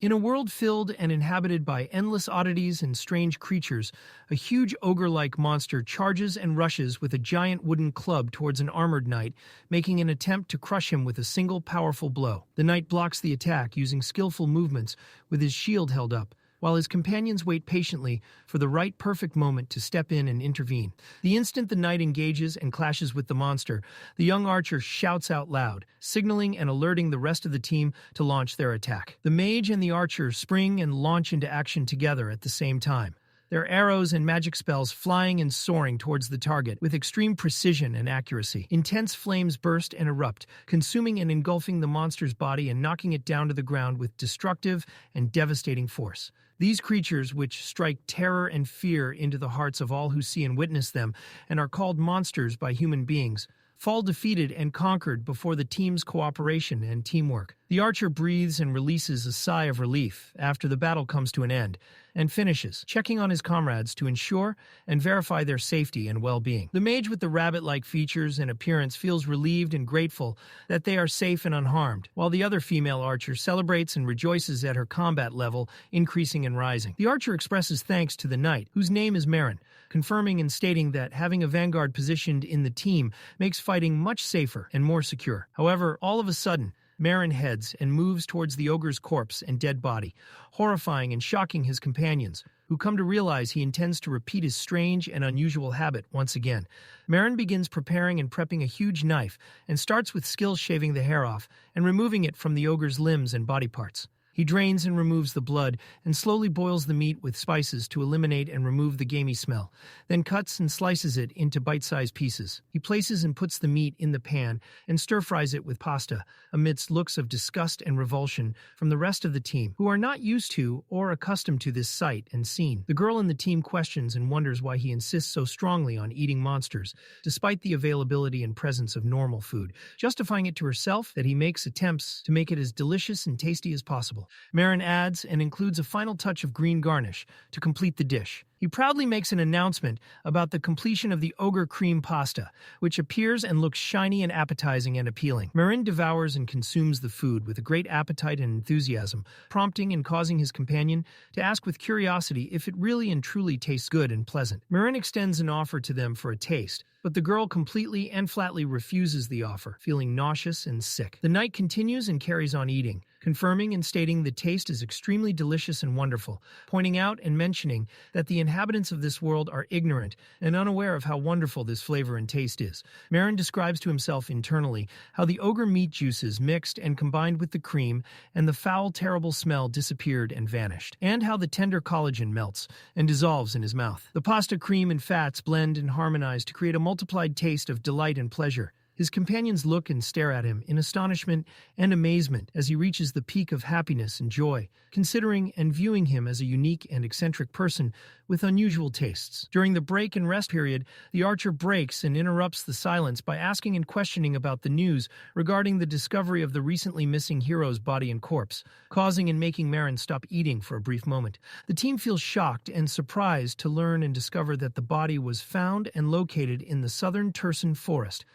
In a world filled and inhabited by endless oddities and strange creatures, a huge ogre-like monster charges and rushes with a giant wooden club towards an armored knight, making an attempt to crush him with a single powerful blow. The knight blocks the attack using skillful movements with his shield held up, while his companions wait patiently for the right perfect moment to step in and intervene. The instant the knight engages and clashes with the monster, the young archer shouts out loud, signaling and alerting the rest of the team to launch their attack. The mage and the archer spring and launch into action together at the same time, their arrows and magic spells flying and soaring towards the target with extreme precision and accuracy. Intense flames burst and erupt, consuming and engulfing the monster's body and knocking it down to the ground with destructive and devastating force. These creatures, which strike terror and fear into the hearts of all who see and witness them, and are called monsters by human beings, fall defeated and conquered before the team's cooperation and teamwork. The archer breathes and releases a sigh of relief after the battle comes to an end, and finishes, checking on his comrades to ensure and verify their safety and well-being. The mage with the rabbit-like features and appearance feels relieved and grateful that they are safe and unharmed, while the other female archer celebrates and rejoices at her combat level increasing and rising. The archer expresses thanks to the knight, whose name is Marin, confirming and stating that having a vanguard positioned in the team makes fighting much safer and more secure. However, all of a sudden, Marin heads and moves towards the ogre's corpse and dead body, horrifying and shocking his companions, who come to realize he intends to repeat his strange and unusual habit once again. Marin begins preparing and prepping a huge knife and starts with skill shaving the hair off and removing it from the ogre's limbs and body parts. He drains and removes the blood and slowly boils the meat with spices to eliminate and remove the gamey smell, then cuts and slices it into bite-sized pieces. He places and puts the meat in the pan and stir-fries it with pasta, amidst looks of disgust and revulsion from the rest of the team, who are not used to or accustomed to this sight and scene. The girl in the team questions and wonders why he insists so strongly on eating monsters, despite the availability and presence of normal food, justifying it to herself that he makes attempts to make it as delicious and tasty as possible. Marin adds and includes a final touch of green garnish to complete the dish. He proudly makes an announcement about the completion of the ogre cream pasta, which appears and looks shiny and appetizing and appealing. Marin devours and consumes the food with a great appetite and enthusiasm, prompting and causing his companion to ask with curiosity if it really and truly tastes good and pleasant. Marin extends an offer to them for a taste, but the girl completely and flatly refuses the offer, feeling nauseous and sick. The knight continues and carries on eating, confirming and stating the taste is extremely delicious and wonderful, pointing out and mentioning that the inhabitants of this world are ignorant and unaware of how wonderful this flavor and taste is. Marin describes to himself internally how the ogre meat juices mixed and combined with the cream and the foul, terrible smell disappeared and vanished, and how the tender collagen melts and dissolves in his mouth. The pasta cream and fats blend and harmonize to create a multiplied taste of delight and pleasure. His companions look and stare at him in astonishment and amazement as he reaches the peak of happiness and joy, considering and viewing him as a unique and eccentric person with unusual tastes. During the break and rest period, the archer breaks and interrupts the silence by asking and questioning about the news regarding the discovery of the recently missing hero's body and corpse, causing and making Marin stop eating for a brief moment. The team feels shocked and surprised to learn and discover that the body was found and located in the southern Tursan forest,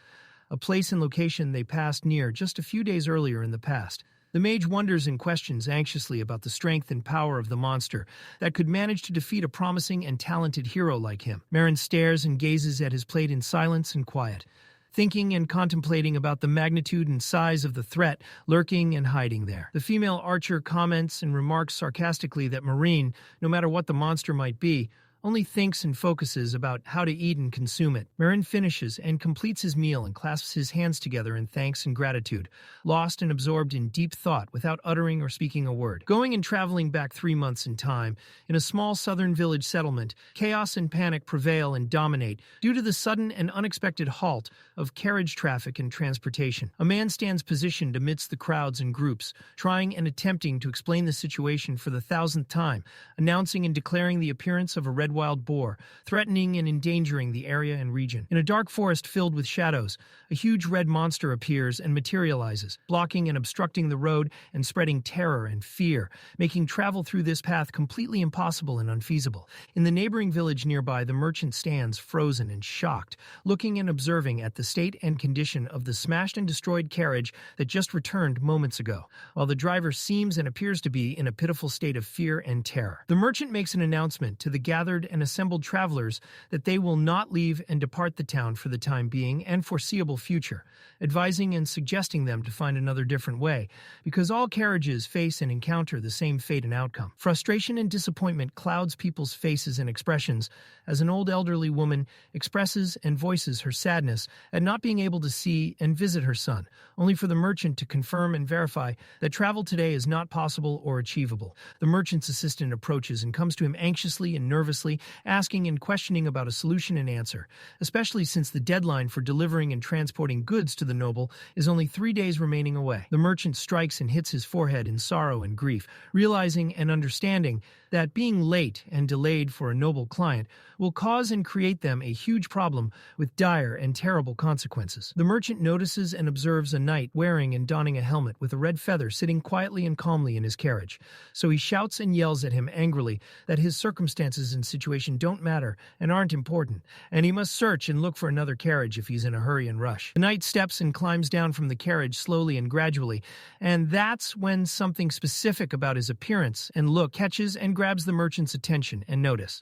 a place and location they passed near just a few days earlier in the past. The mage wonders and questions anxiously about the strength and power of the monster that could manage to defeat a promising and talented hero like him. Marin stares and gazes at his plate in silence and quiet, thinking and contemplating about the magnitude and size of the threat lurking and hiding there. The female archer comments and remarks sarcastically that Marin, no matter what the monster might be, only thinks and focuses about how to eat and consume it. Marin finishes and completes his meal and clasps his hands together in thanks and gratitude, lost and absorbed in deep thought without uttering or speaking a word. Going and traveling back 3 months in time, in a small southern village settlement, chaos and panic prevail and dominate due to the sudden and unexpected halt of carriage traffic and transportation. A man stands positioned amidst the crowds and groups, trying and attempting to explain the situation for the 1000th time, announcing and declaring the appearance of a red wild boar, threatening and endangering the area and region. In a dark forest filled with shadows, a huge red monster appears and materializes, blocking and obstructing the road and spreading terror and fear, making travel through this path completely impossible and unfeasible. In the neighboring village nearby, the merchant stands frozen and shocked, looking and observing at the state and condition of the smashed and destroyed carriage that just returned moments ago, while the driver seems and appears to be in a pitiful state of fear and terror. The merchant makes an announcement to the gathered and assembled travelers that they will not leave and depart the town for the time being and foreseeable future, advising and suggesting them to find another different way, because all carriages face and encounter the same fate and outcome. Frustration and disappointment clouds people's faces and expressions as an old elderly woman expresses and voices her sadness at not being able to see and visit her son, only for the merchant to confirm and verify that travel today is not possible or achievable. The merchant's assistant approaches and comes to him anxiously and nervously, asking and questioning about a solution and answer, especially since the deadline for delivering and transporting goods to the noble is only 3 days remaining away. The merchant strikes and hits his forehead in sorrow and grief, realizing and understanding that being late and delayed for a noble client will cause and create them a huge problem with dire and terrible consequences. The merchant notices and observes a knight wearing and donning a helmet with a red feather sitting quietly and calmly in his carriage, so he shouts and yells at him angrily that his circumstances and situation don't matter and aren't important, and he must search and look for another carriage if he's in a hurry and rush. The knight steps and climbs down from the carriage slowly and gradually, and that's when something specific about his appearance and look catches and grabs the merchant's attention and notice.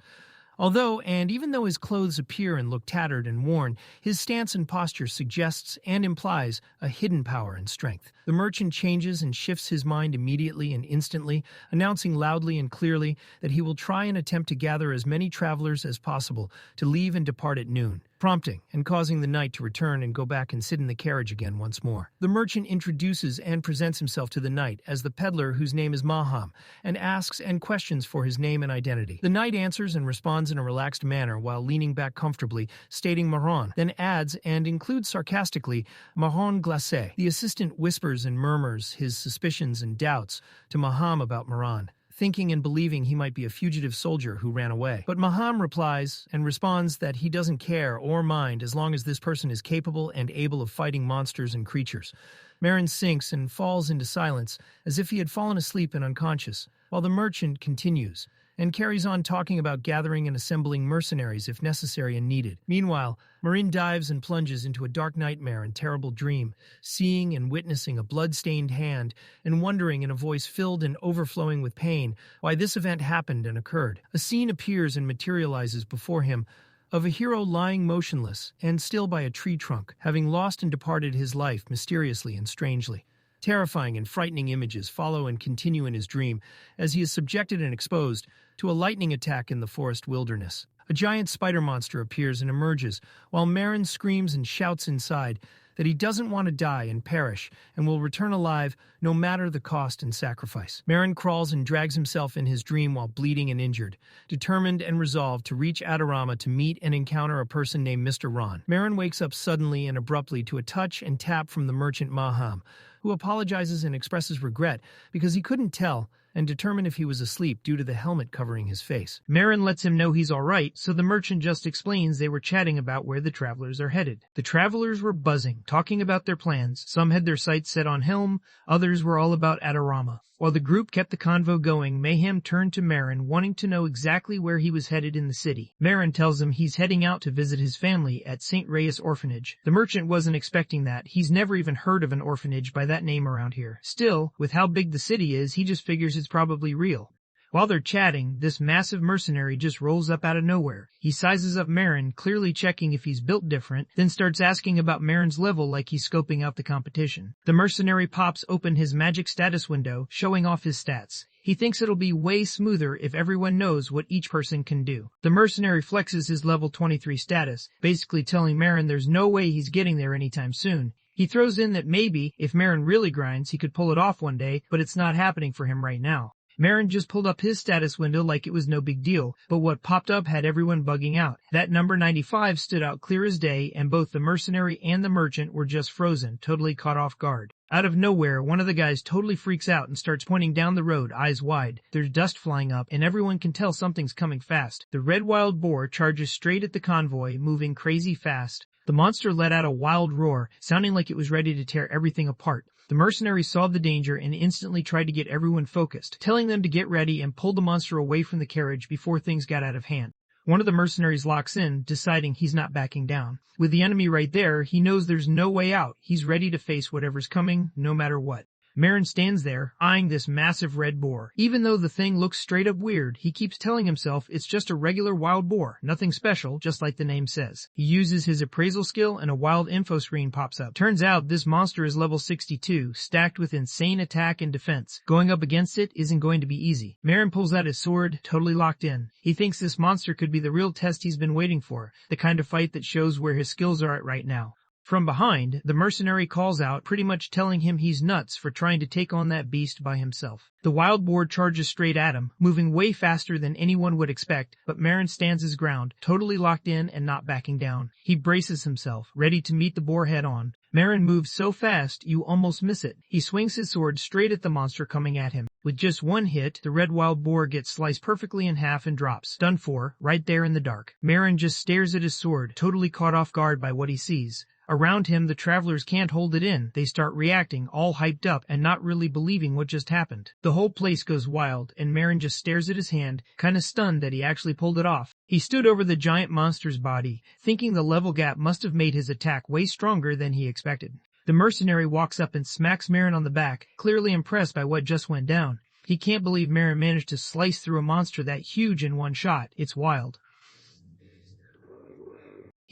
Although, and even though his clothes appear and look tattered and worn, his stance and posture suggests and implies a hidden power and strength. The merchant changes and shifts his mind immediately and instantly, announcing loudly and clearly that he will try and attempt to gather as many travelers as possible to leave and depart at noon, prompting and causing the knight to return and go back and sit in the carriage again once more. The merchant introduces and presents himself to the knight as the peddler whose name is Manhwa, and asks and questions for his name and identity. The knight answers and responds in a relaxed manner while leaning back comfortably, stating marron, then adds and includes sarcastically marron glacé. The assistant whispers and murmurs his suspicions and doubts to Maham about marron, thinking and believing he might be a fugitive soldier who ran away. But Maham replies and responds that he doesn't care or mind as long as this person is capable and able of fighting monsters and creatures. Marin sinks and falls into silence as if he had fallen asleep and unconscious, while the merchant continues and carries on talking about gathering and assembling mercenaries if necessary and needed. Meanwhile, Marin dives and plunges into a dark nightmare and terrible dream, seeing and witnessing a blood-stained hand and wondering in a voice filled and overflowing with pain why this event happened and occurred. A scene appears and materializes before him of a hero lying motionless and still by a tree trunk, having lost and departed his life mysteriously and strangely. Terrifying and frightening images follow and continue in his dream as he is subjected and exposed to a lightning attack in the forest wilderness. A giant spider monster appears and emerges, while Marin screams and shouts inside that he doesn't want to die and perish and will return alive no matter the cost and sacrifice. Marin crawls and drags himself in his dream while bleeding and injured, determined and resolved to reach Adorama to meet and encounter a person named Mr. Ron. Marin wakes up suddenly and abruptly to a touch and tap from the merchant Maham, who apologizes and expresses regret because he couldn't tell and determine if he was asleep due to the helmet covering his face. Marin lets him know he's all right, so the merchant just explains they were chatting about where the travelers are headed. The travelers were buzzing, talking about their plans. Some had their sights set on Helm, others were all about Adorama. While the group kept the convo going, Mayhem turned to Marin, wanting to know exactly where he was headed in the city. Marin tells him he's heading out to visit his family at St. Reyes Orphanage. The merchant wasn't expecting that. He's never even heard of an orphanage by that name around here. Still, with how big the city is, he just figures it's probably real. While they're chatting, this massive mercenary just rolls up out of nowhere. He sizes up Marin, clearly checking if he's built different, then starts asking about Marin's level like he's scoping out the competition. The mercenary pops open his magic status window, showing off his stats. He thinks it'll be way smoother if everyone knows what each person can do. The mercenary flexes his level 23 status, basically telling Marin there's no way he's getting there anytime soon. He throws in that maybe, if Marin really grinds, he could pull it off one day, but it's not happening for him right now. Marin just pulled up his status window like it was no big deal, but what popped up had everyone bugging out. That number 95 stood out clear as day, and both the mercenary and the merchant were just frozen, totally caught off guard. Out of nowhere, one of the guys totally freaks out and starts pointing down the road, eyes wide. There's dust flying up, and everyone can tell something's coming fast. The red wild boar charges straight at the convoy, moving crazy fast. The monster let out a wild roar, sounding like it was ready to tear everything apart. The mercenaries saw the danger and instantly tried to get everyone focused, telling them to get ready and pull the monster away from the carriage before things got out of hand. One of the mercenaries locks in, deciding he's not backing down. With the enemy right there, he knows there's no way out. He's ready to face whatever's coming, no matter what. Marin stands there, eyeing this massive red boar. Even though the thing looks straight up weird, he keeps telling himself it's just a regular wild boar, nothing special, just like the name says. He uses his appraisal skill and a wild info screen pops up. Turns out this monster is level 62, stacked with insane attack and defense. Going up against it isn't going to be easy. Marin pulls out his sword, totally locked in. He thinks this monster could be the real test he's been waiting for, the kind of fight that shows where his skills are at right now. From behind, the mercenary calls out, pretty much telling him he's nuts for trying to take on that beast by himself. The wild boar charges straight at him, moving way faster than anyone would expect, but Marin stands his ground, totally locked in and not backing down. He braces himself, ready to meet the boar head on. Marin moves so fast, you almost miss it. He swings his sword straight at the monster coming at him. With just one hit, the red wild boar gets sliced perfectly in half and drops, done for, right there in the dark. Marin just stares at his sword, totally caught off guard by what he sees. Around him, the travelers can't hold it in. They start reacting, all hyped up and not really believing what just happened. The whole place goes wild, and Marin just stares at his hand, kinda stunned that he actually pulled it off. He stood over the giant monster's body, thinking the level gap must have made his attack way stronger than he expected. The mercenary walks up and smacks Marin on the back, clearly impressed by what just went down. He can't believe Marin managed to slice through a monster that huge in one shot. It's wild.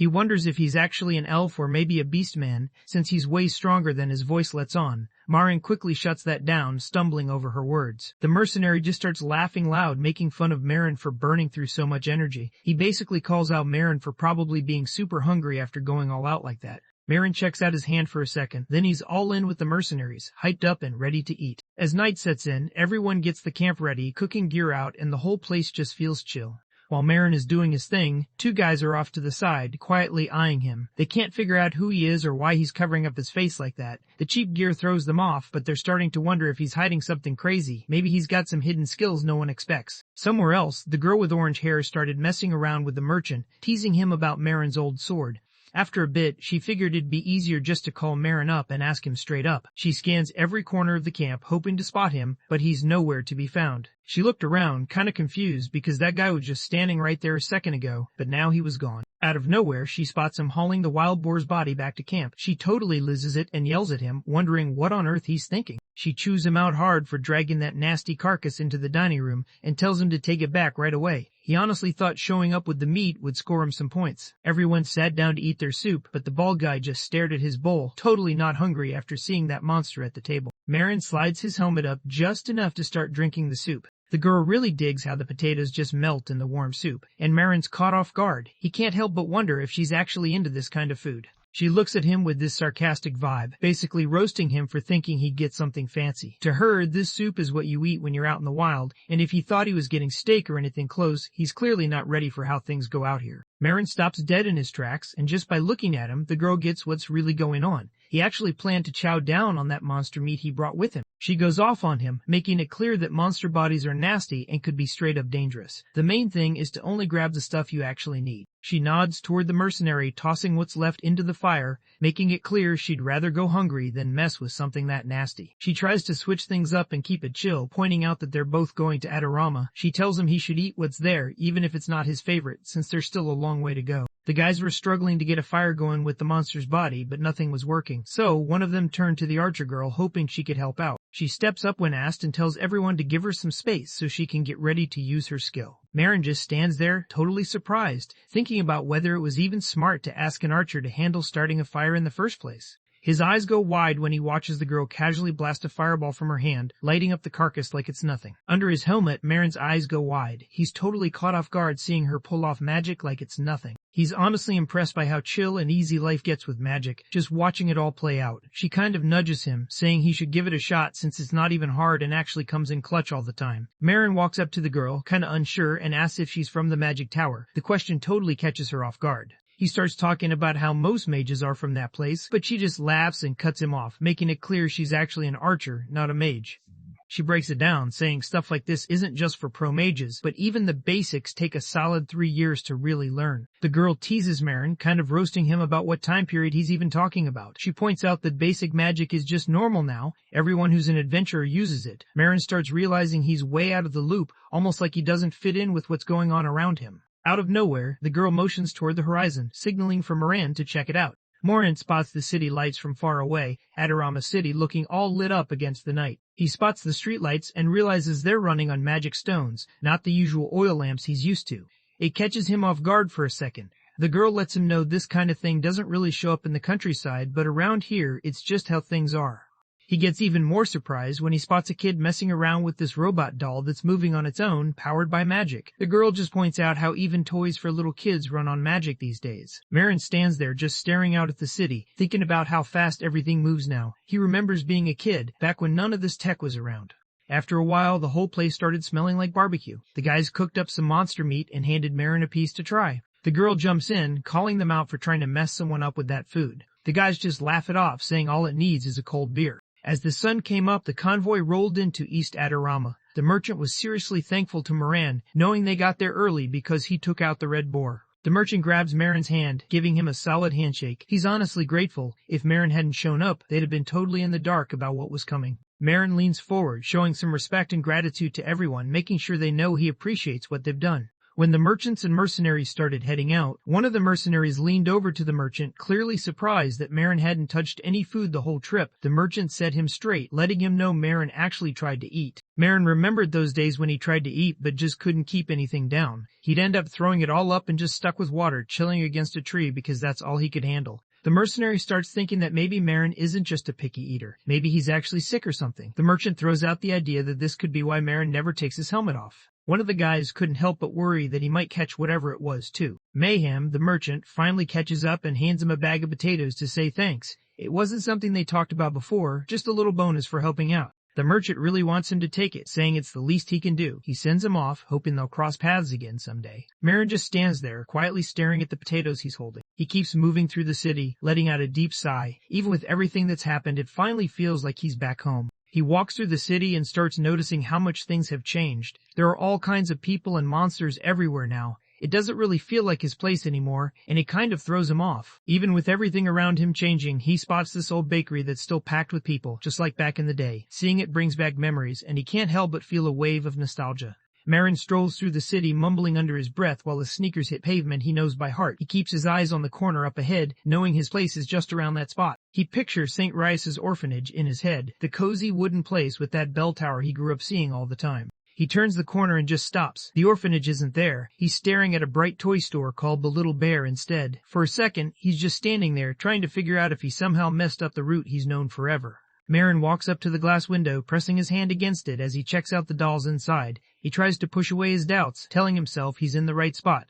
He wonders if he's actually an elf or maybe a beast man, since he's way stronger than his voice lets on. Marin quickly shuts that down, stumbling over her words. The mercenary just starts laughing loud, making fun of Marin for burning through so much energy. He basically calls out Marin for probably being super hungry after going all out like that. Marin checks out his hand for a second, then he's all in with the mercenaries, hyped up and ready to eat. As night sets in, everyone gets the camp ready, cooking gear out, and the whole place just feels chill. While Marin is doing his thing, two guys are off to the side, quietly eyeing him. They can't figure out who he is or why he's covering up his face like that. The cheap gear throws them off, but they're starting to wonder if he's hiding something crazy. Maybe he's got some hidden skills no one expects. Somewhere else, the girl with orange hair started messing around with the merchant, teasing him about Marin's old sword. After a bit, she figured it'd be easier just to call Marin up and ask him straight up. She scans every corner of the camp, hoping to spot him, but he's nowhere to be found. She looked around, kinda confused, because that guy was just standing right there a second ago, but now he was gone. Out of nowhere, she spots him hauling the wild boar's body back to camp. She totally loses it and yells at him, wondering what on earth he's thinking. She chews him out hard for dragging that nasty carcass into the dining room and tells him to take it back right away. He honestly thought showing up with the meat would score him some points. Everyone sat down to eat their soup, but the bald guy just stared at his bowl, totally not hungry after seeing that monster at the table. Marin slides his helmet up just enough to start drinking the soup. The girl really digs how the potatoes just melt in the warm soup, and Marin's caught off guard. He can't help but wonder if she's actually into this kind of food. She looks at him with this sarcastic vibe, basically roasting him for thinking he'd get something fancy. To her, this soup is what you eat when you're out in the wild, and if he thought he was getting steak or anything close, he's clearly not ready for how things go out here. Marin stops dead in his tracks, and just by looking at him, the girl gets what's really going on. He actually planned to chow down on that monster meat he brought with him. She goes off on him, making it clear that monster bodies are nasty and could be straight up dangerous. The main thing is to only grab the stuff you actually need. She nods toward the mercenary, tossing what's left into the fire, making it clear she'd rather go hungry than mess with something that nasty. She tries to switch things up and keep it chill, pointing out that they're both going to Adorama. She tells him he should eat what's there, even if it's not his favorite, since there's still a long way to go. The guys were struggling to get a fire going with the monster's body, but nothing was working. So, one of them turned to the archer girl, hoping she could help out. She steps up when asked and tells everyone to give her some space so she can get ready to use her skill. Marin just stands there, totally surprised, thinking about whether it was even smart to ask an archer to handle starting a fire in the first place. His eyes go wide when he watches the girl casually blast a fireball from her hand, lighting up the carcass like it's nothing. Under his helmet, Marin's eyes go wide. He's totally caught off guard seeing her pull off magic like it's nothing. He's honestly impressed by how chill and easy life gets with magic, just watching it all play out. She kind of nudges him, saying he should give it a shot since it's not even hard and actually comes in clutch all the time. Marin walks up to the girl, kinda unsure, and asks if she's from the magic tower. The question totally catches her off guard. He starts talking about how most mages are from that place, but she just laughs and cuts him off, making it clear she's actually an archer, not a mage. She breaks it down, saying stuff like this isn't just for pro mages, but even the basics take a solid 3 years to really learn. The girl teases Marin, kind of roasting him about what time period he's even talking about. She points out that basic magic is just normal now. Everyone who's an adventurer uses it. Marin starts realizing he's way out of the loop, almost like he doesn't fit in with what's going on around him. Out of nowhere, the girl motions toward the horizon, signaling for Moran to check it out. Moran spots the city lights from far away, Adorama City looking all lit up against the night. He spots the street lights and realizes they're running on magic stones, not the usual oil lamps he's used to. It catches him off guard for a second. The girl lets him know this kind of thing doesn't really show up in the countryside, but around here, it's just how things are. He gets even more surprised when he spots a kid messing around with this robot doll that's moving on its own, powered by magic. The girl just points out how even toys for little kids run on magic these days. Marin stands there just staring out at the city, thinking about how fast everything moves now. He remembers being a kid, back when none of this tech was around. After a while, the whole place started smelling like barbecue. The guys cooked up some monster meat and handed Marin a piece to try. The girl jumps in, calling them out for trying to mess someone up with that food. The guys just laugh it off, saying all it needs is a cold beer. As the sun came up, the convoy rolled into East Adorama. The merchant was seriously thankful to Moran, knowing they got there early because he took out the red boar. The merchant grabs Marin's hand, giving him a solid handshake. He's honestly grateful. If Marin hadn't shown up, they'd have been totally in the dark about what was coming. Marin leans forward, showing some respect and gratitude to everyone, making sure they know he appreciates what they've done. When the merchants and mercenaries started heading out, one of the mercenaries leaned over to the merchant, clearly surprised that Marin hadn't touched any food the whole trip. The merchant set him straight, letting him know Marin actually tried to eat. Marin remembered those days when he tried to eat but just couldn't keep anything down. He'd end up throwing it all up and just stuck with water, chilling against a tree because that's all he could handle. The mercenary starts thinking that maybe Marin isn't just a picky eater. Maybe he's actually sick or something. The merchant throws out the idea that this could be why Marin never takes his helmet off. One of the guys couldn't help but worry that he might catch whatever it was, too. Mayhem, the merchant, finally catches up and hands him a bag of potatoes to say thanks. It wasn't something they talked about before, just a little bonus for helping out. The merchant really wants him to take it, saying it's the least he can do. He sends him off, hoping they'll cross paths again someday. Marin just stands there, quietly staring at the potatoes he's holding. He keeps moving through the city, letting out a deep sigh. Even with everything that's happened, it finally feels like he's back home. He walks through the city and starts noticing how much things have changed. There are all kinds of people and monsters everywhere now. It doesn't really feel like his place anymore, and it kind of throws him off. Even with everything around him changing, he spots this old bakery that's still packed with people, just like back in the day. Seeing it brings back memories, and he can't help but feel a wave of nostalgia. Marin strolls through the city, mumbling under his breath while his sneakers hit pavement he knows by heart. He keeps his eyes on the corner up ahead, knowing his place is just around that spot. He pictures St. Rice's orphanage in his head, the cozy wooden place with that bell tower he grew up seeing all the time. He turns the corner and just stops. The orphanage isn't there. He's staring at a bright toy store called the Little Bear instead. For a second, he's just standing there, trying to figure out if he somehow messed up the route he's known forever. Marin walks up to the glass window, pressing his hand against it as he checks out the dolls inside. He tries to push away his doubts, telling himself he's in the right spot.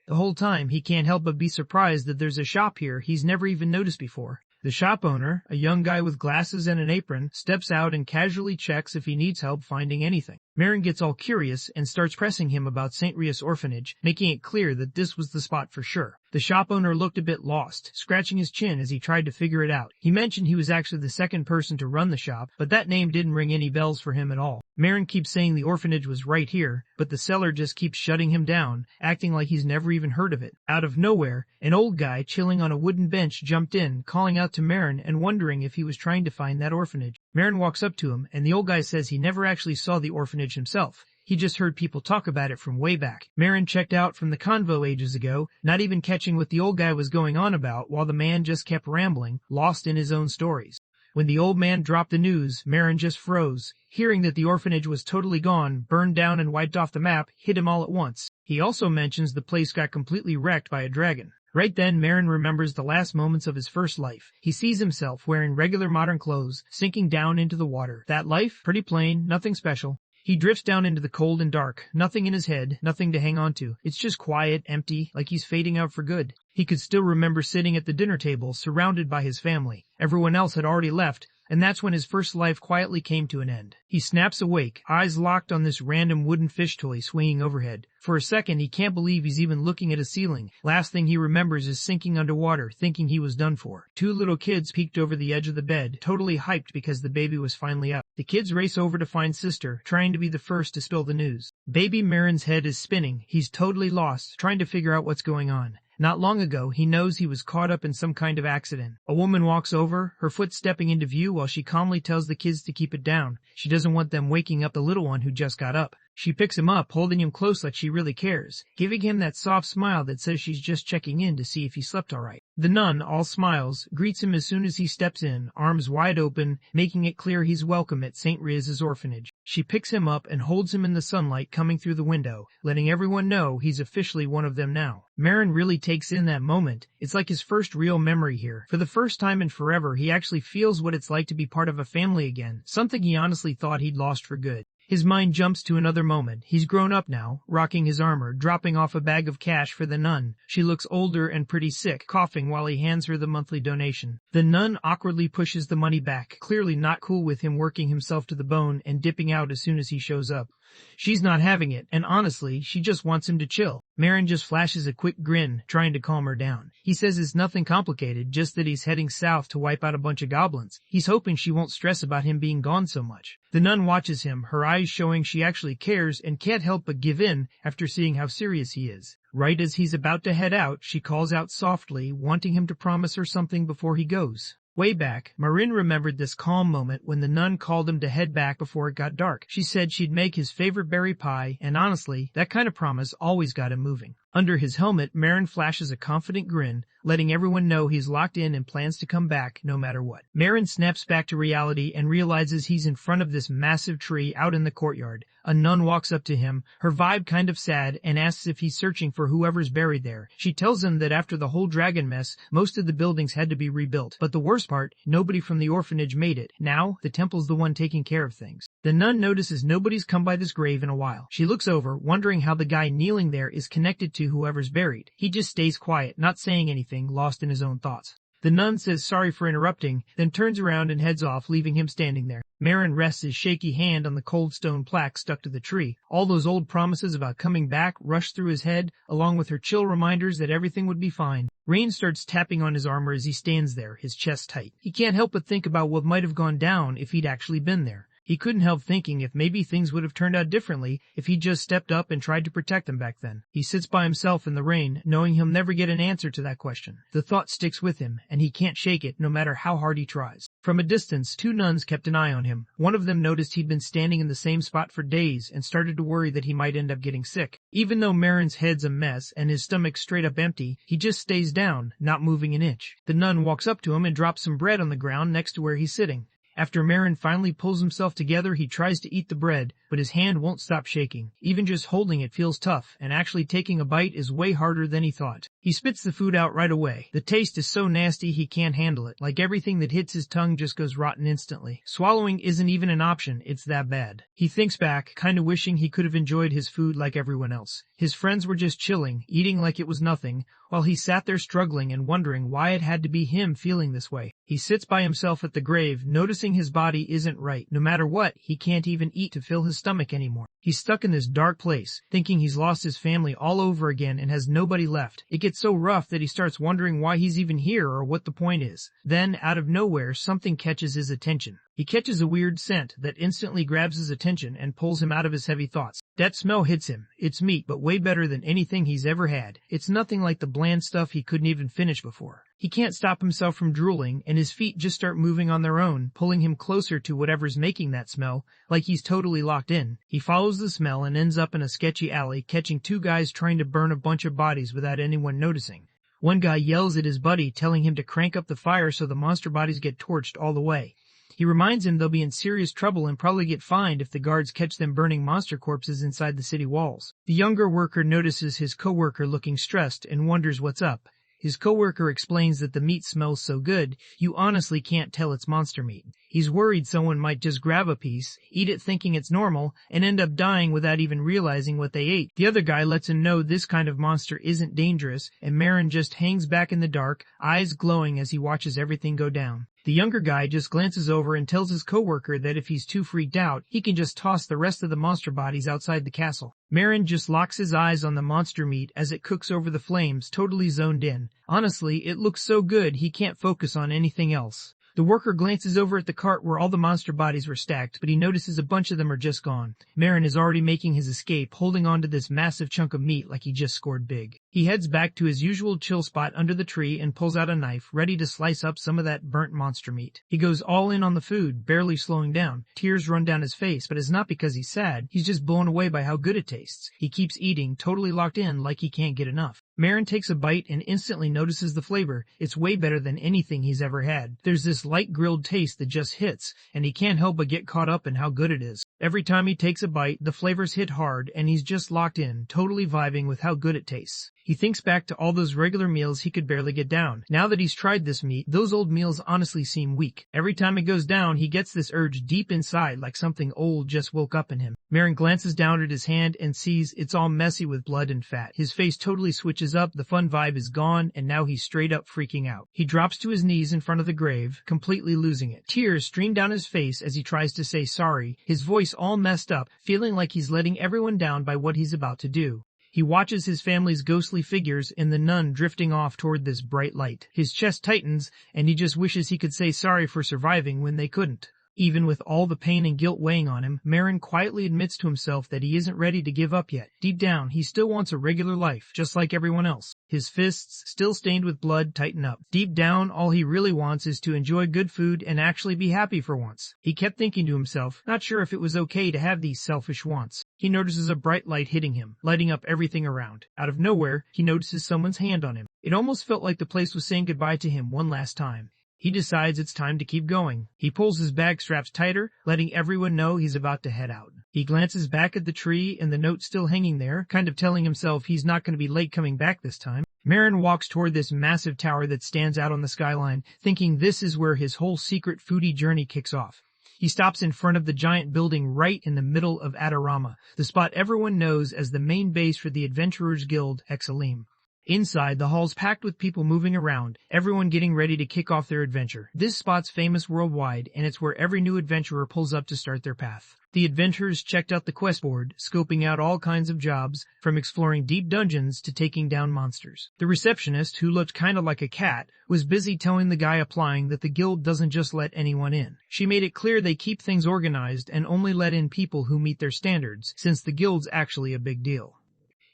The whole time, he can't help but be surprised that there's a shop here he's never even noticed before. The shop owner, a young guy with glasses and an apron, steps out and casually checks if he needs help finding anything. Marin gets all curious and starts pressing him about St. Rice's orphanage, making it clear that this was the spot for sure. The shop owner looked a bit lost, scratching his chin as he tried to figure it out. He mentioned he was actually the second person to run the shop, but that name didn't ring any bells for him at all. Marin keeps saying the orphanage was right here, but the seller just keeps shutting him down, acting like he's never even heard of it. Out of nowhere, an old guy chilling on a wooden bench jumped in, calling out to Marin and wondering if he was trying to find that orphanage. Marin walks up to him, and the old guy says he never actually saw the orphanage himself. He just heard people talk about it from way back. Marin checked out from the convo ages ago, not even catching what the old guy was going on about, while the man just kept rambling, lost in his own stories. When the old man dropped the news, Marin just froze. Hearing that the orphanage was totally gone, burned down and wiped off the map, hit him all at once. He also mentions the place got completely wrecked by a dragon. Right then, Marin remembers the last moments of his first life. He sees himself wearing regular modern clothes, sinking down into the water. That life? Pretty plain, nothing special. He drifts down into the cold and dark, nothing in his head, nothing to hang on to. It's just quiet, empty, like he's fading out for good. He could still remember sitting at the dinner table, surrounded by his family. Everyone else had already left, And that's when his first life quietly came to an end. He snaps awake, eyes locked on this random wooden fish toy swinging overhead. For a second, he can't believe he's even looking at a ceiling. Last thing he remembers is sinking underwater, thinking he was done for. Two little kids peeked over the edge of the bed, totally hyped because the baby was finally up. The kids race over to find sister, trying to be the first to spill the news. Baby Marin's head is spinning. He's totally lost, trying to figure out what's going on. Not long ago, he knows he was caught up in some kind of accident. A woman walks over, her foot stepping into view while she calmly tells the kids to keep it down. She doesn't want them waking up the little one who just got up. She picks him up, holding him close like she really cares, giving him that soft smile that says she's just checking in to see if he slept all right. The nun, all smiles, greets him as soon as he steps in, arms wide open, making it clear he's welcome at St. Riz's orphanage. She picks him up and holds him in the sunlight coming through the window, letting everyone know he's officially one of them now. Marin really takes in that moment. It's like his first real memory here. For the first time in forever, he actually feels what it's like to be part of a family again, something he honestly thought he'd lost for good. His mind jumps to another moment. He's grown up now, rocking his armor, dropping off a bag of cash for the nun. She looks older and pretty sick, coughing while he hands her the monthly donation. The nun awkwardly pushes the money back, clearly not cool with him working himself to the bone and dipping out as soon as he shows up. She's not having it, and honestly, she just wants him to chill. Marin just flashes a quick grin, trying to calm her down. He says it's nothing complicated, just that he's heading south to wipe out a bunch of goblins. He's hoping she won't stress about him being gone so much. The nun watches him, her eyes showing she actually cares and can't help but give in after seeing how serious he is. Right as he's about to head out, she calls out softly, wanting him to promise her something before he goes. Way back, Marin remembered this calm moment when the nun called him to head back before it got dark. She said she'd make his favorite berry pie, and honestly, that kind of promise always got him moving. Under his helmet, Marin flashes a confident grin, letting everyone know he's locked in and plans to come back no matter what. Marin snaps back to reality and realizes he's in front of this massive tree out in the courtyard. A nun walks up to him, her vibe kind of sad, and asks if he's searching for whoever's buried there. She tells him that after the whole dragon mess, most of the buildings had to be rebuilt. But the worst part, nobody from the orphanage made it. Now, the temple's the one taking care of things. The nun notices nobody's come by this grave in a while. She looks over, wondering how the guy kneeling there is connected to whoever's buried. He just stays quiet, not saying anything, lost in his own thoughts. The nun says sorry for interrupting, then turns around and heads off, leaving him standing there. Marin rests his shaky hand on the cold stone plaque stuck to the tree. All those old promises about coming back rush through his head, along with her chill reminders that everything would be fine. Rain starts tapping on his armor as he stands there, his chest tight. He can't help but think about what might have gone down if he'd actually been there. He couldn't help thinking if maybe things would have turned out differently if he'd just stepped up and tried to protect them back then. He sits by himself in the rain, knowing he'll never get an answer to that question. The thought sticks with him, and he can't shake it no matter how hard he tries. From a distance, two nuns kept an eye on him. One of them noticed he'd been standing in the same spot for days and started to worry that he might end up getting sick. Even though Marin's head's a mess and his stomach's straight up empty, he just stays down, not moving an inch. The nun walks up to him and drops some bread on the ground next to where he's sitting. After Marin finally pulls himself together, he tries to eat the bread, but his hand won't stop shaking. Even just holding it feels tough, and actually taking a bite is way harder than he thought. He spits the food out right away. The taste is so nasty he can't handle it. Like everything that hits his tongue just goes rotten instantly. Swallowing isn't even an option, it's that bad. He thinks back, kinda wishing he could have enjoyed his food like everyone else. His friends were just chilling, eating like it was nothing, while he sat there struggling and wondering why it had to be him feeling this way. He sits by himself at the grave, noticing his body isn't right. No matter what, he can't even eat to fill his stomach anymore. He's stuck in this dark place, thinking he's lost his family all over again and has nobody left. It gets so rough that he starts wondering why he's even here or what the point is. Then, out of nowhere, something catches his attention. He catches a weird scent that instantly grabs his attention and pulls him out of his heavy thoughts. That smell hits him. It's meat, but way better than anything he's ever had. It's nothing like the bland stuff he couldn't even finish before. He can't stop himself from drooling, and his feet just start moving on their own, pulling him closer to whatever's making that smell, like he's totally locked in. He follows the smell and ends up in a sketchy alley, catching two guys trying to burn a bunch of bodies without anyone noticing. One guy yells at his buddy, telling him to crank up the fire so the monster bodies get torched all the way. He reminds him they'll be in serious trouble and probably get fined if the guards catch them burning monster corpses inside the city walls. The younger worker notices his coworker looking stressed and wonders what's up. His coworker explains that the meat smells so good, you honestly can't tell it's monster meat. He's worried someone might just grab a piece, eat it thinking it's normal, and end up dying without even realizing what they ate. The other guy lets him know this kind of monster isn't dangerous, and Marin just hangs back in the dark, eyes glowing as he watches everything go down. The younger guy just glances over and tells his coworker that if he's too freaked out, he can just toss the rest of the monster bodies outside the castle. Marin just locks his eyes on the monster meat as it cooks over the flames, totally zoned in. Honestly, it looks so good he can't focus on anything else. The worker glances over at the cart where all the monster bodies were stacked, but he notices a bunch of them are just gone. Marin is already making his escape, holding onto this massive chunk of meat like he just scored big. He heads back to his usual chill spot under the tree and pulls out a knife, ready to slice up some of that burnt monster meat. He goes all in on the food, barely slowing down. Tears run down his face, but it's not because he's sad. He's just blown away by how good it tastes. He keeps eating, totally locked in like he can't get enough. Marin takes a bite and instantly notices the flavor. It's way better than anything he's ever had. There's this light grilled taste that just hits, and he can't help but get caught up in how good it is. Every time he takes a bite, the flavors hit hard, and he's just locked in, totally vibing with how good it tastes. He thinks back to all those regular meals he could barely get down. Now that he's tried this meat, those old meals honestly seem weak. Every time it goes down, he gets this urge deep inside like something old just woke up in him. Marin glances down at his hand and sees it's all messy with blood and fat. His face totally switches up, the fun vibe is gone, and now he's straight up freaking out. He drops to his knees in front of the grave, completely losing it. Tears stream down his face as he tries to say sorry, his voice all messed up, feeling like he's letting everyone down by what he's about to do. He watches his family's ghostly figures and the nun drifting off toward this bright light. His chest tightens, and he just wishes he could say sorry for surviving when they couldn't. Even with all the pain and guilt weighing on him, Marin quietly admits to himself that he isn't ready to give up yet. Deep down, he still wants a regular life, just like everyone else. His fists, still stained with blood, tighten up. Deep down, all he really wants is to enjoy good food and actually be happy for once. He kept thinking to himself, not sure if it was okay to have these selfish wants. He notices a bright light hitting him, lighting up everything around. Out of nowhere, he notices someone's hand on him. It almost felt like the place was saying goodbye to him one last time. He decides it's time to keep going. He pulls his bag straps tighter, letting everyone know he's about to head out. He glances back at the tree and the note still hanging there, kind of telling himself he's not going to be late coming back this time. Marin walks toward this massive tower that stands out on the skyline, thinking this is where his whole secret foodie journey kicks off. He stops in front of the giant building right in the middle of Adorama, the spot everyone knows as the main base for the Adventurers Guild, Exalim. Inside, the hall's packed with people moving around, everyone getting ready to kick off their adventure. This spot's famous worldwide, and it's where every new adventurer pulls up to start their path. The adventurers checked out the quest board, scoping out all kinds of jobs, from exploring deep dungeons to taking down monsters. The receptionist, who looked kinda like a cat, was busy telling the guy applying that the guild doesn't just let anyone in. She made it clear they keep things organized and only let in people who meet their standards, since the guild's actually a big deal.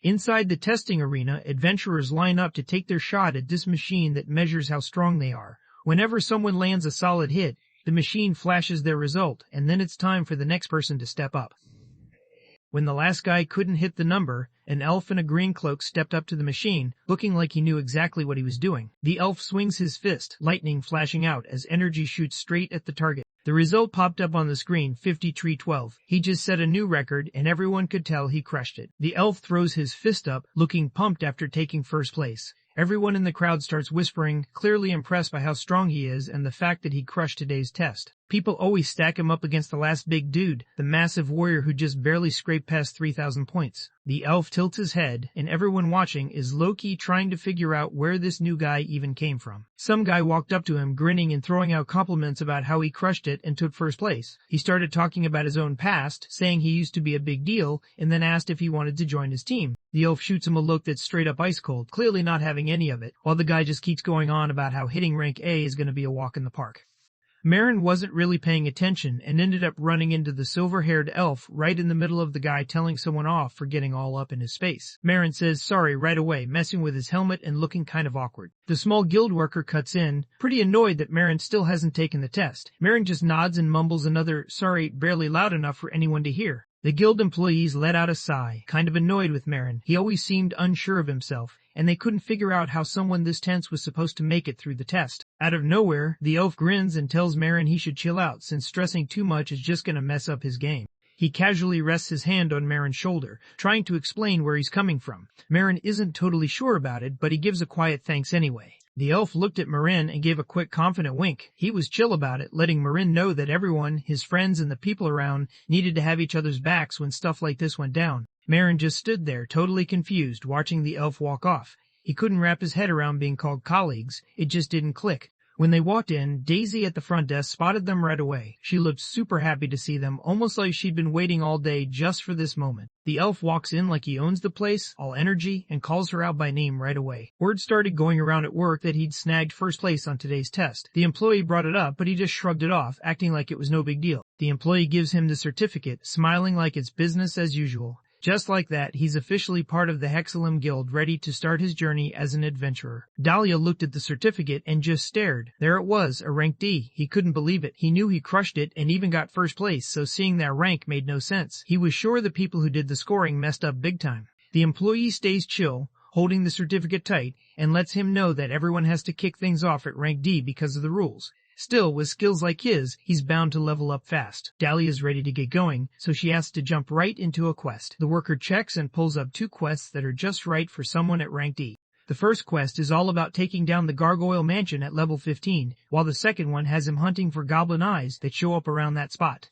Inside the testing arena, adventurers line up to take their shot at this machine that measures how strong they are. Whenever someone lands a solid hit, the machine flashes their result, and then it's time for the next person to step up. When the last guy couldn't hit the number, an elf in a green cloak stepped up to the machine, looking like he knew exactly what he was doing. The elf swings his fist, lightning flashing out as energy shoots straight at the target. The result popped up on the screen, 53-12. He just set a new record, and everyone could tell he crushed it. The elf throws his fist up, looking pumped after taking first place. Everyone in the crowd starts whispering, clearly impressed by how strong he is and the fact that he crushed today's test. People always stack him up against the last big dude, the massive warrior who just barely scraped past 3,000 points. The elf tilts his head, and everyone watching is low-key trying to figure out where this new guy even came from. Some guy walked up to him, grinning and throwing out compliments about how he crushed it and took first place. He started talking about his own past, saying he used to be a big deal, and then asked if he wanted to join his team. The elf shoots him a look that's straight up ice cold, clearly not having any of it, while the guy just keeps going on about how hitting rank A is going to be a walk in the park. Marin wasn't really paying attention and ended up running into the silver-haired elf right in the middle of the guy telling someone off for getting all up in his space. Marin says sorry right away, messing with his helmet and looking kind of awkward. The small guild worker cuts in, pretty annoyed that Marin still hasn't taken the test. Marin just nods and mumbles another sorry barely loud enough for anyone to hear. The guild employees let out a sigh, kind of annoyed with Marin. He always seemed unsure of himself, and they couldn't figure out how someone this tense was supposed to make it through the test. Out of nowhere, the elf grins and tells Marin he should chill out, since stressing too much is just going to mess up his game. He casually rests his hand on Marin's shoulder, trying to explain where he's coming from. Marin isn't totally sure about it, but he gives a quiet thanks anyway. The elf looked at Marin and gave a quick confident wink. He was chill about it, letting Marin know that everyone, his friends and the people around, needed to have each other's backs when stuff like this went down. Marin just stood there, totally confused, watching the elf walk off. He couldn't wrap his head around being called colleagues. It just didn't click. When they walked in, Daisy at the front desk spotted them right away. She looked super happy to see them, almost like she'd been waiting all day just for this moment. The elf walks in like he owns the place, all energy, and calls her out by name right away. Word started going around at work that he'd snagged first place on today's test. The employee brought it up, but he just shrugged it off, acting like it was no big deal. The employee gives him the certificate, smiling like it's business as usual. Just like that, he's officially part of the Hexalum Guild, ready to start his journey as an adventurer. Dahlia looked at the certificate and just stared. There it was, a rank D. He couldn't believe it. He knew he crushed it and even got first place, so seeing that rank made no sense. He was sure the people who did the scoring messed up big time. The employee stays chill, holding the certificate tight, and lets him know that everyone has to kick things off at rank D because of the rules. Still, with skills like his, he's bound to level up fast. Dahlia's ready to get going, so she asks to jump right into a quest. The worker checks and pulls up 2 quests that are just right for someone at rank D. The first quest is all about taking down the Gargoyle Mansion at level 15, while the second one has him hunting for goblin eyes that show up around that spot.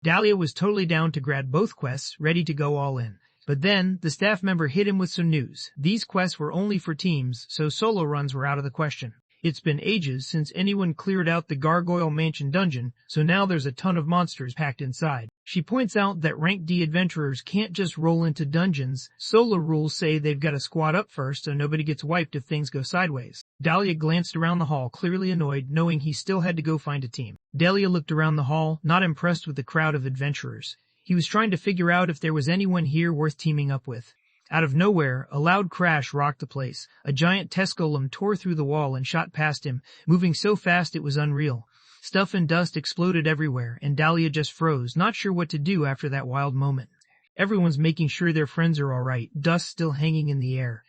Dahlia was totally down to grab both quests, ready to go all in. But then, the staff member hit him with some news. These quests were only for teams, so solo runs were out of the question. It's been ages since anyone cleared out the Gargoyle Mansion dungeon, so now there's a ton of monsters packed inside. She points out that rank D adventurers can't just roll into dungeons. Solo rules say they've got to squad up first so nobody gets wiped if things go sideways. Dahlia glanced around the hall, clearly annoyed, knowing he still had to go find a team. Dahlia looked around the hall, not impressed with the crowd of adventurers. He was trying to figure out if there was anyone here worth teaming up with. Out of nowhere, a loud crash rocked the place. A giant test golem tore through the wall and shot past him, moving so fast it was unreal. Stuff and dust exploded everywhere, and Dahlia just froze, not sure what to do after that wild moment. Everyone's making sure their friends are alright, dust still hanging in the air.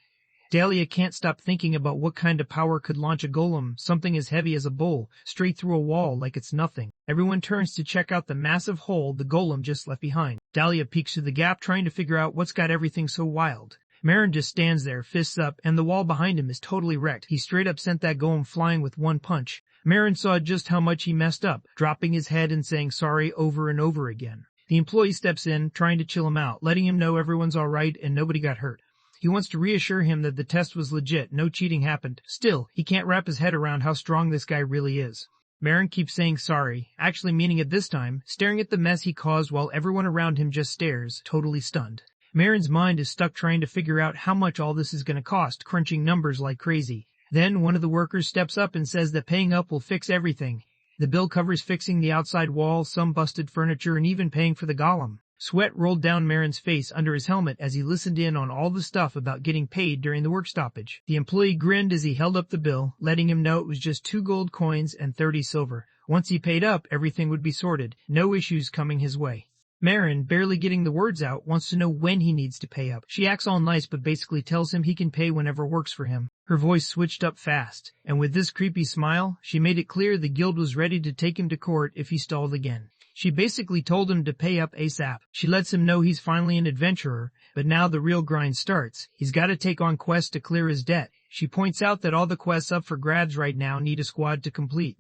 Dahlia can't stop thinking about what kind of power could launch a golem, something as heavy as a bull, straight through a wall like it's nothing. Everyone turns to check out the massive hole the golem just left behind. Dahlia peeks through the gap, trying to figure out what's got everything so wild. Marin just stands there, fists up, and the wall behind him is totally wrecked. He straight up sent that golem flying with one punch. Marin saw just how much he messed up, dropping his head and saying sorry over and over again. The employee steps in, trying to chill him out, letting him know everyone's alright and nobody got hurt. He wants to reassure him that the test was legit, no cheating happened. Still, he can't wrap his head around how strong this guy really is. Marin keeps saying sorry, actually meaning it this time, staring at the mess he caused while everyone around him just stares, totally stunned. Marin's mind is stuck trying to figure out how much all this is going to cost, crunching numbers like crazy. Then one of the workers steps up and says that paying up will fix everything. The bill covers fixing the outside wall, some busted furniture, and even paying for the golem. Sweat rolled down Marin's face under his helmet as he listened in on all the stuff about getting paid during the work stoppage. The employee grinned as he held up the bill, letting him know it was just 2 gold coins and 30 silver. Once he paid up, everything would be sorted, no issues coming his way. Marin, barely getting the words out, wants to know when he needs to pay up. She acts all nice but basically tells him he can pay whenever works for him. Her voice switched up fast, and with this creepy smile, she made it clear the guild was ready to take him to court if he stalled again. She basically told him to pay up ASAP. She lets him know he's finally an adventurer, but now the real grind starts. He's got to take on quests to clear his debt. She points out that all the quests up for grabs right now need a squad to complete.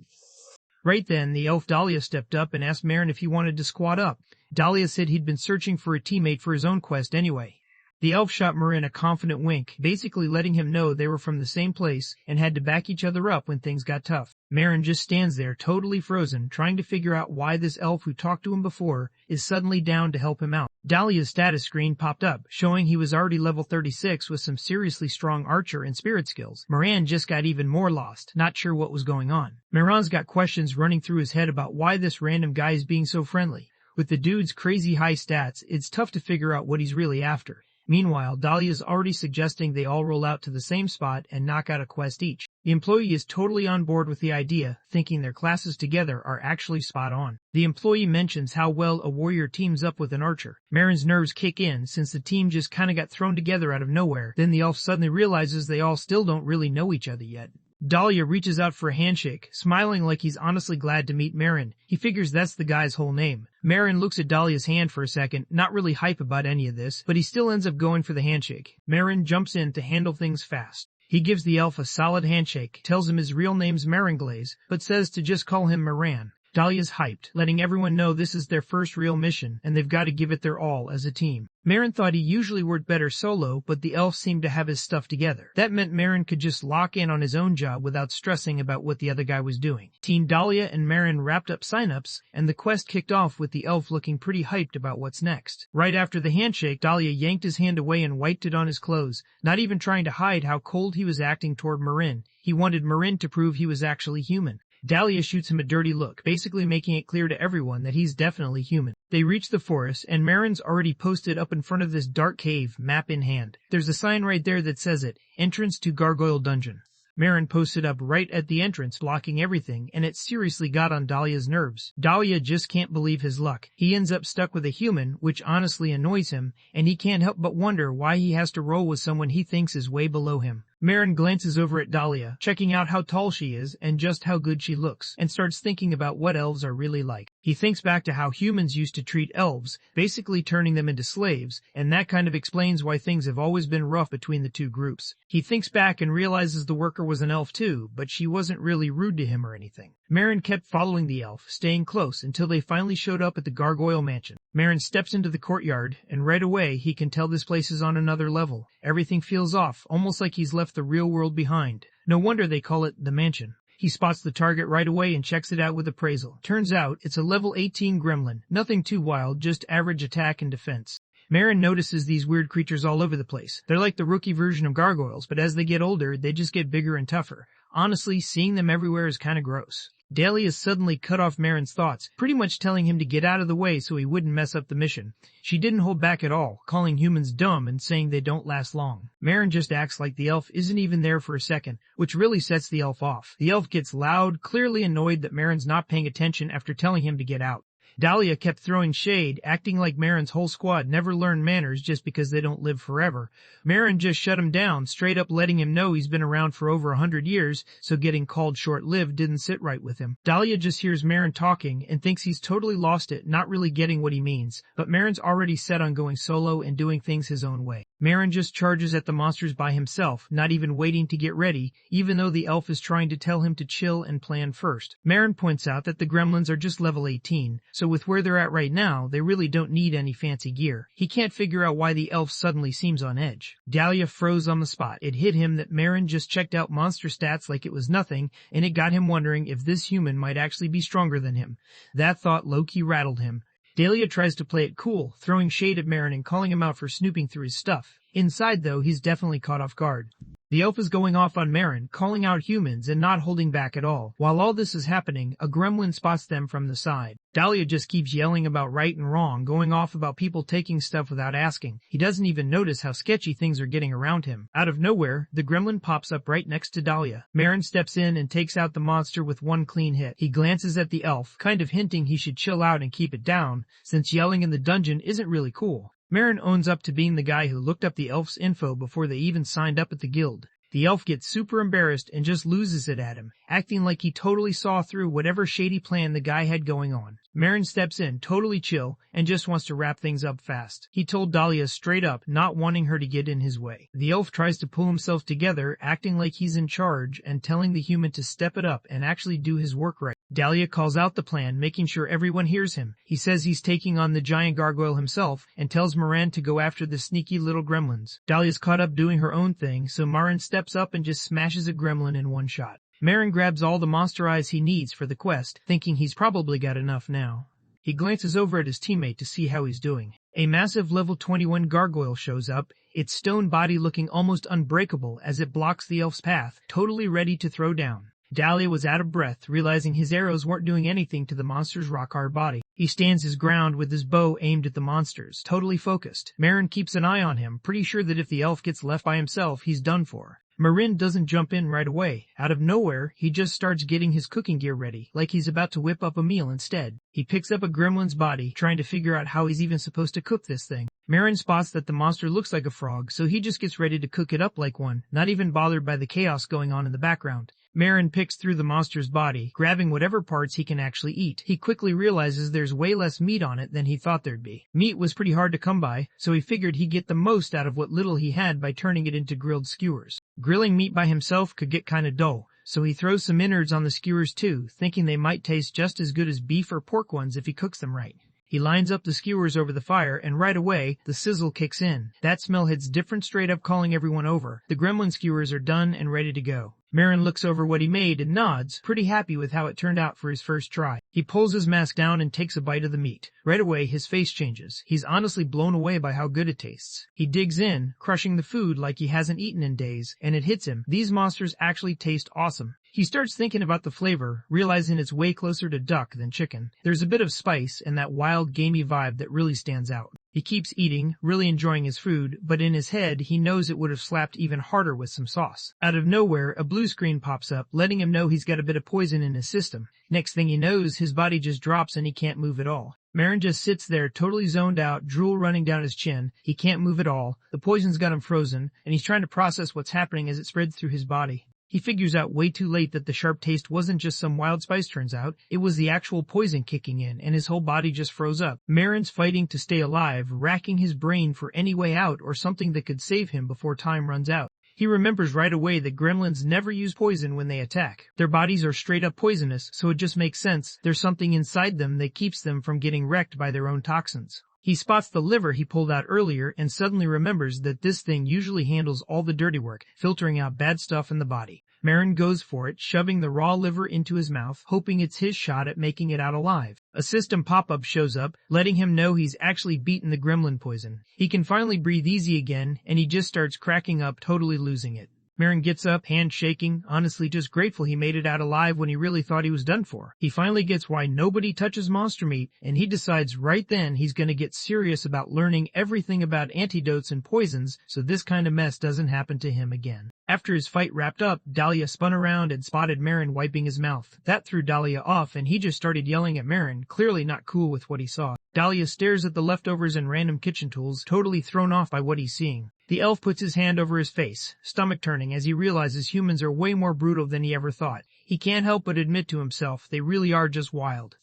Right then, the elf Dahlia stepped up and asked Marin if he wanted to squad up. Dahlia said he'd been searching for a teammate for his own quest anyway. The elf shot Marin a confident wink, basically letting him know they were from the same place and had to back each other up when things got tough. Marin just stands there, totally frozen, trying to figure out why this elf who talked to him before is suddenly down to help him out. Dahlia's status screen popped up, showing he was already level 36 with some seriously strong archer and spirit skills. Moran just got even more lost, not sure what was going on. Moran's got questions running through his head about why this random guy is being so friendly. With the dude's crazy high stats, it's tough to figure out what he's really after. Meanwhile, Dahlia's already suggesting they all roll out to the same spot and knock out a quest each. The employee is totally on board with the idea, thinking their classes together are actually spot on. The employee mentions how well a warrior teams up with an archer. Marin's nerves kick in since the team just kinda got thrown together out of nowhere. Then the elf suddenly realizes they all still don't really know each other yet. Dahlia reaches out for a handshake, smiling like he's honestly glad to meet Marin. He figures that's the guy's whole name. Marin looks at Dahlia's hand for a second, not really hype about any of this, but he still ends up going for the handshake. Marin jumps in to handle things fast. He gives the elf a solid handshake, tells him his real name's Maranglaze, but says to just call him Moran. Dahlia's hyped, letting everyone know this is their first real mission and they've got to give it their all as a team. Marin thought he usually worked better solo, but the elf seemed to have his stuff together. That meant Marin could just lock in on his own job without stressing about what the other guy was doing. Team Dahlia and Marin wrapped up signups, and the quest kicked off with the elf looking pretty hyped about what's next. Right after the handshake, Dahlia yanked his hand away and wiped it on his clothes, not even trying to hide how cold he was acting toward Marin. He wanted Marin to prove he was actually human. Dahlia shoots him a dirty look, basically making it clear to everyone that he's definitely human. They reach the forest, and Marin's already posted up in front of this dark cave, map in hand. There's a sign right there that says it, Entrance to Gargoyle Dungeon. Marin posted up right at the entrance, blocking everything, and it seriously got on Dahlia's nerves. Dahlia just can't believe his luck. He ends up stuck with a human, which honestly annoys him, and he can't help but wonder why he has to roll with someone he thinks is way below him. Marin glances over at Dahlia, checking out how tall she is and just how good she looks, and starts thinking about what elves are really like. He thinks back to how humans used to treat elves, basically turning them into slaves, and that kind of explains why things have always been rough between the two groups. He thinks back and realizes the worker was an elf too, but she wasn't really rude to him or anything. Marin kept following the elf, staying close until they finally showed up at the Gargoyle Mansion. Marin steps into the courtyard, and right away he can tell this place is on another level. Everything feels off, almost like he's left the real world behind. No wonder they call it the mansion. He spots the target right away and checks it out with appraisal. Turns out it's a level 18 gremlin. Nothing too wild, just average attack and defense. Marin notices these weird creatures all over the place. They're like the rookie version of gargoyles, but as they get older, they just get bigger and tougher. Honestly, seeing them everywhere is kinda gross. Dahlia suddenly cut off Marin's thoughts, pretty much telling him to get out of the way so he wouldn't mess up the mission. She didn't hold back at all, calling humans dumb and saying they don't last long. Marin just acts like the elf isn't even there for a second, which really sets the elf off. The elf gets loud, clearly annoyed that Marin's not paying attention after telling him to get out. Dahlia kept throwing shade, acting like Marin's whole squad never learned manners just because they don't live forever. Marin just shut him down, straight up letting him know he's been around for over 100 years, so getting called short-lived didn't sit right with him. Dahlia just hears Marin talking and thinks he's totally lost it, not really getting what he means, but Marin's already set on going solo and doing things his own way. Marin just charges at the monsters by himself, not even waiting to get ready, even though the elf is trying to tell him to chill and plan first. Marin points out that the gremlins are just level 18, so with where they're at right now, they really don't need any fancy gear. He can't figure out why the elf suddenly seems on edge. Dahlia froze on the spot. It hit him that Marin just checked out monster stats like it was nothing, and it got him wondering if this human might actually be stronger than him. That thought low-key rattled him. Dahlia tries to play it cool, throwing shade at Marin and calling him out for snooping through his stuff. Inside, though, he's definitely caught off guard. The elf is going off on Marin, calling out humans and not holding back at all. While all this is happening, a gremlin spots them from the side. Dahlia just keeps yelling about right and wrong, going off about people taking stuff without asking. He doesn't even notice how sketchy things are getting around him. Out of nowhere, the gremlin pops up right next to Dahlia. Marin steps in and takes out the monster with one clean hit. He glances at the elf, kind of hinting he should chill out and keep it down, since yelling in the dungeon isn't really cool. Marin owns up to being the guy who looked up the elf's info before they even signed up at the guild. The elf gets super embarrassed and just loses it at him, acting like he totally saw through whatever shady plan the guy had going on. Marin steps in, totally chill, and just wants to wrap things up fast. He told Dahlia straight up, not wanting her to get in his way. The elf tries to pull himself together, acting like he's in charge, and telling the human to step it up and actually do his work right. Dahlia calls out the plan, making sure everyone hears him. He says he's taking on the giant gargoyle himself, and tells Marin to go after the sneaky little gremlins. Dahlia's caught up doing her own thing, so Marin steps up and just smashes a gremlin in one shot. Marin grabs all the monster eyes he needs for the quest, thinking he's probably got enough now. He glances over at his teammate to see how he's doing. A massive level 21 gargoyle shows up, its stone body looking almost unbreakable as it blocks the elf's path, totally ready to throw down. Dahlia was out of breath, realizing his arrows weren't doing anything to the monster's rock-hard body. He stands his ground with his bow aimed at the monsters, totally focused. Marin keeps an eye on him, pretty sure that if the elf gets left by himself, he's done for. Marin doesn't jump in right away. Out of nowhere, he just starts getting his cooking gear ready, like he's about to whip up a meal instead. He picks up a gremlin's body, trying to figure out how he's even supposed to cook this thing. Marin spots that the monster looks like a frog, so he just gets ready to cook it up like one, not even bothered by the chaos going on in the background. Marin picks through the monster's body, grabbing whatever parts he can actually eat. He quickly realizes there's way less meat on it than he thought there'd be. Meat was pretty hard to come by, so he figured he'd get the most out of what little he had by turning it into grilled skewers. Grilling meat by himself could get kinda dull, so he throws some innards on the skewers too, thinking they might taste just as good as beef or pork ones if he cooks them right. He lines up the skewers over the fire, and right away, the sizzle kicks in. That smell hits different, straight up calling everyone over. The gremlin skewers are done and ready to go. Marin looks over what he made and nods, pretty happy with how it turned out for his first try. He pulls his mask down and takes a bite of the meat. Right away, his face changes. He's honestly blown away by how good it tastes. He digs in, crushing the food like he hasn't eaten in days, and it hits him. These monsters actually taste awesome. He starts thinking about the flavor, realizing it's way closer to duck than chicken. There's a bit of spice and that wild, gamey vibe that really stands out. He keeps eating, really enjoying his food, but in his head, he knows it would have slapped even harder with some sauce. Out of nowhere, a blue screen pops up, letting him know he's got a bit of poison in his system. Next thing he knows, his body just drops and he can't move at all. Marin just sits there, totally zoned out, drool running down his chin. He can't move at all. The poison's got him frozen, and he's trying to process what's happening as it spreads through his body. He figures out way too late that the sharp taste wasn't just some wild spice, turns out. It was the actual poison kicking in, and his whole body just froze up. Marin's fighting to stay alive, racking his brain for any way out or something that could save him before time runs out. He remembers right away that gremlins never use poison when they attack. Their bodies are straight up poisonous, so it just makes sense there's something inside them that keeps them from getting wrecked by their own toxins. He spots the liver he pulled out earlier and suddenly remembers that this thing usually handles all the dirty work, filtering out bad stuff in the body. Marin goes for it, shoving the raw liver into his mouth, hoping it's his shot at making it out alive. A system pop-up shows up, letting him know he's actually beaten the gremlin poison. He can finally breathe easy again, and he just starts cracking up, totally losing it. Marin gets up, hand shaking, honestly just grateful he made it out alive when he really thought he was done for. He finally gets why nobody touches monster meat, and he decides right then he's going to get serious about learning everything about antidotes and poisons so this kind of mess doesn't happen to him again. After his fight wrapped up, Dahlia spun around and spotted Marin wiping his mouth. That threw Dahlia off, and he just started yelling at Marin, clearly not cool with what he saw. Dahlia stares at the leftovers and random kitchen tools, totally thrown off by what he's seeing. The elf puts his hand over his face, stomach turning as he realizes humans are way more brutal than he ever thought. He can't help but admit to himself they really are just wild.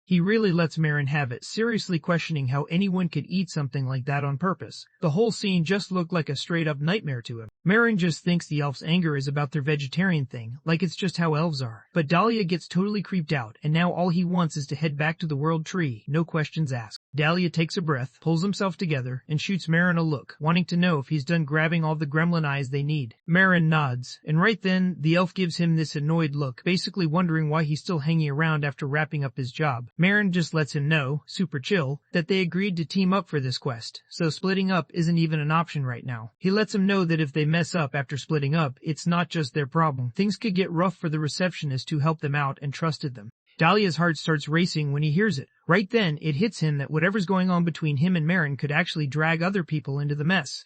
He really lets Marin have it, seriously questioning how anyone could eat something like that on purpose. The whole scene just looked like a straight-up nightmare to him. Marin just thinks the elf's anger is about their vegetarian thing, like it's just how elves are. But Dahlia gets totally creeped out, and now all he wants is to head back to the world tree, no questions asked. Dahlia takes a breath, pulls himself together, and shoots Marin a look, wanting to know if he's done grabbing all the gremlin eyes they need. Marin nods, and right then, the elf gives him this annoyed look, basically wondering why he's still hanging around after wrapping up his job. Marin just lets him know, super chill, that they agreed to team up for this quest, so splitting up isn't even an option right now. He lets him know that if they mess up after splitting up, it's not just their problem. Things could get rough for the receptionist who helped them out and trusted them. Dahlia's heart starts racing when he hears it. Right then, it hits him that whatever's going on between him and Marin could actually drag other people into the mess.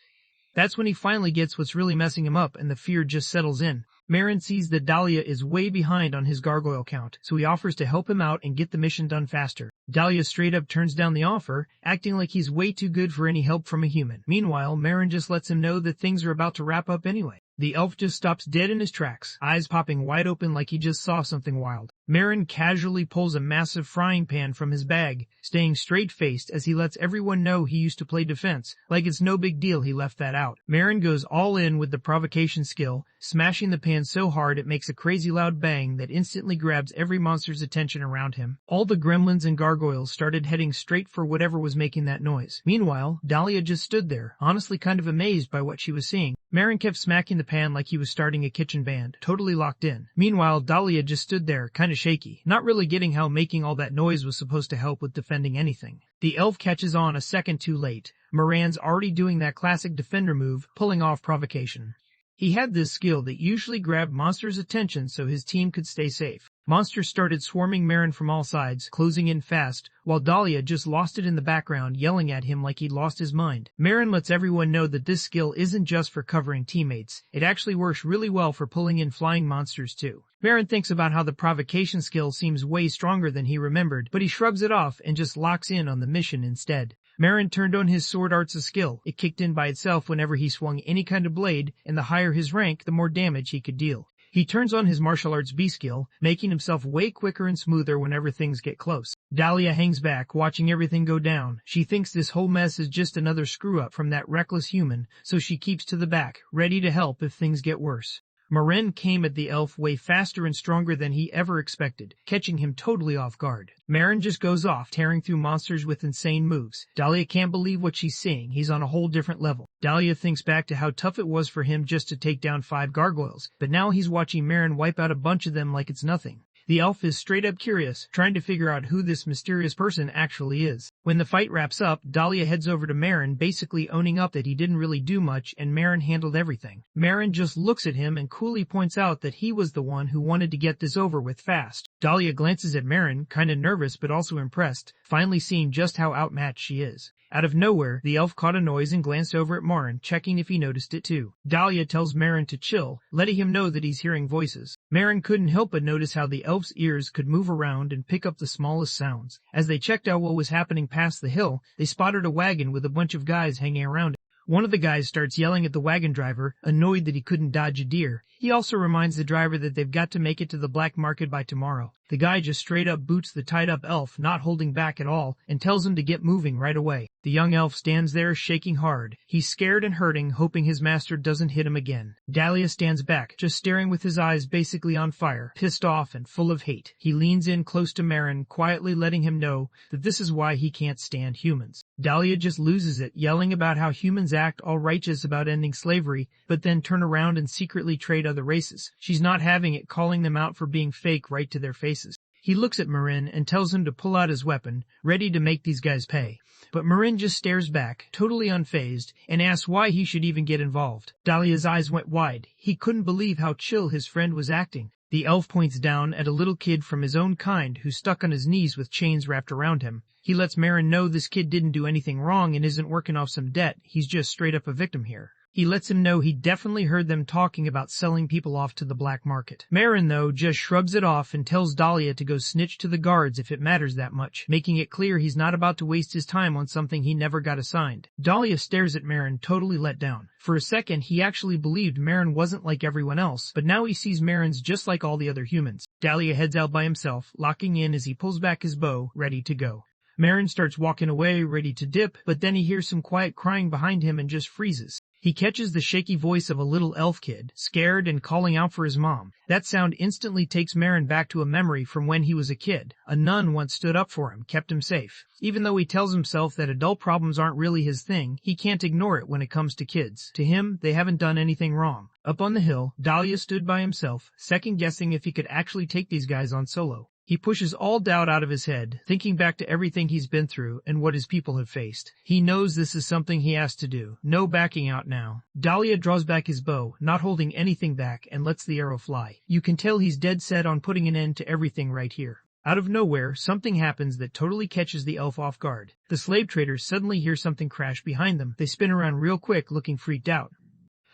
That's when he finally gets what's really messing him up, and the fear just settles in. Marin sees that Dahlia is way behind on his gargoyle count, so he offers to help him out and get the mission done faster. Dahlia straight up turns down the offer, acting like he's way too good for any help from a human. Meanwhile, Marin just lets him know that things are about to wrap up anyway. The elf just stops dead in his tracks, eyes popping wide open like he just saw something wild. Marin casually pulls a massive frying pan from his bag, staying straight-faced as he lets everyone know he used to play defense, like it's no big deal he left that out. Marin goes all in with the provocation skill, smashing the pan so hard it makes a crazy loud bang that instantly grabs every monster's attention around him. All the gremlins and gargoyles started heading straight for whatever was making that noise. Meanwhile, Dahlia just stood there, honestly kind of amazed by what she was seeing. Marin kept smacking the pan like he was starting a kitchen band, totally locked in. Meanwhile, Dahlia just stood there, kinda shaky, not really getting how making all that noise was supposed to help with defending anything. The elf catches on a second too late. Moran's already doing that classic defender move, pulling off provocation. He had this skill that usually grabbed monsters' attention so his team could stay safe. Monsters started swarming Marin from all sides, closing in fast, while Dahlia just lost it in the background, yelling at him like he'd lost his mind. Marin lets everyone know that this skill isn't just for covering teammates. It actually works really well for pulling in flying monsters too. Marin thinks about how the provocation skill seems way stronger than he remembered, but he shrugs it off and just locks in on the mission instead. Marin turned on his sword arts a skill. It kicked in by itself whenever he swung any kind of blade, and the higher his rank, the more damage he could deal. He turns on his martial arts B skill, making himself way quicker and smoother whenever things get close. Dahlia hangs back, watching everything go down. She thinks this whole mess is just another screw-up from that reckless human, so she keeps to the back, ready to help if things get worse. Marin came at the elf way faster and stronger than he ever expected, catching him totally off guard. Marin just goes off, tearing through monsters with insane moves. Dahlia can't believe what she's seeing. He's on a whole different level. Dahlia thinks back to how tough it was for him just to take down 5 gargoyles, but now he's watching Marin wipe out a bunch of them like it's nothing. The elf is straight up curious, trying to figure out who this mysterious person actually is. When the fight wraps up, Dahlia heads over to Marin, basically owning up that he didn't really do much and Marin handled everything. Marin just looks at him and coolly points out that he was the one who wanted to get this over with fast. Dahlia glances at Marin, kinda nervous but also impressed, finally seeing just how outmatched she is. Out of nowhere, the elf caught a noise and glanced over at Marin, checking if he noticed it too. Dahlia tells Marin to chill, letting him know that he's hearing voices. Marin couldn't help but notice how the elf's ears could move around and pick up the smallest sounds. As they checked out what was happening past the hill, they spotted a wagon with a bunch of guys hanging around it. One of the guys starts yelling at the wagon driver, annoyed that he couldn't dodge a deer. He also reminds the driver that they've got to make it to the black market by tomorrow. The guy just straight up boots the tied up elf, not holding back at all, and tells him to get moving right away. The young elf stands there shaking hard. He's scared and hurting, hoping his master doesn't hit him again. Dahlia stands back, just staring with his eyes basically on fire, pissed off and full of hate. He leans in close to Marin, quietly letting him know that this is why he can't stand humans. Dahlia just loses it, yelling about how humans act all righteous about ending slavery, but then turn around and secretly trade other races. She's not having it, calling them out for being fake right to their faces. He looks at Marin and tells him to pull out his weapon, ready to make these guys pay. But Marin just stares back, totally unfazed, and asks why he should even get involved. Dahlia's eyes went wide. He couldn't believe how chill his friend was acting. The elf points down at a little kid from his own kind who's stuck on his knees with chains wrapped around him. He lets Marin know this kid didn't do anything wrong and isn't working off some debt. He's just straight up a victim here. He lets him know he definitely heard them talking about selling people off to the black market. Marin, though, just shrugs it off and tells Dahlia to go snitch to the guards if it matters that much, making it clear he's not about to waste his time on something he never got assigned. Dahlia stares at Marin, totally let down. For a second, he actually believed Marin wasn't like everyone else, but now he sees Marin's just like all the other humans. Dahlia heads out by himself, locking in as he pulls back his bow, ready to go. Marin starts walking away, ready to dip, but then he hears some quiet crying behind him and just freezes. He catches the shaky voice of a little elf kid, scared and calling out for his mom. That sound instantly takes Marin back to a memory from when he was a kid. A nun once stood up for him, kept him safe. Even though he tells himself that adult problems aren't really his thing, he can't ignore it when it comes to kids. To him, they haven't done anything wrong. Up on the hill, Dahlia stood by himself, second-guessing if he could actually take these guys on solo. He pushes all doubt out of his head, thinking back to everything he's been through and what his people have faced. He knows this is something he has to do. No backing out now. Dahlia draws back his bow, not holding anything back, and lets the arrow fly. You can tell he's dead set on putting an end to everything right here. Out of nowhere, something happens that totally catches the elf off guard. The slave traders suddenly hear something crash behind them. They spin around real quick, looking freaked out.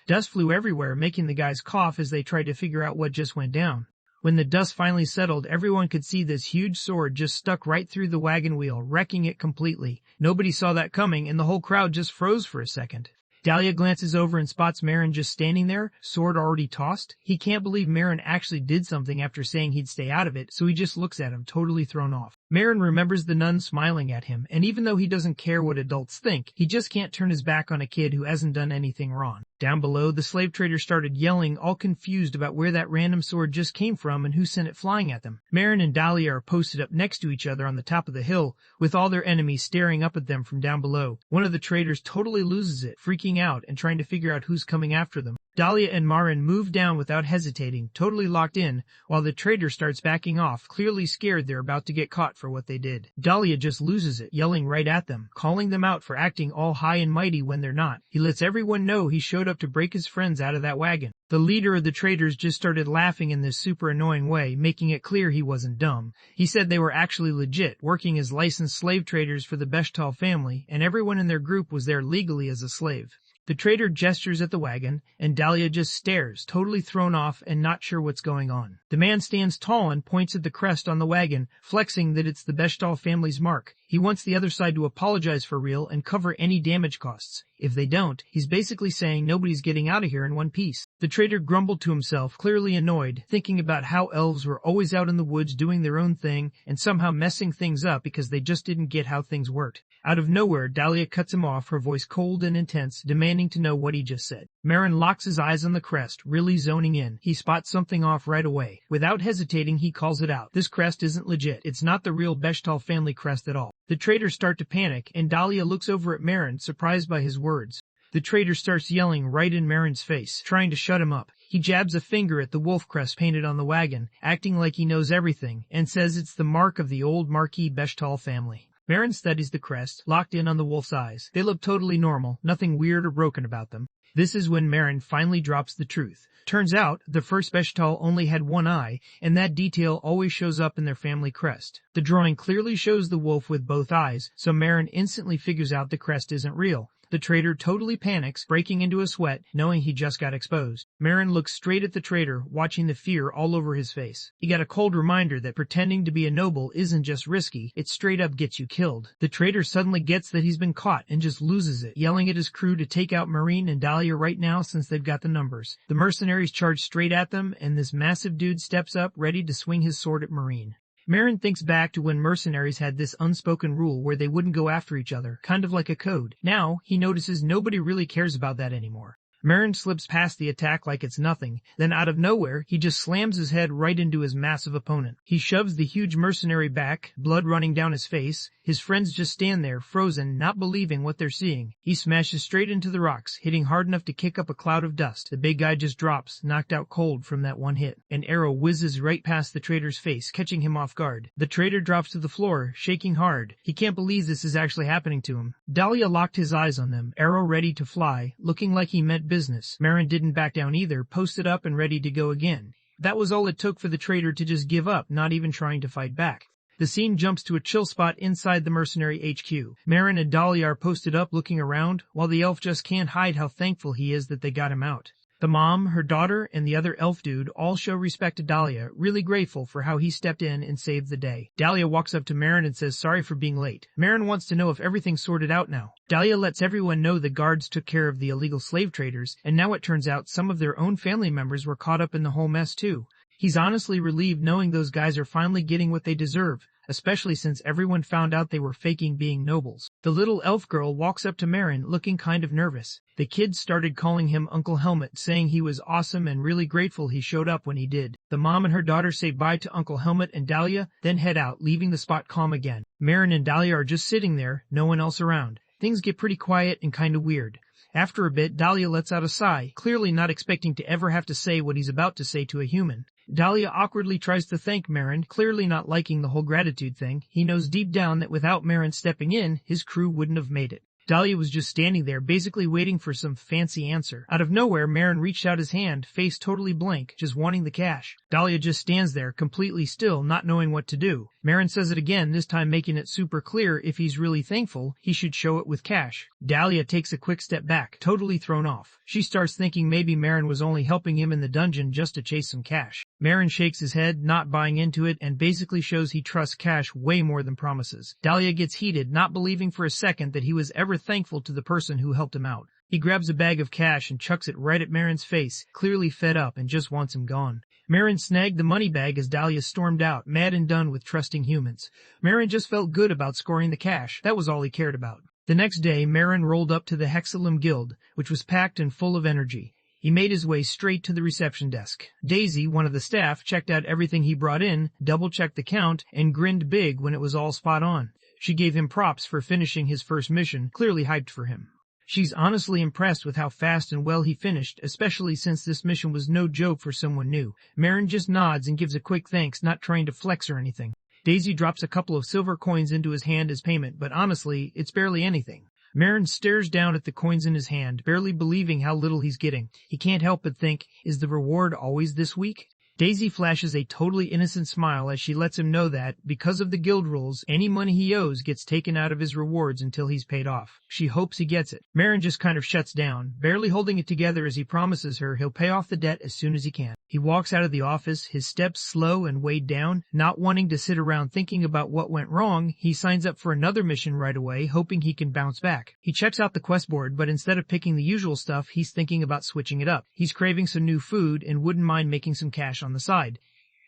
Dust flew everywhere, making the guys cough as they tried to figure out what just went down. When the dust finally settled, everyone could see this huge sword just stuck right through the wagon wheel, wrecking it completely. Nobody saw that coming, and the whole crowd just froze for a second. Dahlia glances over and spots Marin just standing there, sword already tossed. He can't believe Marin actually did something after saying he'd stay out of it, so he just looks at him, totally thrown off. Marin remembers the nun smiling at him, and even though he doesn't care what adults think, he just can't turn his back on a kid who hasn't done anything wrong. Down below, the slave trader started yelling, all confused about where that random sword just came from and who sent it flying at them. Marin and Dahlia are posted up next to each other on the top of the hill, with all their enemies staring up at them from down below. One of the traders totally loses it, freaking out and trying to figure out who's coming after them. Dahlia and Marin move down without hesitating, totally locked in, while the trader starts backing off, clearly scared they're about to get caught for what they did. Dahlia just loses it, yelling right at them, calling them out for acting all high and mighty when they're not. He lets everyone know he showed up to break his friends out of that wagon. The leader of the traders just started laughing in this super annoying way, making it clear he wasn't dumb. He said they were actually legit, working as licensed slave traders for the Bechtal family, and everyone in their group was there legally as a slave. The trader gestures at the wagon, and Dahlia just stares, totally thrown off and not sure what's going on. The man stands tall and points at the crest on the wagon, flexing that it's the Bechtal family's mark. He wants the other side to apologize for real and cover any damage costs. If they don't, he's basically saying nobody's getting out of here in one piece. The trader grumbled to himself, clearly annoyed, thinking about how elves were always out in the woods doing their own thing and somehow messing things up because they just didn't get how things worked. Out of nowhere, Dahlia cuts him off, her voice cold and intense, demanding to know what he just said. Marin locks his eyes on the crest, really zoning in. He spots something off right away. Without hesitating, he calls it out. This crest isn't legit. It's not the real Bechtal family crest at all. The traders start to panic, and Dahlia looks over at Marin, surprised by his words. The trader starts yelling right in Marin's face, trying to shut him up. He jabs a finger at the wolf crest painted on the wagon, acting like he knows everything, and says it's the mark of the old Marquis Bechtal family. Marin studies the crest, locked in on the wolf's eyes. They look totally normal, nothing weird or broken about them. This is when Marin finally drops the truth. Turns out, the first Bechtal only had one eye, and that detail always shows up in their family crest. The drawing clearly shows the wolf with both eyes, so Marin instantly figures out the crest isn't real. The trader totally panics, breaking into a sweat, knowing he just got exposed. Marin looks straight at the trader, watching the fear all over his face. He got a cold reminder that pretending to be a noble isn't just risky, it straight up gets you killed. The trader suddenly gets that he's been caught and just loses it, yelling at his crew to take out Marine and Dahlia right now since they've got the numbers. The mercenaries charge straight at them, and this massive dude steps up, ready to swing his sword at Marine. Marin thinks back to when mercenaries had this unspoken rule where they wouldn't go after each other, kind of like a code. Now, he notices nobody really cares about that anymore. Marin slips past the attack like it's nothing, then out of nowhere, he just slams his head right into his massive opponent. He shoves the huge mercenary back, blood running down his face. His friends just stand there, frozen, not believing what they're seeing. He smashes straight into the rocks, hitting hard enough to kick up a cloud of dust. The big guy just drops, knocked out cold from that one hit. An arrow whizzes right past the trader's face, catching him off guard. The trader drops to the floor, shaking hard. He can't believe this is actually happening to him. Dahlia locked his eyes on them, arrow ready to fly, looking like he meant business. Marin didn't back down either, posted up and ready to go again. That was all it took for the trader to just give up, not even trying to fight back. The scene jumps to a chill spot inside the mercenary HQ. Marin and Dahlia are posted up looking around, while the elf just can't hide how thankful he is that they got him out. The mom, her daughter, and the other elf dude all show respect to Dahlia, really grateful for how he stepped in and saved the day. Dahlia walks up to Marin and says sorry for being late. Marin wants to know if everything's sorted out now. Dahlia lets everyone know the guards took care of the illegal slave traders, and now it turns out some of their own family members were caught up in the whole mess too. He's honestly relieved knowing those guys are finally getting what they deserve, especially since everyone found out they were faking being nobles. The little elf girl walks up to Marin, looking kind of nervous. The kids started calling him Uncle Helmet, saying he was awesome and really grateful he showed up when he did. The mom and her daughter say bye to Uncle Helmet and Dahlia, then head out, leaving the spot calm again. Marin and Dahlia are just sitting there, no one else around. Things get pretty quiet and kind of weird. After a bit, Dahlia lets out a sigh, clearly not expecting to ever have to say what he's about to say to a human. Dahlia awkwardly tries to thank Marin, clearly not liking the whole gratitude thing. He knows deep down that without Marin stepping in, his crew wouldn't have made it. Dahlia was just standing there, basically waiting for some fancy answer. Out of nowhere, Marin reached out his hand, face totally blank, just wanting the cash. Dahlia just stands there, completely still, not knowing what to do. Marin says it again, this time making it super clear if he's really thankful, he should show it with cash. Dahlia takes a quick step back, totally thrown off. She starts thinking maybe Marin was only helping him in the dungeon just to chase some cash. Marin shakes his head, not buying into it, and basically shows he trusts cash way more than promises. Dahlia gets heated, not believing for a second that he was ever thankful to the person who helped him out. He grabs a bag of cash and chucks it right at Marin's face, clearly fed up and just wants him gone. Marin snagged the money bag as Dahlia stormed out, mad and done with trusting humans. Marin just felt good about scoring the cash. That was all he cared about. The next day, Marin rolled up to the Hexalum Guild, which was packed and full of energy. He made his way straight to the reception desk. Daisy, one of the staff, checked out everything he brought in, double-checked the count, and grinned big when it was all spot on. She gave him props for finishing his first mission, clearly hyped for him. She's honestly impressed with how fast and well he finished, especially since this mission was no joke for someone new. Marin just nods and gives a quick thanks, not trying to flex or anything. Daisy drops a couple of silver coins into his hand as payment, but honestly, it's barely anything. Marin stares down at the coins in his hand, barely believing how little he's getting. He can't help but think, is the reward always this week? Daisy flashes a totally innocent smile as she lets him know that, because of the guild rules, any money he owes gets taken out of his rewards until he's paid off. She hopes he gets it. Marin just kind of shuts down, barely holding it together as he promises her he'll pay off the debt as soon as he can. He walks out of the office, his steps slow and weighed down. Not wanting to sit around thinking about what went wrong, he signs up for another mission right away, hoping he can bounce back. He checks out the quest board, but instead of picking the usual stuff, he's thinking about switching it up. He's craving some new food and wouldn't mind making some cash on the side.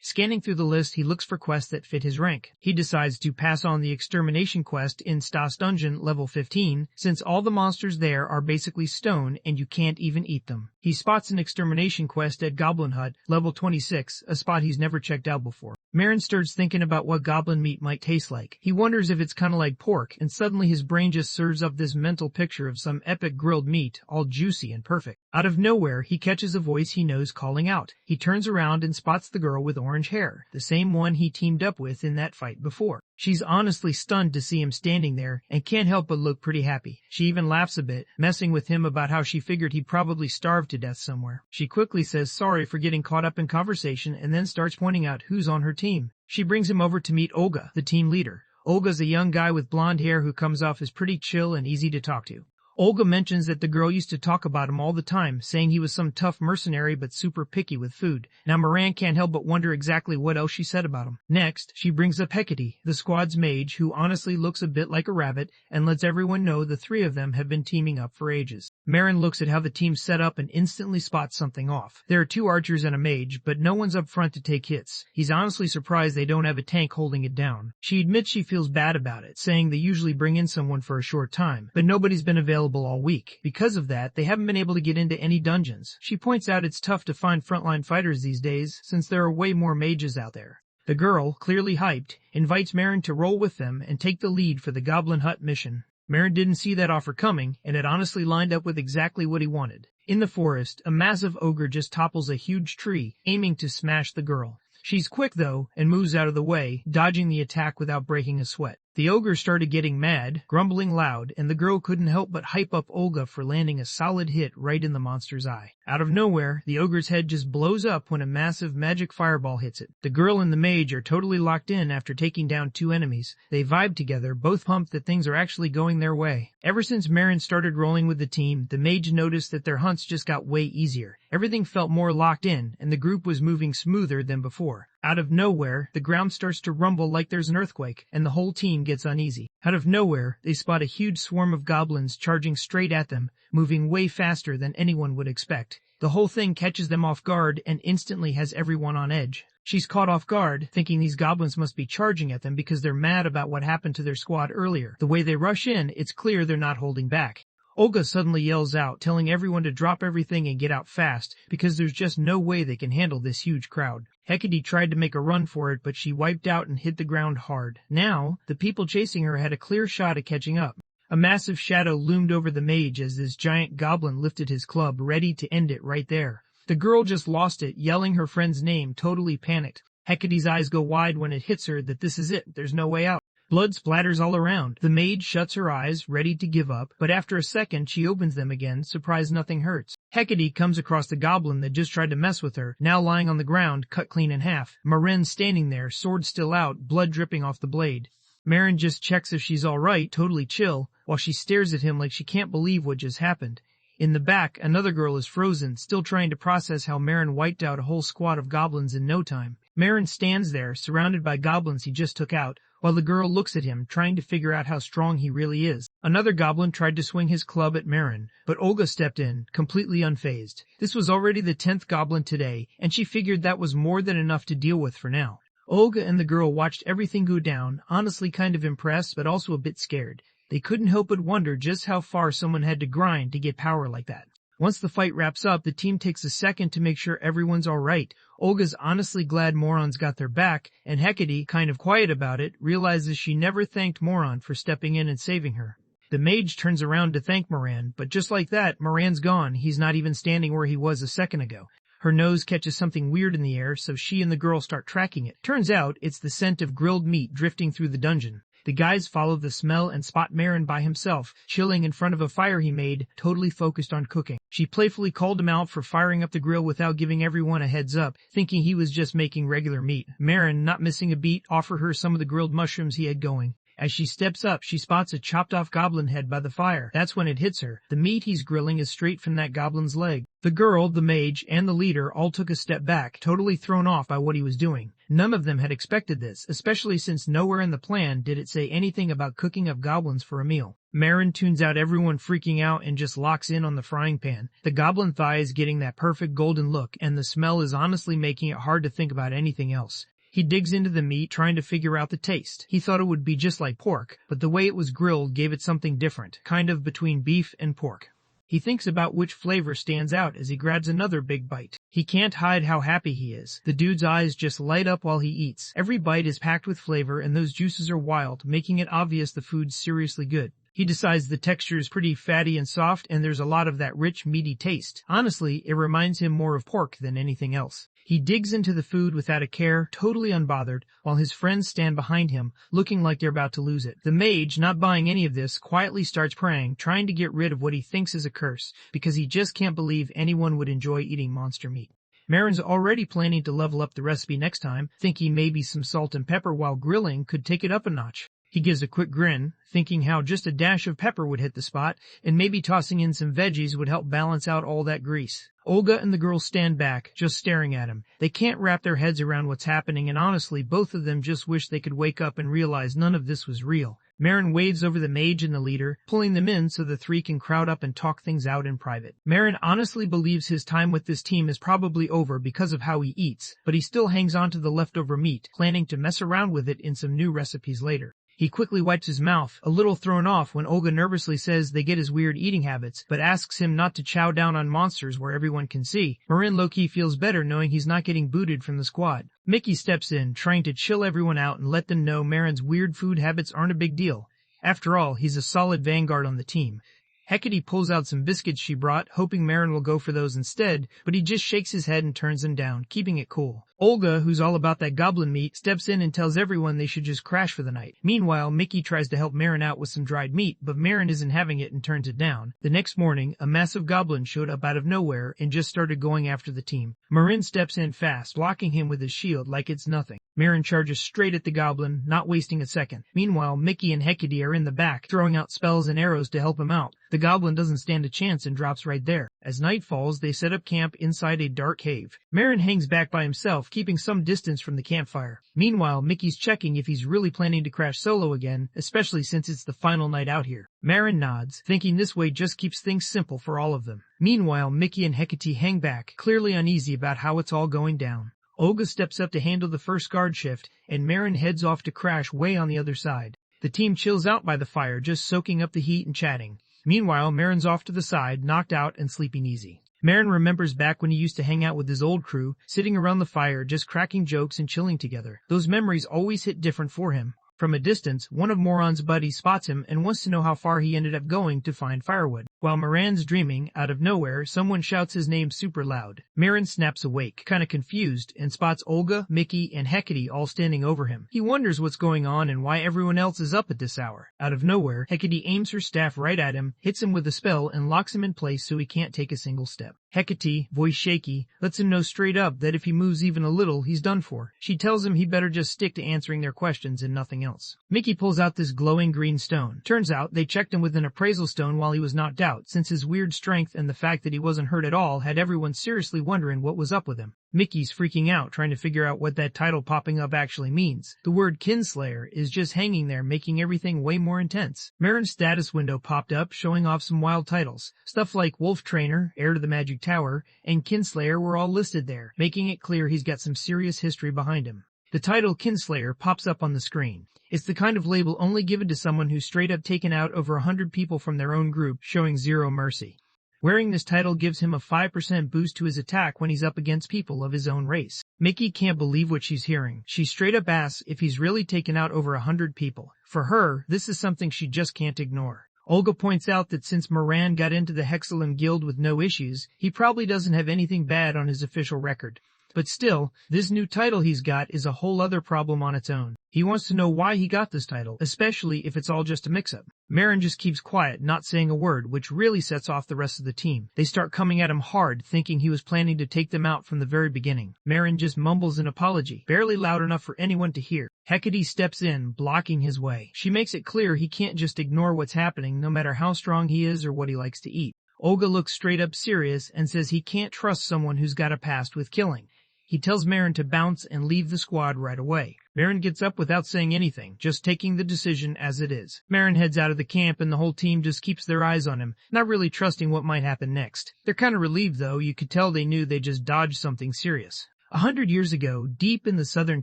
Scanning through the list, he looks for quests that fit his rank. He decides to pass on the extermination quest in Stas Dungeon level 15, since all the monsters there are basically stone and you can't even eat them. He spots an extermination quest at Goblin Hut, level 26, a spot he's never checked out before. Marin starts thinking about what goblin meat might taste like. He wonders if it's kinda like pork, and suddenly his brain just serves up this mental picture of some epic grilled meat, all juicy and perfect. Out of nowhere, he catches a voice he knows calling out. He turns around and spots the girl with orange hair, the same one he teamed up with in that fight before. She's honestly stunned to see him standing there and can't help but look pretty happy. She even laughs a bit, messing with him about how she figured he'd probably starve to death somewhere. She quickly says sorry for getting caught up in conversation and then starts pointing out who's on her team. She brings him over to meet Olga, the team leader. Olga's a young guy with blonde hair who comes off as pretty chill and easy to talk to. Olga mentions that the girl used to talk about him all the time, saying he was some tough mercenary but super picky with food. Now Moran can't help but wonder exactly what else she said about him. Next, she brings up Hecate, the squad's mage, who honestly looks a bit like a rabbit, and lets everyone know the three of them have been teaming up for ages. Marin looks at how the team's set up and instantly spots something off. There are 2 archers and a mage, but no one's up front to take hits. He's honestly surprised they don't have a tank holding it down. She admits she feels bad about it, saying they usually bring in someone for a short time, but nobody's been available all week. Because of that, they haven't been able to get into any dungeons. She points out it's tough to find frontline fighters these days, since there are way more mages out there. The girl, clearly hyped, invites Marin to roll with them and take the lead for the Goblin Hut mission. Marin didn't see that offer coming, and it honestly lined up with exactly what he wanted. In the forest, a massive ogre just topples a huge tree, aiming to smash the girl. She's quick though, and moves out of the way, dodging the attack without breaking a sweat. The ogre started getting mad, grumbling loud, and the girl couldn't help but hype up Olga for landing a solid hit right in the monster's eye. Out of nowhere, the ogre's head just blows up when a massive magic fireball hits it. The girl and the mage are totally locked in after taking down 2 enemies. They vibe together, both pumped that things are actually going their way. Ever since Marin started rolling with the team, the mage noticed that their hunts just got way easier. Everything felt more locked in, and the group was moving smoother than before. Out of nowhere, the ground starts to rumble like there's an earthquake, and the whole team gets uneasy. Out of nowhere, they spot a huge swarm of goblins charging straight at them, moving way faster than anyone would expect. The whole thing catches them off guard and instantly has everyone on edge. She's caught off guard, thinking these goblins must be charging at them because they're mad about what happened to their squad earlier. The way they rush in, it's clear they're not holding back. Olga suddenly yells out, telling everyone to drop everything and get out fast, because there's just no way they can handle this huge crowd. Hecate tried to make a run for it, but she wiped out and hit the ground hard. Now, the people chasing her had a clear shot at catching up. A massive shadow loomed over the mage as this giant goblin lifted his club, ready to end it right there. The girl just lost it, yelling her friend's name, totally panicked. Hecate's eyes go wide when it hits her that this is it, there's no way out. Blood splatters all around. The mage shuts her eyes, ready to give up, but after a second she opens them again, surprised nothing hurts. Hecate comes across the goblin that just tried to mess with her, now lying on the ground, cut clean in half. Marin standing there, sword still out, blood dripping off the blade. Marin just checks if she's alright, totally chill, while she stares at him like she can't believe what just happened. In the back, another girl is frozen, still trying to process how Marin wiped out a whole squad of goblins in no time. Marin stands there, surrounded by goblins he just took out, while the girl looks at him, trying to figure out how strong he really is. Another goblin tried to swing his club at Marin, but Olga stepped in, completely unfazed. This was already the 10th goblin today, and she figured that was more than enough to deal with for now. Olga and the girl watched everything go down, honestly kind of impressed, but also a bit scared. They couldn't help but wonder just how far someone had to grind to get power like that. Once the fight wraps up, the team takes a second to make sure everyone's alright. Olga's honestly glad Moron's got their back, and Hecate, kind of quiet about it, realizes she never thanked Moron for stepping in and saving her. The mage turns around to thank Moran, but just like that, Moran's gone. He's not even standing where he was a second ago. Her nose catches something weird in the air, so she and the girl start tracking it. Turns out, it's the scent of grilled meat drifting through the dungeon. The guys follow the smell and spot Marin by himself, chilling in front of a fire he made, totally focused on cooking. She playfully called him out for firing up the grill without giving everyone a heads up, thinking he was just making regular meat. Marin, not missing a beat, offered her some of the grilled mushrooms he had going. As she steps up, she spots a chopped-off goblin head by the fire. That's when it hits her. The meat he's grilling is straight from that goblin's leg. The girl, the mage, and the leader all took a step back, totally thrown off by what he was doing. None of them had expected this, especially since nowhere in the plan did it say anything about cooking up goblins for a meal. Marin tunes out everyone freaking out and just locks in on the frying pan. The goblin thigh is getting that perfect golden look, and the smell is honestly making it hard to think about anything else. He digs into the meat, trying to figure out the taste. He thought it would be just like pork, but the way it was grilled gave it something different, kind of between beef and pork. He thinks about which flavor stands out as he grabs another big bite. He can't hide how happy he is. The dude's eyes just light up while he eats. Every bite is packed with flavor, and those juices are wild, making it obvious the food's seriously good. He decides the texture is pretty fatty and soft, and there's a lot of that rich, meaty taste. Honestly, it reminds him more of pork than anything else. He digs into the food without a care, totally unbothered, while his friends stand behind him, looking like they're about to lose it. The mage, not buying any of this, quietly starts praying, trying to get rid of what he thinks is a curse, because he just can't believe anyone would enjoy eating monster meat. Marin's already planning to level up the recipe next time, thinking maybe some salt and pepper while grilling could take it up a notch. He gives a quick grin, thinking how just a dash of pepper would hit the spot, and maybe tossing in some veggies would help balance out all that grease. Olga and the girls stand back, just staring at him. They can't wrap their heads around what's happening, and honestly, both of them just wish they could wake up and realize none of this was real. Marin waves over the mage and the leader, pulling them in so the three can crowd up and talk things out in private. Marin honestly believes his time with this team is probably over because of how he eats, but he still hangs on to the leftover meat, planning to mess around with it in some new recipes later. He quickly wipes his mouth, a little thrown off when Olga nervously says they get his weird eating habits, but asks him not to chow down on monsters where everyone can see. Marin low-key feels better knowing he's not getting booted from the squad. Mickey steps in, trying to chill everyone out and let them know Marin's weird food habits aren't a big deal. After all, he's a solid vanguard on the team. Hecate pulls out some biscuits she brought, hoping Marin will go for those instead, but he just shakes his head and turns them down, keeping it cool. Olga, who's all about that goblin meat, steps in and tells everyone they should just crash for the night. Meanwhile, Mickey tries to help Marin out with some dried meat, but Marin isn't having it and turns it down. The next morning, a massive goblin showed up out of nowhere and just started going after the team. Marin steps in fast, blocking him with his shield like it's nothing. Marin charges straight at the goblin, not wasting a second. Meanwhile, Mickey and Hecate are in the back, throwing out spells and arrows to help him out. The goblin doesn't stand a chance and drops right there. As night falls, they set up camp inside a dark cave. Marin hangs back by himself, keeping some distance from the campfire. Meanwhile, Mickey's checking if he's really planning to crash solo again, especially since it's the final night out here. Marin nods, thinking this way just keeps things simple for all of them. Meanwhile, Mickey and Hecate hang back, clearly uneasy about how it's all going down. Olga steps up to handle the first guard shift, and Marin heads off to crash way on the other side. The team chills out by the fire, just soaking up the heat and chatting. Meanwhile, Marin's off to the side, knocked out and sleeping easy. Marin remembers back when he used to hang out with his old crew, sitting around the fire, just cracking jokes and chilling together. Those memories always hit different for him. From a distance, one of Moran's buddies spots him and wants to know how far he ended up going to find firewood. While Moran's dreaming, out of nowhere, someone shouts his name super loud. Marin snaps awake, kinda confused, and spots Olga, Mickey, and Hecate all standing over him. He wonders what's going on and why everyone else is up at this hour. Out of nowhere, Hecate aims her staff right at him, hits him with a spell, and locks him in place so he can't take a single step. Hecate, voice shaky, lets him know straight up that if he moves even a little, he's done for. She tells him he better just stick to answering their questions and nothing else. Mickey pulls out this glowing green stone. Turns out they checked him with an appraisal stone while he was knocked out, since his weird strength and the fact that he wasn't hurt at all had everyone seriously wondering what was up with him. Mickey's freaking out, trying to figure out what that title popping up actually means. The word Kinslayer is just hanging there, making everything way more intense. Marin's status window popped up, showing off some wild titles. Stuff like Wolf Trainer, Heir to the Magic Tower, and Kinslayer were all listed there, making it clear he's got some serious history behind him. The title Kinslayer pops up on the screen. It's the kind of label only given to someone who's straight up taken out over 100 people from their own group, showing zero mercy. Wearing this title gives him a 5% boost to his attack when he's up against people of his own race. Mickey can't believe what she's hearing. She straight up asks if he's really taken out over 100 people. For her, this is something she just can't ignore. Olga points out that since Moran got into the Hexalum Guild with no issues, he probably doesn't have anything bad on his official record. But still, this new title he's got is a whole other problem on its own. He wants to know why he got this title, especially if it's all just a mix-up. Marin just keeps quiet, not saying a word, which really sets off the rest of the team. They start coming at him hard, thinking he was planning to take them out from the very beginning. Marin just mumbles an apology, barely loud enough for anyone to hear. Hecate steps in, blocking his way. She makes it clear he can't just ignore what's happening, no matter how strong he is or what he likes to eat. Olga looks straight up serious and says he can't trust someone who's got a past with killing. He tells Marin to bounce and leave the squad right away. Marin gets up without saying anything, just taking the decision as it is. Marin heads out of the camp and the whole team just keeps their eyes on him, not really trusting what might happen next. They're kind of relieved though, you could tell they knew they just dodged something serious. 100 years ago, deep in the southern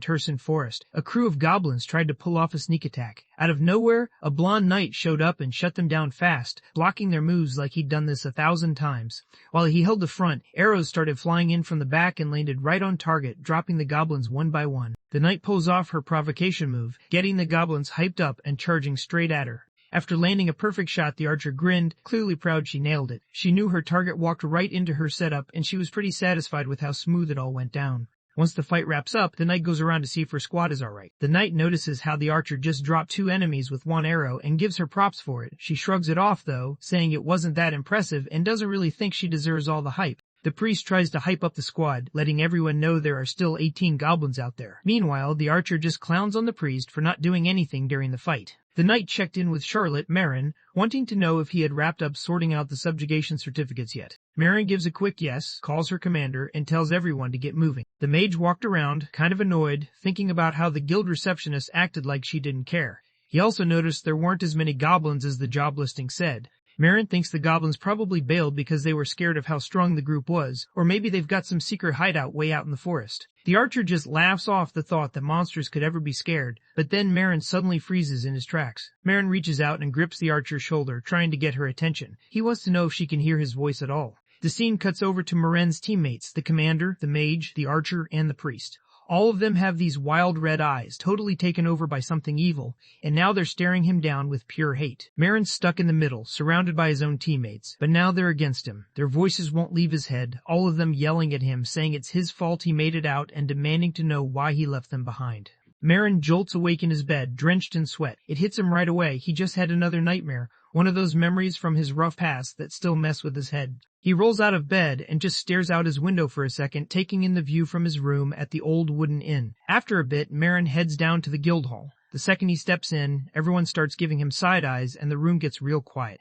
Tursan forest, a crew of goblins tried to pull off a sneak attack. Out of nowhere, a blonde knight showed up and shut them down fast, blocking their moves like he'd done this 1,000 times. While he held the front, arrows started flying in from the back and landed right on target, dropping the goblins one by one. The knight pulls off her provocation move, getting the goblins hyped up and charging straight at her. After landing a perfect shot, the archer grinned, clearly proud she nailed it. She knew her target walked right into her setup, and she was pretty satisfied with how smooth it all went down. Once the fight wraps up, the knight goes around to see if her squad is alright. The knight notices how the archer just dropped 2 enemies with 1 arrow and gives her props for it. She shrugs it off though, saying it wasn't that impressive and doesn't really think she deserves all the hype. The priest tries to hype up the squad, letting everyone know there are still 18 goblins out there. Meanwhile, the archer just clowns on the priest for not doing anything during the fight. The knight checked in with Charlotte, Marin, wanting to know if he had wrapped up sorting out the subjugation certificates yet. Marin gives a quick yes, calls her commander, and tells everyone to get moving. The mage walked around, kind of annoyed, thinking about how the guild receptionist acted like she didn't care. He also noticed there weren't as many goblins as the job listing said. Marin thinks the goblins probably bailed because they were scared of how strong the group was, or maybe they've got some secret hideout way out in the forest. The archer just laughs off the thought that monsters could ever be scared, but then Marin suddenly freezes in his tracks. Marin reaches out and grips the archer's shoulder, trying to get her attention. He wants to know if she can hear his voice at all. The scene cuts over to Marin's teammates, the commander, the mage, the archer, and the priest. All of them have these wild red eyes, totally taken over by something evil, and now they're staring him down with pure hate. Marin's stuck in the middle, surrounded by his own teammates, but now they're against him. Their voices won't leave his head, all of them yelling at him, saying it's his fault he made it out and demanding to know why he left them behind. Marin jolts awake in his bed, drenched in sweat. It hits him right away. He just had another nightmare, one of those memories from his rough past that still mess with his head. He rolls out of bed and just stares out his window for a second, taking in the view from his room at the old wooden inn. After a bit, Marin heads down to the guild hall. The second he steps in, everyone starts giving him side eyes and the room gets real quiet.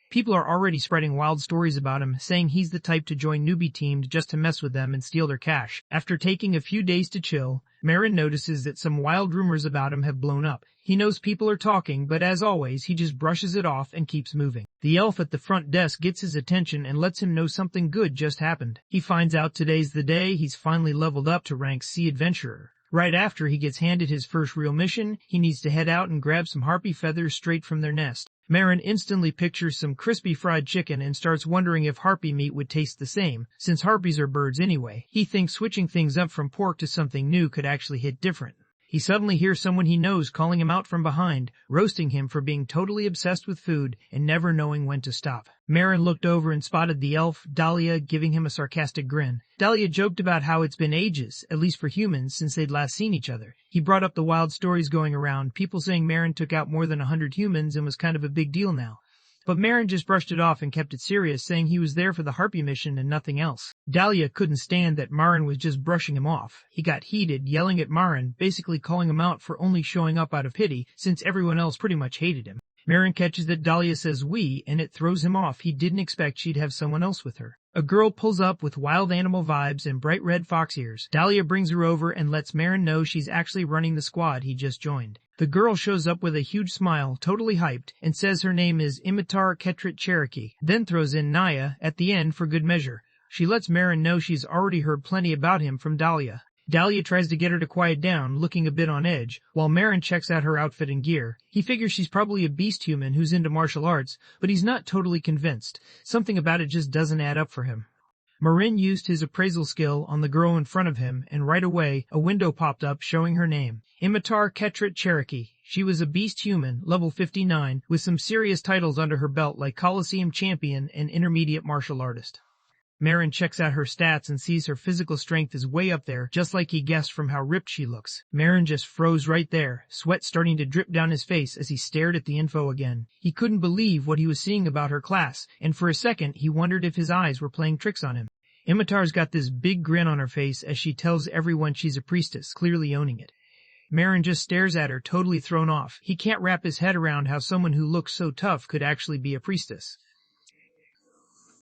People are already spreading wild stories about him, saying he's the type to join newbie teams just to mess with them and steal their cash. After taking a few days to chill, Marin notices that some wild rumors about him have blown up. He knows people are talking, but as always, he just brushes it off and keeps moving. The elf at the front desk gets his attention and lets him know something good just happened. He finds out today's the day he's finally leveled up to rank C Adventurer. Right after he gets handed his first real mission, he needs to head out and grab some harpy feathers straight from their nest. Marin instantly pictures some crispy fried chicken and starts wondering if harpy meat would taste the same, since harpies are birds anyway. He thinks switching things up from pork to something new could actually hit different. He suddenly hears someone he knows calling him out from behind, roasting him for being totally obsessed with food and never knowing when to stop. Marin looked over and spotted the elf, Dahlia, giving him a sarcastic grin. Dahlia joked about how it's been ages, at least for humans, since they'd last seen each other. He brought up the wild stories going around, people saying Marin took out more than 100 humans and was kind of a big deal now. But Marin just brushed it off and kept it serious, saying he was there for the harpy mission and nothing else. Dahlia couldn't stand that Marin was just brushing him off. He got heated, yelling at Marin, basically calling him out for only showing up out of pity, since everyone else pretty much hated him. Marin catches that Dahlia says we, and it throws him off. He didn't expect she'd have someone else with her. A girl pulls up with wild animal vibes and bright red fox ears. Dahlia brings her over and lets Marin know she's actually running the squad he just joined. The girl shows up with a huge smile, totally hyped, and says her name is Imitar Ketrit Cherokee, then throws in Naya at the end for good measure. She lets Marin know she's already heard plenty about him from Dahlia. Dahlia tries to get her to quiet down, looking a bit on edge, while Marin checks out her outfit and gear. He figures she's probably a beast human who's into martial arts, but he's not totally convinced. Something about it just doesn't add up for him. Marin used his appraisal skill on the girl in front of him, and right away, a window popped up showing her name. Imitar Ketrit Cherokee. She was a beast human, level 59, with some serious titles under her belt like Coliseum Champion and Intermediate Martial Artist. Marin checks out her stats and sees her physical strength is way up there, just like he guessed from how ripped she looks. Marin just froze right there, sweat starting to drip down his face as he stared at the info again. He couldn't believe what he was seeing about her class, and for a second he wondered if his eyes were playing tricks on him. Imitar's got this big grin on her face as she tells everyone she's a priestess, clearly owning it. Marin just stares at her, totally thrown off. He can't wrap his head around how someone who looks so tough could actually be a priestess.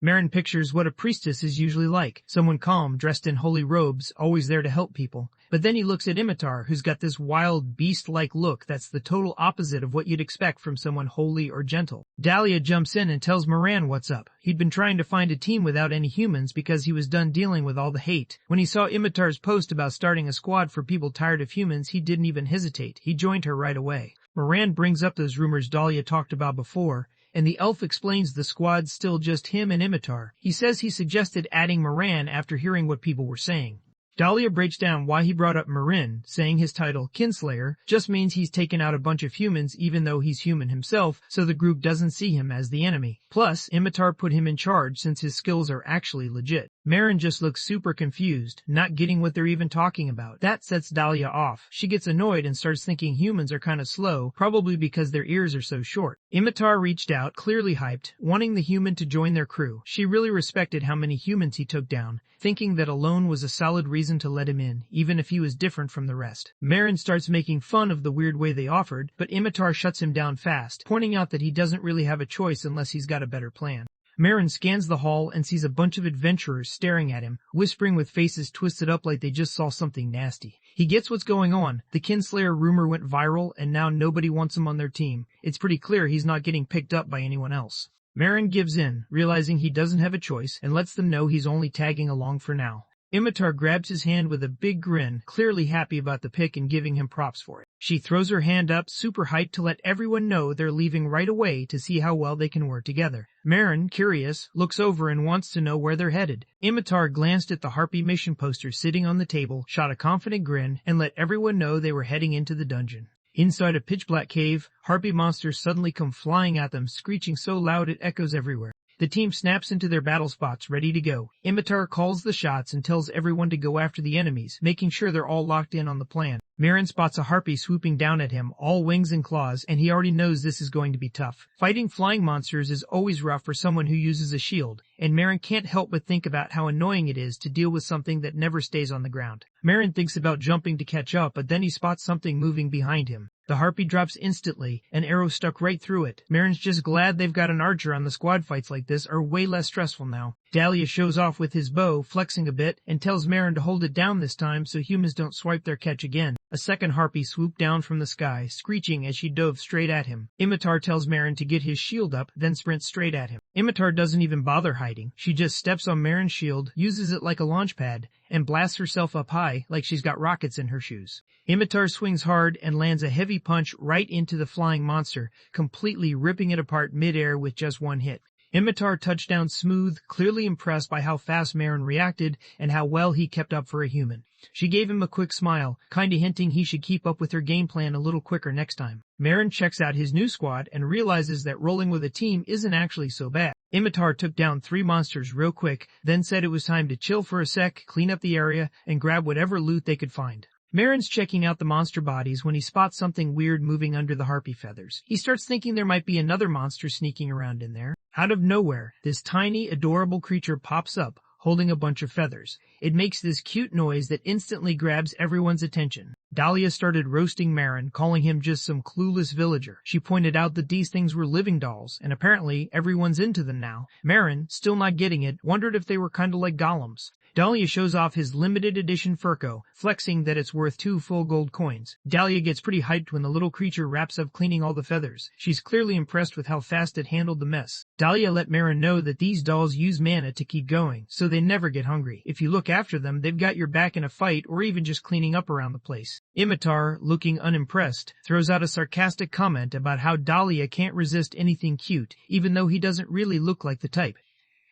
Marin pictures what a priestess is usually like, someone calm, dressed in holy robes, always there to help people. But then he looks at Imitar, who's got this wild, beast-like look that's the total opposite of what you'd expect from someone holy or gentle. Dahlia jumps in and tells Moran what's up. He'd been trying to find a team without any humans because he was done dealing with all the hate. When he saw Imitar's post about starting a squad for people tired of humans, he didn't even hesitate. He joined her right away. Moran brings up those rumors Dahlia talked about before, and the elf explains the squad's still just him and Imitar. He says he suggested adding Moran after hearing what people were saying. Dahlia breaks down why he brought up Marin, saying his title, Kinslayer, just means he's taken out a bunch of humans even though he's human himself, so the group doesn't see him as the enemy. Plus, Imitar put him in charge since his skills are actually legit. Marin just looks super confused, not getting what they're even talking about. That sets Dahlia off. She gets annoyed and starts thinking humans are kind of slow, probably because their ears are so short. Imitar reached out, clearly hyped, wanting the human to join their crew. She really respected how many humans he took down, thinking that alone was a solid reason to let him in, even if he was different from the rest. Marin starts making fun of the weird way they offered, but Imitar shuts him down fast, pointing out that he doesn't really have a choice unless he's got a better plan. Marin scans the hall and sees a bunch of adventurers staring at him, whispering with faces twisted up like they just saw something nasty. He gets what's going on. The Kinslayer rumor went viral, and now nobody wants him on their team. It's pretty clear he's not getting picked up by anyone else. Marin gives in, realizing he doesn't have a choice, and lets them know he's only tagging along for now. Imitar grabs his hand with a big grin, clearly happy about the pick and giving him props for it. She throws her hand up, super hyped to let everyone know they're leaving right away to see how well they can work together. Marin, curious, looks over and wants to know where they're headed. Imitar glanced at the Harpy mission poster sitting on the table, shot a confident grin, and let everyone know they were heading into the dungeon. Inside a pitch-black cave, Harpy monsters suddenly come flying at them, screeching so loud it echoes everywhere. The team snaps into their battle spots, ready to go. Imitar calls the shots and tells everyone to go after the enemies, making sure they're all locked in on the plan. Marin spots a harpy swooping down at him, all wings and claws, and he already knows this is going to be tough. Fighting flying monsters is always rough for someone who uses a shield, and Marin can't help but think about how annoying it is to deal with something that never stays on the ground. Marin thinks about jumping to catch up, but then he spots something moving behind him. The harpy drops instantly, an arrow stuck right through it. Marin's just glad they've got an archer on the squad fights like this are way less stressful now. Dahlia shows off with his bow, flexing a bit, and tells Marin to hold it down this time so humans don't swipe their catch again. A second harpy swooped down from the sky, screeching as she dove straight at him. Imitar tells Marin to get his shield up, then sprints straight at him. Imitar doesn't even bother hiding. She just steps on Marin's shield, uses it like a launch pad, and blasts herself up high like she's got rockets in her shoes. Imitar swings hard and lands a heavy punch right into the flying monster, completely ripping it apart mid-air with just one hit. Imitar touched down smooth, clearly impressed by how fast Marin reacted and how well he kept up for a human. She gave him a quick smile, kinda hinting he should keep up with her game plan a little quicker next time. Marin checks out his new squad and realizes that rolling with a team isn't actually so bad. Imitar took down 3 monsters real quick, then said it was time to chill for a sec, clean up the area, and grab whatever loot they could find. Marin's checking out the monster bodies when he spots something weird moving under the harpy feathers. He starts thinking there might be another monster sneaking around in there. Out of nowhere, this tiny, adorable creature pops up, holding a bunch of feathers. It makes this cute noise that instantly grabs everyone's attention. Dahlia started roasting Marin, calling him just some clueless villager. She pointed out that these things were living dolls, and apparently everyone's into them now. Marin, still not getting it, wondered if they were kinda like golems. Dahlia shows off his limited edition Furco, flexing that it's worth 2 full gold coins. Dahlia gets pretty hyped when the little creature wraps up cleaning all the feathers. She's clearly impressed with how fast it handled the mess. Dahlia let Marin know that these dolls use mana to keep going, so they never get hungry. If you look after them, they've got your back in a fight or even just cleaning up around the place. Imitar, looking unimpressed, throws out a sarcastic comment about how Dahlia can't resist anything cute, even though he doesn't really look like the type.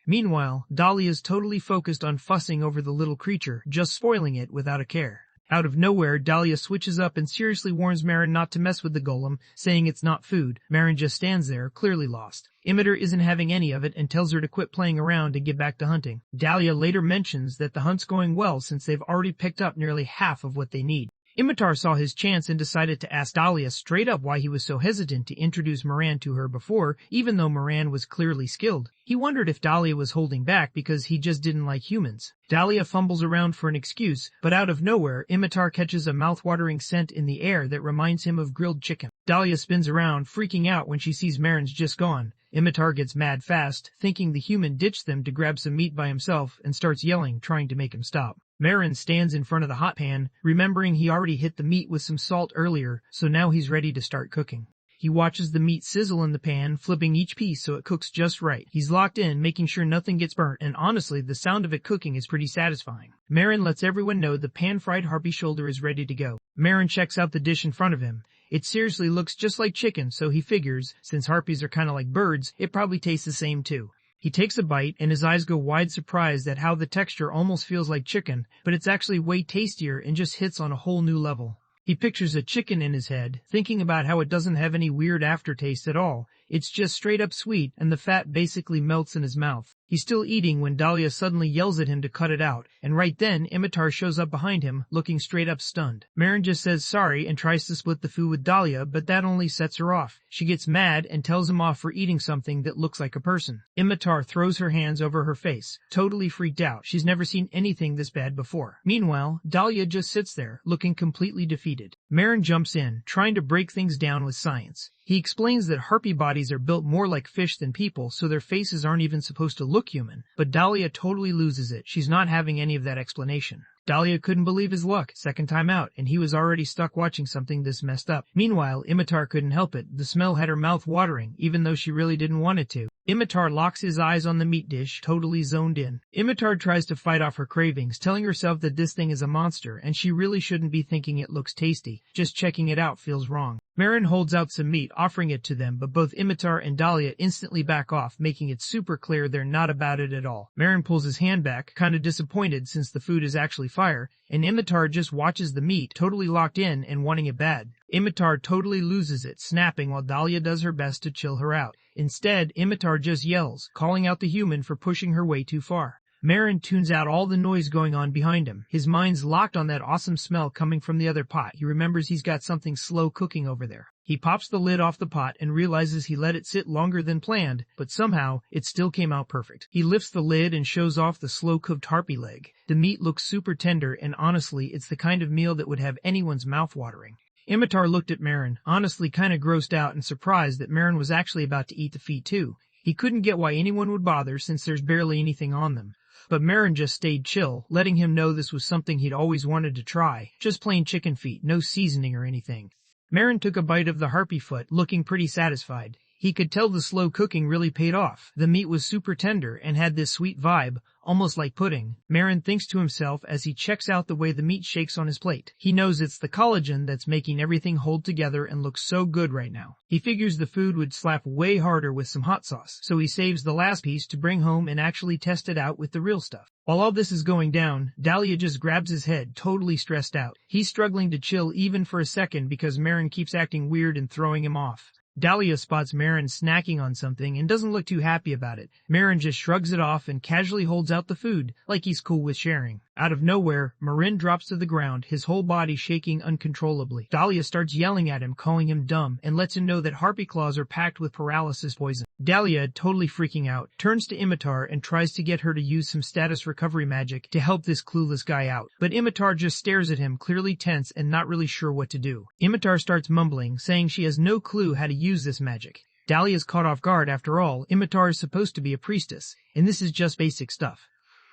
Meanwhile, Dahlia's totally focused on fussing over the little creature, just spoiling it without a care. Out of nowhere, Dahlia switches up and seriously warns Marin not to mess with the golem, saying it's not food. Marin just stands there, clearly lost. Imitar isn't having any of it and tells her to quit playing around and get back to hunting. Dahlia later mentions that the hunt's going well since they've already picked up nearly half of what they need. Imitar saw his chance and decided to ask Dahlia straight up why he was so hesitant to introduce Moran to her before, even though Moran was clearly skilled. He wondered if Dahlia was holding back because he just didn't like humans. Dahlia fumbles around for an excuse, but out of nowhere, Imitar catches a mouth-watering scent in the air that reminds him of grilled chicken. Dahlia spins around, freaking out when she sees Marin's just gone. Imitar gets mad fast, thinking the human ditched them to grab some meat by himself, and starts yelling, trying to make him stop. Marin stands in front of the hot pan, remembering he already hit the meat with some salt earlier, so now he's ready to start cooking. He watches the meat sizzle in the pan, flipping each piece so it cooks just right. He's locked in, making sure nothing gets burnt, and honestly, the sound of it cooking is pretty satisfying. Marin lets everyone know the pan-fried harpy shoulder is ready to go. Marin checks out the dish in front of him. It seriously looks just like chicken, so he figures, since harpies are kinda like birds, it probably tastes the same too. He takes a bite, and his eyes go wide surprised at how the texture almost feels like chicken, but it's actually way tastier and just hits on a whole new level. He pictures a chicken in his head, thinking about how it doesn't have any weird aftertaste at all. It's just straight up sweet, and the fat basically melts in his mouth. He's still eating when Dahlia suddenly yells at him to cut it out, and right then, Imitar shows up behind him, looking straight up stunned. Marin just says sorry and tries to split the food with Dahlia, but that only sets her off. She gets mad and tells him off for eating something that looks like a person. Imitar throws her hands over her face, totally freaked out. She's never seen anything this bad before. Meanwhile, Dahlia just sits there, looking completely defeated. Marin jumps in, trying to break things down with science. He explains that harpy bodies are built more like fish than people, so their faces aren't even supposed to look human. But Dahlia totally loses it. She's not having any of that explanation. Dahlia couldn't believe his luck, second time out, and he was already stuck watching something this messed up. Meanwhile, Imitar couldn't help it. The smell had her mouth watering, even though she really didn't want it to. Imitar locks his eyes on the meat dish, totally zoned in. Imitar tries to fight off her cravings, telling herself that this thing is a monster, and she really shouldn't be thinking it looks tasty. Just checking it out feels wrong. Marin holds out some meat, offering it to them, but both Imitar and Dahlia instantly back off, making it super clear they're not about it at all. Marin pulls his hand back, kinda disappointed since the food is actually fire, and Imitar just watches the meat, totally locked in and wanting it bad. Imitar totally loses it, snapping while Dahlia does her best to chill her out. Instead, Imitar just yells, calling out the human for pushing her way too far. Marin tunes out all the noise going on behind him. His mind's locked on that awesome smell coming from the other pot. He remembers he's got something slow cooking over there. He pops the lid off the pot and realizes he let it sit longer than planned, but somehow, it still came out perfect. He lifts the lid and shows off the slow-cooked harpy leg. The meat looks super tender, and honestly, it's the kind of meal that would have anyone's mouth watering. Imitar looked at Marin, honestly kinda grossed out and surprised that Marin was actually about to eat the feet too. He couldn't get why anyone would bother since there's barely anything on them. But Marin just stayed chill, letting him know this was something he'd always wanted to try. Just plain chicken feet, no seasoning or anything. Marin took a bite of the harpy foot, looking pretty satisfied. He could tell the slow cooking really paid off. The meat was super tender and had this sweet vibe, almost like pudding. Marin thinks to himself as he checks out the way the meat shakes on his plate. He knows it's the collagen that's making everything hold together and look so good right now. He figures the food would slap way harder with some hot sauce, so he saves the last piece to bring home and actually test it out with the real stuff. While all this is going down, Dahlia just grabs his head, totally stressed out. He's struggling to chill even for a second because Marin keeps acting weird and throwing him off. Dahlia spots Marin snacking on something and doesn't look too happy about it. Marin just shrugs it off and casually holds out the food, like he's cool with sharing. Out of nowhere, Marin drops to the ground, his whole body shaking uncontrollably. Dahlia starts yelling at him, calling him dumb, and lets him know that harpy claws are packed with paralysis poison. Dahlia, totally freaking out, turns to Imitar and tries to get her to use some status recovery magic to help this clueless guy out. But Imitar just stares at him, clearly tense and not really sure what to do. Imitar starts mumbling, saying she has no clue how to use this magic. Dahlia's caught off guard. After all, Imitar is supposed to be a priestess, and this is just basic stuff.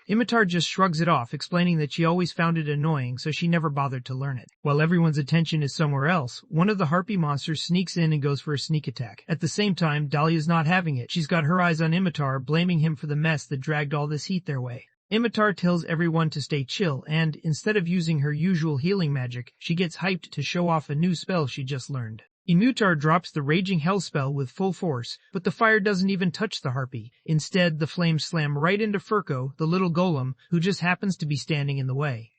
Imitar just shrugs it off, explaining that she always found it annoying, so she never bothered to learn it. While everyone's attention is somewhere else, one of the harpy monsters sneaks in and goes for a sneak attack. At the same time, Dahlia's not having it. She's got her eyes on Imitar, blaming him for the mess that dragged all this heat their way. Imitar tells everyone to stay chill, and, instead of using her usual healing magic, she gets hyped to show off a new spell she just learned. Imitar drops the Raging Hell spell with full force, but the fire doesn't even touch the harpy. Instead, the flames slam right into Furko, the little golem, who just happens to be standing in the way.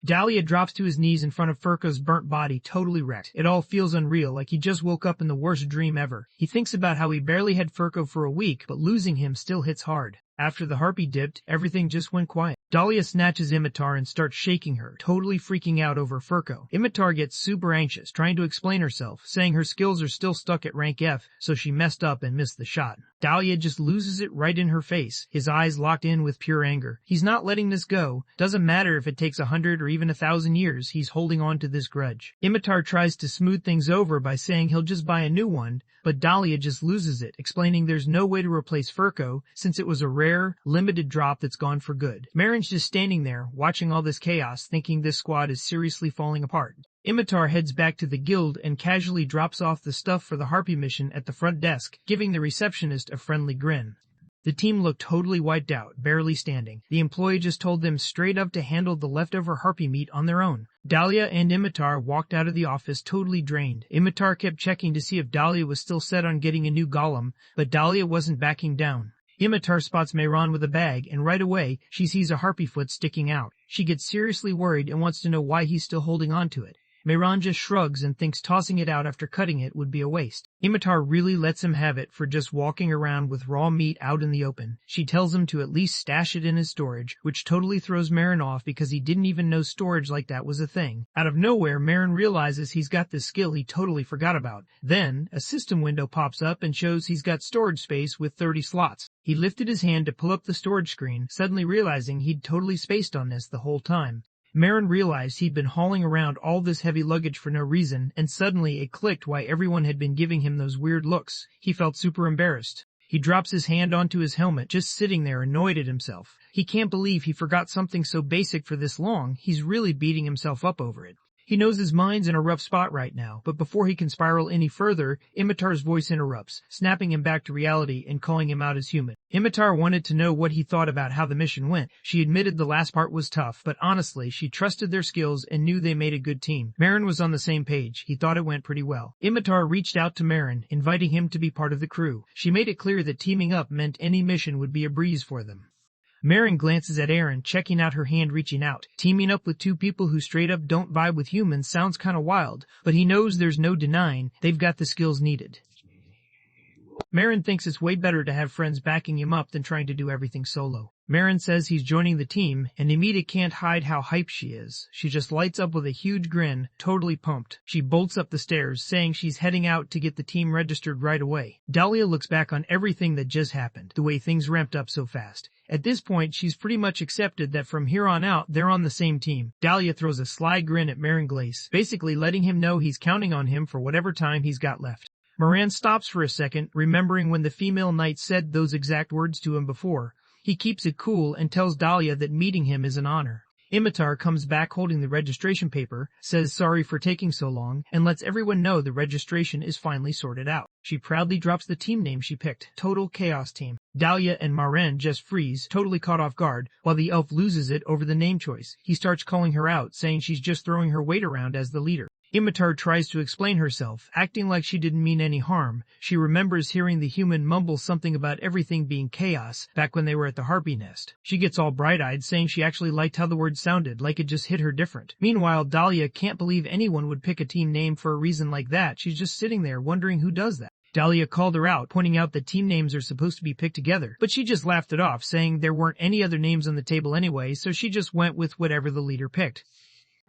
Dahlia drops to his knees in front of Furko's burnt body, totally wrecked. It all feels unreal, like he just woke up in the worst dream ever. He thinks about how he barely had Furko for a week, but losing him still hits hard. After the harpy dipped, everything just went quiet. Dahlia snatches Imitar and starts shaking her, totally freaking out over Furko. Imitar gets super anxious, trying to explain herself, saying her skills are still stuck at rank F, so she messed up and missed the shot. Dahlia just loses it right in her face, his eyes locked in with pure anger. He's not letting this go. Doesn't matter if it takes 100 or even 1,000 years, he's holding on to this grudge. Imitar tries to smooth things over by saying he'll just buy a new one, but Dahlia just loses it, explaining there's no way to replace Furco since it was a rare, limited drop that's gone for good. Marin's just standing there, watching all this chaos, thinking this squad is seriously falling apart. Imitar heads back to the guild and casually drops off the stuff for the Harpy mission at the front desk, giving the receptionist a friendly grin. The team looked totally wiped out, barely standing. The employee just told them straight up to handle the leftover Harpy meat on their own. Dahlia and Imitar walked out of the office totally drained. Imitar kept checking to see if Dahlia was still set on getting a new golem, but Dahlia wasn't backing down. Imitar spots Mayron with a bag, and right away, she sees a harpy foot sticking out. She gets seriously worried and wants to know why he's still holding on to it. Mayron just shrugs and thinks tossing it out after cutting it would be a waste. Imitar really lets him have it for just walking around with raw meat out in the open. She tells him to at least stash it in his storage, which totally throws Mayron off because he didn't even know storage like that was a thing. Out of nowhere, Mayron realizes he's got this skill he totally forgot about. Then, a system window pops up and shows he's got storage space with 30 slots. He lifted his hand to pull up the storage screen, suddenly realizing he'd totally spaced on this the whole time. Marin realized he'd been hauling around all this heavy luggage for no reason, and suddenly it clicked why everyone had been giving him those weird looks. He felt super embarrassed. He drops his hand onto his helmet, just sitting there annoyed at himself. He can't believe he forgot something so basic for this long. He's really beating himself up over it. He knows his mind's in a rough spot right now, but before he can spiral any further, Imitar's voice interrupts, snapping him back to reality and calling him out as human. Imitar wanted to know what he thought about how the mission went. She admitted the last part was tough, but honestly, she trusted their skills and knew they made a good team. Marin was on the same page. He thought it went pretty well. Imitar reached out to Marin, inviting him to be part of the crew. She made it clear that teaming up meant any mission would be a breeze for them. Marin glances at Aaron, checking out her hand reaching out. Teaming up with two people who straight up don't vibe with humans sounds kinda wild, but he knows there's no denying they've got the skills needed. Marin thinks it's way better to have friends backing him up than trying to do everything solo. Marin says he's joining the team, and Amita can't hide how hyped she is. She just lights up with a huge grin, totally pumped. She bolts up the stairs, saying she's heading out to get the team registered right away. Dahlia looks back on everything that just happened, the way things ramped up so fast. At this point, she's pretty much accepted that from here on out, they're on the same team. Dahlia throws a sly grin at Marin Glace, basically letting him know he's counting on him for whatever time he's got left. Moran stops for a second, remembering when the female knight said those exact words to him before. He keeps it cool and tells Dahlia that meeting him is an honor. Imitar comes back holding the registration paper, says sorry for taking so long, and lets everyone know the registration is finally sorted out. She proudly drops the team name she picked, Total Chaos Team. Dahlia and Maren just freeze, totally caught off guard, while the elf loses it over the name choice. He starts calling her out, saying she's just throwing her weight around as the leader. Imitar tries to explain herself, acting like she didn't mean any harm. She remembers hearing the human mumble something about everything being chaos back when they were at the Harpy Nest. She gets all bright-eyed, saying she actually liked how the word sounded, like it just hit her different. Meanwhile, Dahlia can't believe anyone would pick a team name for a reason like that. She's just sitting there wondering who does that. Dahlia called her out, pointing out that team names are supposed to be picked together, but she just laughed it off, saying there weren't any other names on the table anyway, so she just went with whatever the leader picked.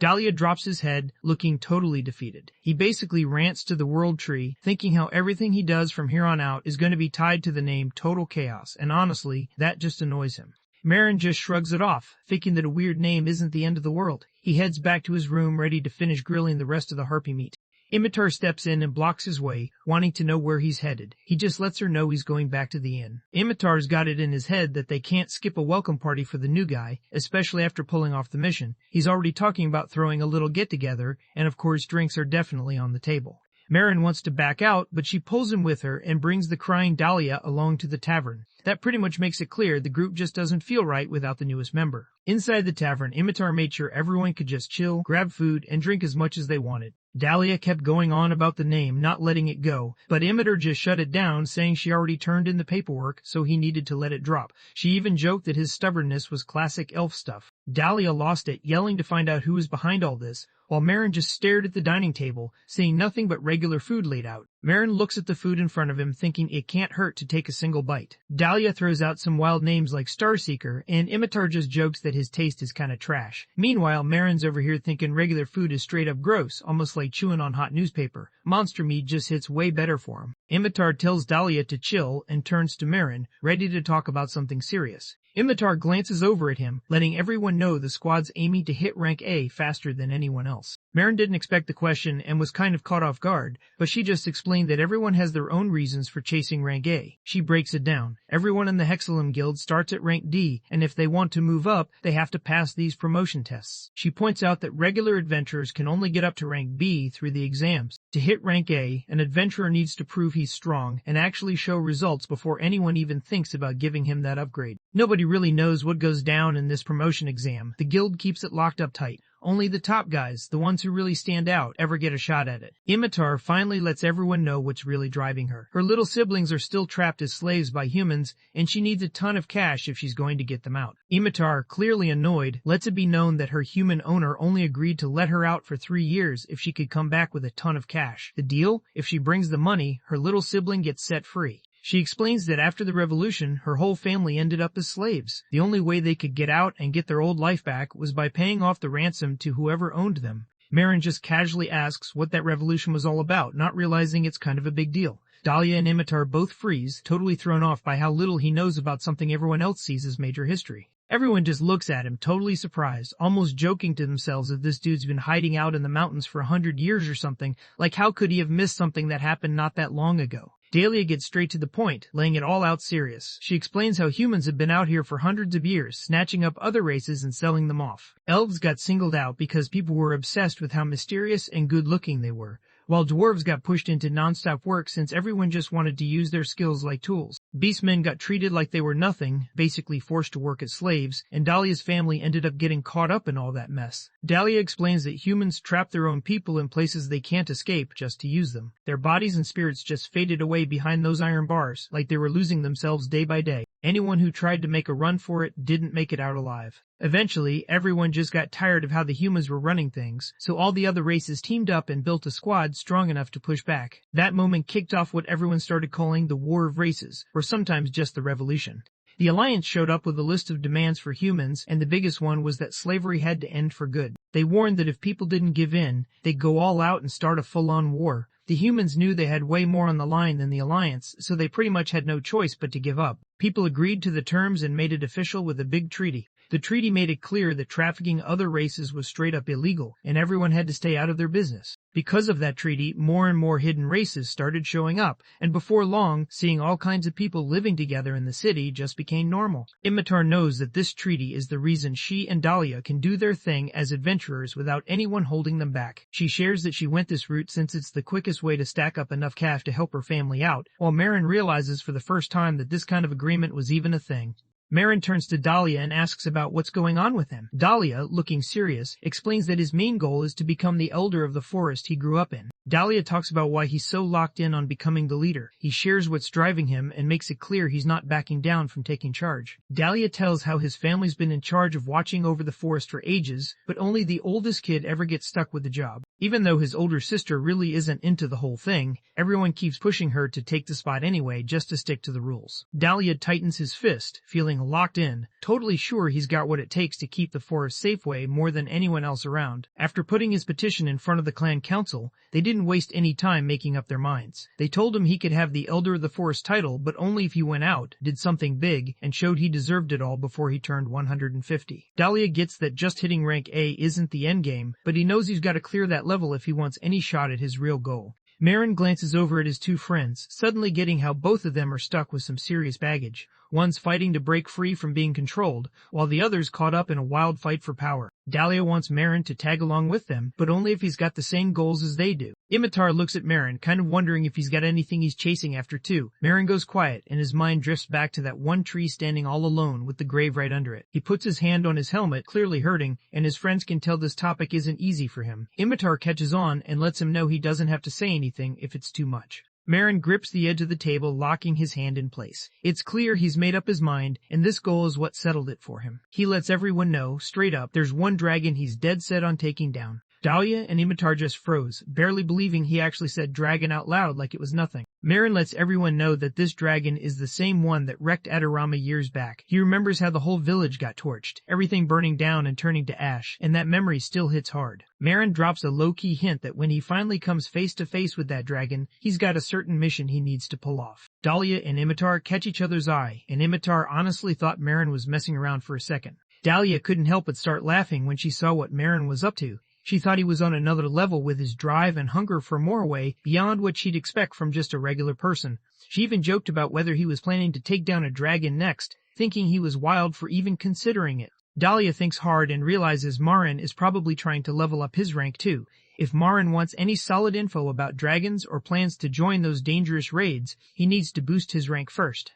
Dahlia drops his head, looking totally defeated. He basically rants to the world tree, thinking how everything he does from here on out is going to be tied to the name Total Chaos, and honestly, that just annoys him. Marin just shrugs it off, thinking that a weird name isn't the end of the world. He heads back to his room ready to finish grilling the rest of the harpy meat. Imitar steps in and blocks his way, wanting to know where he's headed. He just lets her know he's going back to the inn. Imitar's got it in his head that they can't skip a welcome party for the new guy, especially after pulling off the mission. He's already talking about throwing a little get-together, and of course drinks are definitely on the table. Marin wants to back out, but she pulls him with her and brings the crying Dahlia along to the tavern. That pretty much makes it clear the group just doesn't feel right without the newest member. Inside the tavern, Imitar made sure everyone could just chill, grab food, and drink as much as they wanted. Dahlia kept going on about the name, not letting it go, but Imitar just shut it down, saying she already turned in the paperwork, so he needed to let it drop. She even joked that his stubbornness was classic elf stuff. Dahlia lost it, yelling to find out who was behind all this, while Marin just stared at the dining table, seeing nothing but regular food laid out. Marin looks at the food in front of him, thinking it can't hurt to take a single bite. Dahlia throws out some wild names like Starseeker, and Imitar just jokes that his taste is kinda trash. Meanwhile, Marin's over here thinking regular food is straight up gross, almost like chewing on hot newspaper. Monster meat just hits way better for him. Imitar tells Dahlia to chill and turns to Marin, ready to talk about something serious. Imitar glances over at him, letting everyone know the squad's aiming to hit rank A faster than anyone else. Marin didn't expect the question and was kind of caught off guard, but she just explained that everyone has their own reasons for chasing rank A. She breaks it down. Everyone in the Hexalum Guild starts at rank D, and if they want to move up, they have to pass these promotion tests. She points out that regular adventurers can only get up to rank B through the exams. To hit rank A, an adventurer needs to prove he's strong and actually show results before anyone even thinks about giving him that upgrade. Nobody really knows what goes down in this promotion exam. The guild keeps it locked up tight. Only the top guys, the ones who really stand out, ever get a shot at it. Imitar finally lets everyone know what's really driving her. Her little siblings are still trapped as slaves by humans, and she needs a ton of cash if she's going to get them out. Imitar, clearly annoyed, lets it be known that her human owner only agreed to let her out for 3 years if she could come back with a ton of cash. The deal? If she brings the money, her little sibling gets set free. She explains that after the revolution, her whole family ended up as slaves. The only way they could get out and get their old life back was by paying off the ransom to whoever owned them. Marin just casually asks what that revolution was all about, not realizing it's kind of a big deal. Dahlia and Imitar both freeze, totally thrown off by how little he knows about something everyone else sees as major history. Everyone just looks at him, totally surprised, almost joking to themselves that this dude's been hiding out in the mountains for 100 years or something, like how could he have missed something that happened not that long ago? Dahlia gets straight to the point, laying it all out serious. She explains how humans have been out here for hundreds of years, snatching up other races and selling them off. Elves got singled out because people were obsessed with how mysterious and good-looking they were, while dwarves got pushed into non-stop work since everyone just wanted to use their skills like tools. Beastmen got treated like they were nothing, basically forced to work as slaves, and Dahlia's family ended up getting caught up in all that mess. Dahlia explains that humans trap their own people in places they can't escape just to use them. Their bodies and spirits just faded away behind those iron bars, like they were losing themselves day by day. Anyone who tried to make a run for it didn't make it out alive. Eventually, everyone just got tired of how the humans were running things, so all the other races teamed up and built a squad strong enough to push back. That moment kicked off what everyone started calling the War of Races, or sometimes just the Revolution. The Alliance showed up with a list of demands for humans, and the biggest one was that slavery had to end for good. They warned that if people didn't give in, they'd go all out and start a full-on war. The humans knew they had way more on the line than the Alliance, so they pretty much had no choice but to give up. People agreed to the terms and made it official with a big treaty. The treaty made it clear that trafficking other races was straight up illegal, and everyone had to stay out of their business. Because of that treaty, more and more hidden races started showing up, and before long, seeing all kinds of people living together in the city just became normal. Imitar knows that this treaty is the reason she and Dahlia can do their thing as adventurers without anyone holding them back. She shares that she went this route since it's the quickest way to stack up enough cash to help her family out, while Marin realizes for the first time that this kind of agreement was even a thing. Marin turns to Dahlia and asks about what's going on with him. Dahlia, looking serious, explains that his main goal is to become the elder of the forest he grew up in. Dahlia talks about why he's so locked in on becoming the leader. He shares what's driving him and makes it clear he's not backing down from taking charge. Dahlia tells how his family's been in charge of watching over the forest for ages, but only the oldest kid ever gets stuck with the job. Even though his older sister really isn't into the whole thing, everyone keeps pushing her to take the spot anyway just to stick to the rules. Dahlia tightens his fist, feeling locked in, totally sure he's got what it takes to keep the forest Safeway more than anyone else around. After putting his petition in front of the clan council, they didn't waste any time making up their minds. They told him he could have the Elder of the Forest title, but only if he went out, did something big, and showed he deserved it all before he turned 150. Dahlia gets that just hitting rank A isn't the endgame, but he knows he's got to clear that level if he wants any shot at his real goal. Marin glances over at his two friends, suddenly getting how both of them are stuck with some serious baggage. One's fighting to break free from being controlled, while the other's caught up in a wild fight for power. Dahlia wants Marin to tag along with them, but only if he's got the same goals as they do. Imitar looks at Marin, kind of wondering if he's got anything he's chasing after too. Marin goes quiet, and his mind drifts back to that one tree standing all alone with the grave right under it. He puts his hand on his helmet, clearly hurting, and his friends can tell this topic isn't easy for him. Imitar catches on and lets him know he doesn't have to say anything if it's too much. Marin grips the edge of the table, locking his hand in place. It's clear he's made up his mind, and this goal is what settled it for him. He lets everyone know, straight up, there's one dragon he's dead set on taking down. Dahlia and Imitar just froze, barely believing he actually said dragon out loud like it was nothing. Marin lets everyone know that this dragon is the same one that wrecked Adorama years back. He remembers how the whole village got torched, everything burning down and turning to ash, and that memory still hits hard. Marin drops a low-key hint that when he finally comes face to face with that dragon, he's got a certain mission he needs to pull off. Dahlia and Imitar catch each other's eye, and Imitar honestly thought Marin was messing around for a second. Dahlia couldn't help but start laughing when she saw what Marin was up to. She thought he was on another level with his drive and hunger for more way beyond what she'd expect from just a regular person. She even joked about whether he was planning to take down a dragon next, thinking he was wild for even considering it. Dahlia thinks hard and realizes Marin is probably trying to level up his rank too. If Marin wants any solid info about dragons or plans to join those dangerous raids, he needs to boost his rank first.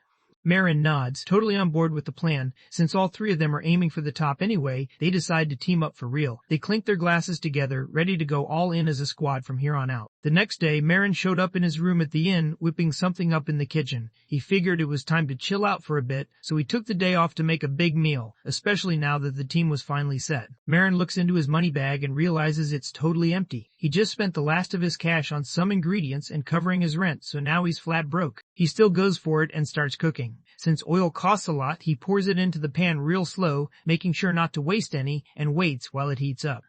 Marin nods, totally on board with the plan. Since all three of them are aiming for the top anyway, they decide to team up for real. They clink their glasses together, ready to go all in as a squad from here on out. The next day, Marin showed up in his room at the inn, whipping something up in the kitchen. He figured it was time to chill out for a bit, so he took the day off to make a big meal, especially now that the team was finally set. Marin looks into his money bag and realizes it's totally empty. He just spent the last of his cash on some ingredients and covering his rent, so now he's flat broke. He still goes for it and starts cooking. Since oil costs a lot, he pours it into the pan real slow, making sure not to waste any, and waits while it heats up.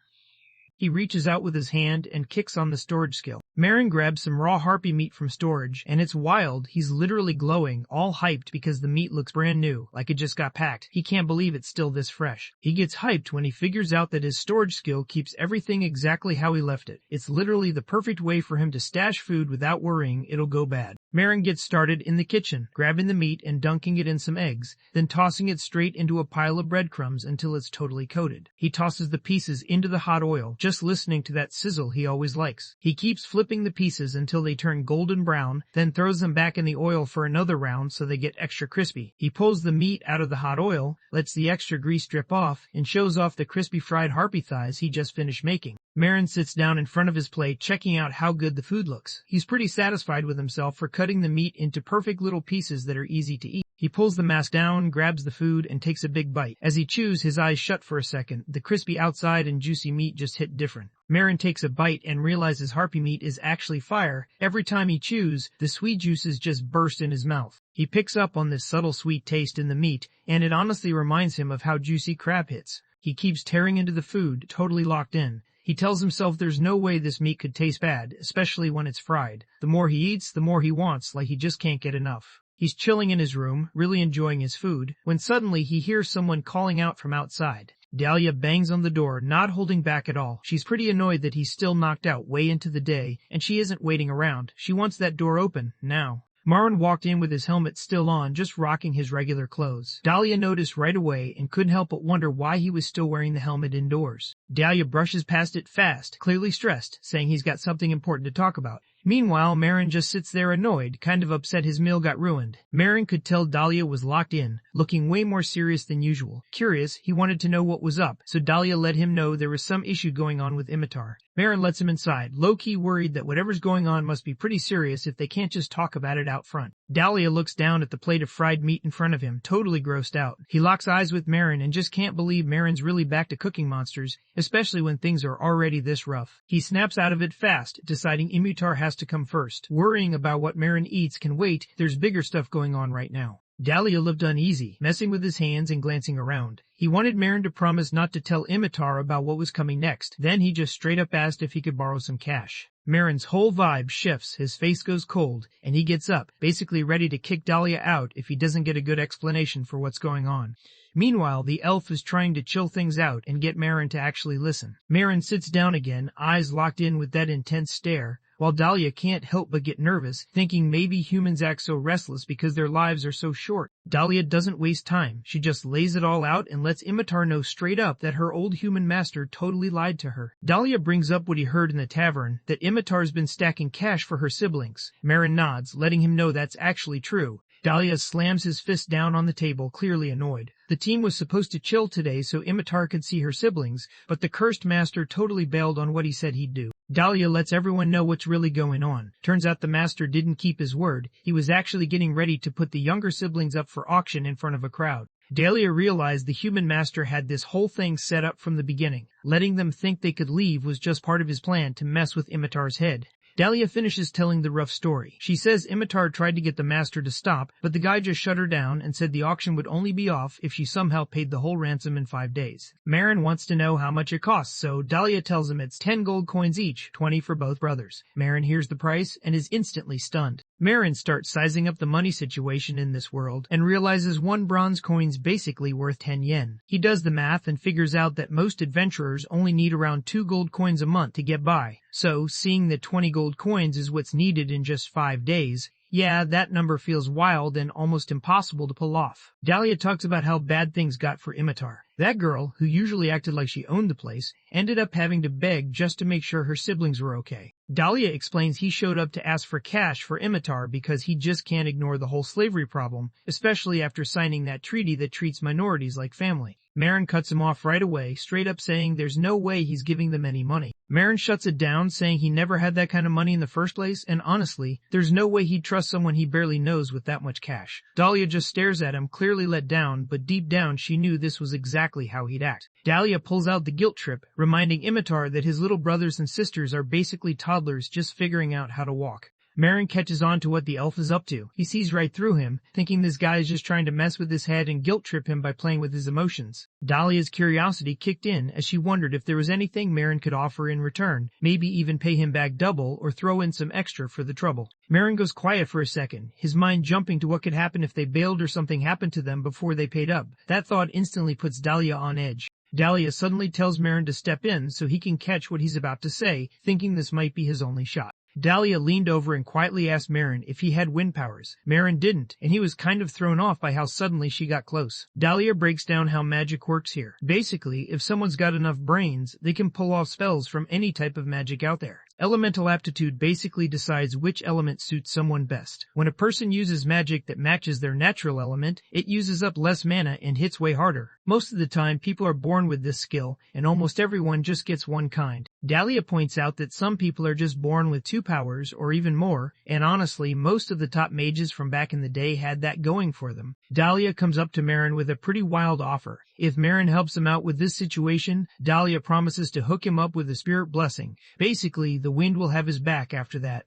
He reaches out with his hand and kicks on the storage skill. Marin grabs some raw harpy meat from storage, and it's wild. He's literally glowing, all hyped because the meat looks brand new, like it just got packed. He can't believe it's still this fresh. He gets hyped when he figures out that his storage skill keeps everything exactly how he left it. It's literally the perfect way for him to stash food without worrying it'll go bad. Marin gets started in the kitchen, grabbing the meat and dunking it in some eggs, then tossing it straight into a pile of breadcrumbs until it's totally coated. He tosses the pieces into the hot oil, just listening to that sizzle he always likes. He keeps flipping the pieces until they turn golden brown, then throws them back in the oil for another round so they get extra crispy. He pulls the meat out of the hot oil, lets the extra grease drip off, and shows off the crispy fried harpy thighs he just finished making. Marin sits down in front of his plate, checking out how good the food looks. He's pretty satisfied with himself for cutting the meat into perfect little pieces that are easy to eat. He pulls the mask down, grabs the food, and takes a big bite. As he chews, his eyes shut for a second. The crispy outside and juicy meat just hit different. Marin takes a bite and realizes harpy meat is actually fire. Every time he chews, the sweet juices just burst in his mouth. He picks up on this subtle sweet taste in the meat, and it honestly reminds him of how juicy crab hits. He keeps tearing into the food, totally locked in. He tells himself there's no way this meat could taste bad, especially when it's fried. The more he eats, the more he wants, like he just can't get enough. He's chilling in his room, really enjoying his food, when suddenly he hears someone calling out from outside. Dahlia bangs on the door, not holding back at all. She's pretty annoyed that he's still knocked out way into the day, and she isn't waiting around. She wants that door open, now. Marin walked in with his helmet still on, just rocking his regular clothes. Dahlia noticed right away and couldn't help but wonder why he was still wearing the helmet indoors. Dahlia brushes past it fast, clearly stressed, saying he's got something important to talk about. Meanwhile, Marin just sits there annoyed, kind of upset his meal got ruined. Marin could tell Dahlia was locked in, looking way more serious than usual. Curious, he wanted to know what was up, so Dahlia let him know there was some issue going on with Imitar. Marin lets him inside, low-key worried that whatever's going on must be pretty serious if they can't just talk about it out front. Dahlia looks down at the plate of fried meat in front of him, totally grossed out. He locks eyes with Marin and just can't believe Marin's really back to cooking monsters, especially when things are already this rough. He snaps out of it fast, deciding Imitar has to come first. Worrying about what Marin eats can wait, there's bigger stuff going on right now. Dahlia looked uneasy, messing with his hands and glancing around. He wanted Marin to promise not to tell Imitar about what was coming next. Then he just straight up asked if he could borrow some cash. Marin's whole vibe shifts, his face goes cold, and he gets up, basically ready to kick Dahlia out if he doesn't get a good explanation for what's going on. Meanwhile, the elf is trying to chill things out and get Marin to actually listen. Marin sits down again, eyes locked in with that intense stare, while Dahlia can't help but get nervous, thinking maybe humans act so restless because their lives are so short. Dahlia doesn't waste time. She just lays it all out and lets Imitar know straight up that her old human master totally lied to her. Dahlia brings up what he heard in the tavern, that Imitar's been stacking cash for her siblings. Marin nods, letting him know that's actually true. Dahlia slams his fist down on the table, clearly annoyed. The team was supposed to chill today so Imitar could see her siblings, but the cursed master totally bailed on what he said he'd do. Dahlia lets everyone know what's really going on. Turns out the master didn't keep his word. He was actually getting ready to put the younger siblings up for auction in front of a crowd. Dahlia realized the human master had this whole thing set up from the beginning. Letting them think they could leave was just part of his plan to mess with Imitar's head. Dahlia finishes telling the rough story. She says Imitar tried to get the master to stop, but the guy just shut her down and said the auction would only be off if she somehow paid the whole ransom in 5 days. Marin wants to know how much it costs, so Dahlia tells him it's 10 gold coins each, 20 for both brothers. Marin hears the price and is instantly stunned. Marin starts sizing up the money situation in this world and realizes 1 bronze coin's basically worth 10 yen. He does the math and figures out that most adventurers only need around 2 gold coins a month to get by. So, seeing that 20 gold coins is what's needed in just 5 days, yeah, that number feels wild and almost impossible to pull off. Dahlia talks about how bad things got for Imitar. That girl, who usually acted like she owned the place, ended up having to beg just to make sure her siblings were okay. Dahlia explains he showed up to ask for cash for Imitar because he just can't ignore the whole slavery problem, especially after signing that treaty that treats minorities like family. Marin cuts him off right away, straight up saying there's no way he's giving them any money. Marin shuts it down, saying he never had that kind of money in the first place, and honestly, there's no way he'd trust someone he barely knows with that much cash. Dahlia just stares at him, clearly let down, but deep down she knew this was exactly how he'd act. Dahlia pulls out the guilt trip, reminding Imitar that his little brothers and sisters are basically toddlers just figuring out how to walk. Marin catches on to what the elf is up to. He sees right through him, thinking this guy is just trying to mess with his head and guilt trip him by playing with his emotions. Dahlia's curiosity kicked in as she wondered if there was anything Marin could offer in return, maybe even pay him back double or throw in some extra for the trouble. Marin goes quiet for a second, his mind jumping to what could happen if they bailed or something happened to them before they paid up. That thought instantly puts Dahlia on edge. Dahlia suddenly tells Marin to step in so he can catch what he's about to say, thinking this might be his only shot. Dahlia leaned over and quietly asked Marin if he had wind powers. Marin didn't, and he was kind of thrown off by how suddenly she got close. Dahlia breaks down how magic works here. Basically, if someone's got enough brains, they can pull off spells from any type of magic out there. Elemental aptitude basically decides which element suits someone best. When a person uses magic that matches their natural element, it uses up less mana and hits way harder. Most of the time, people are born with this skill, and almost everyone just gets one kind. Dahlia points out that some people are just born with 2 powers, or even more, and honestly, most of the top mages from back in the day had that going for them. Dahlia comes up to Marin with a pretty wild offer. If Marin helps him out with this situation, Dahlia promises to hook him up with a spirit blessing. Basically, the wind will have his back after that.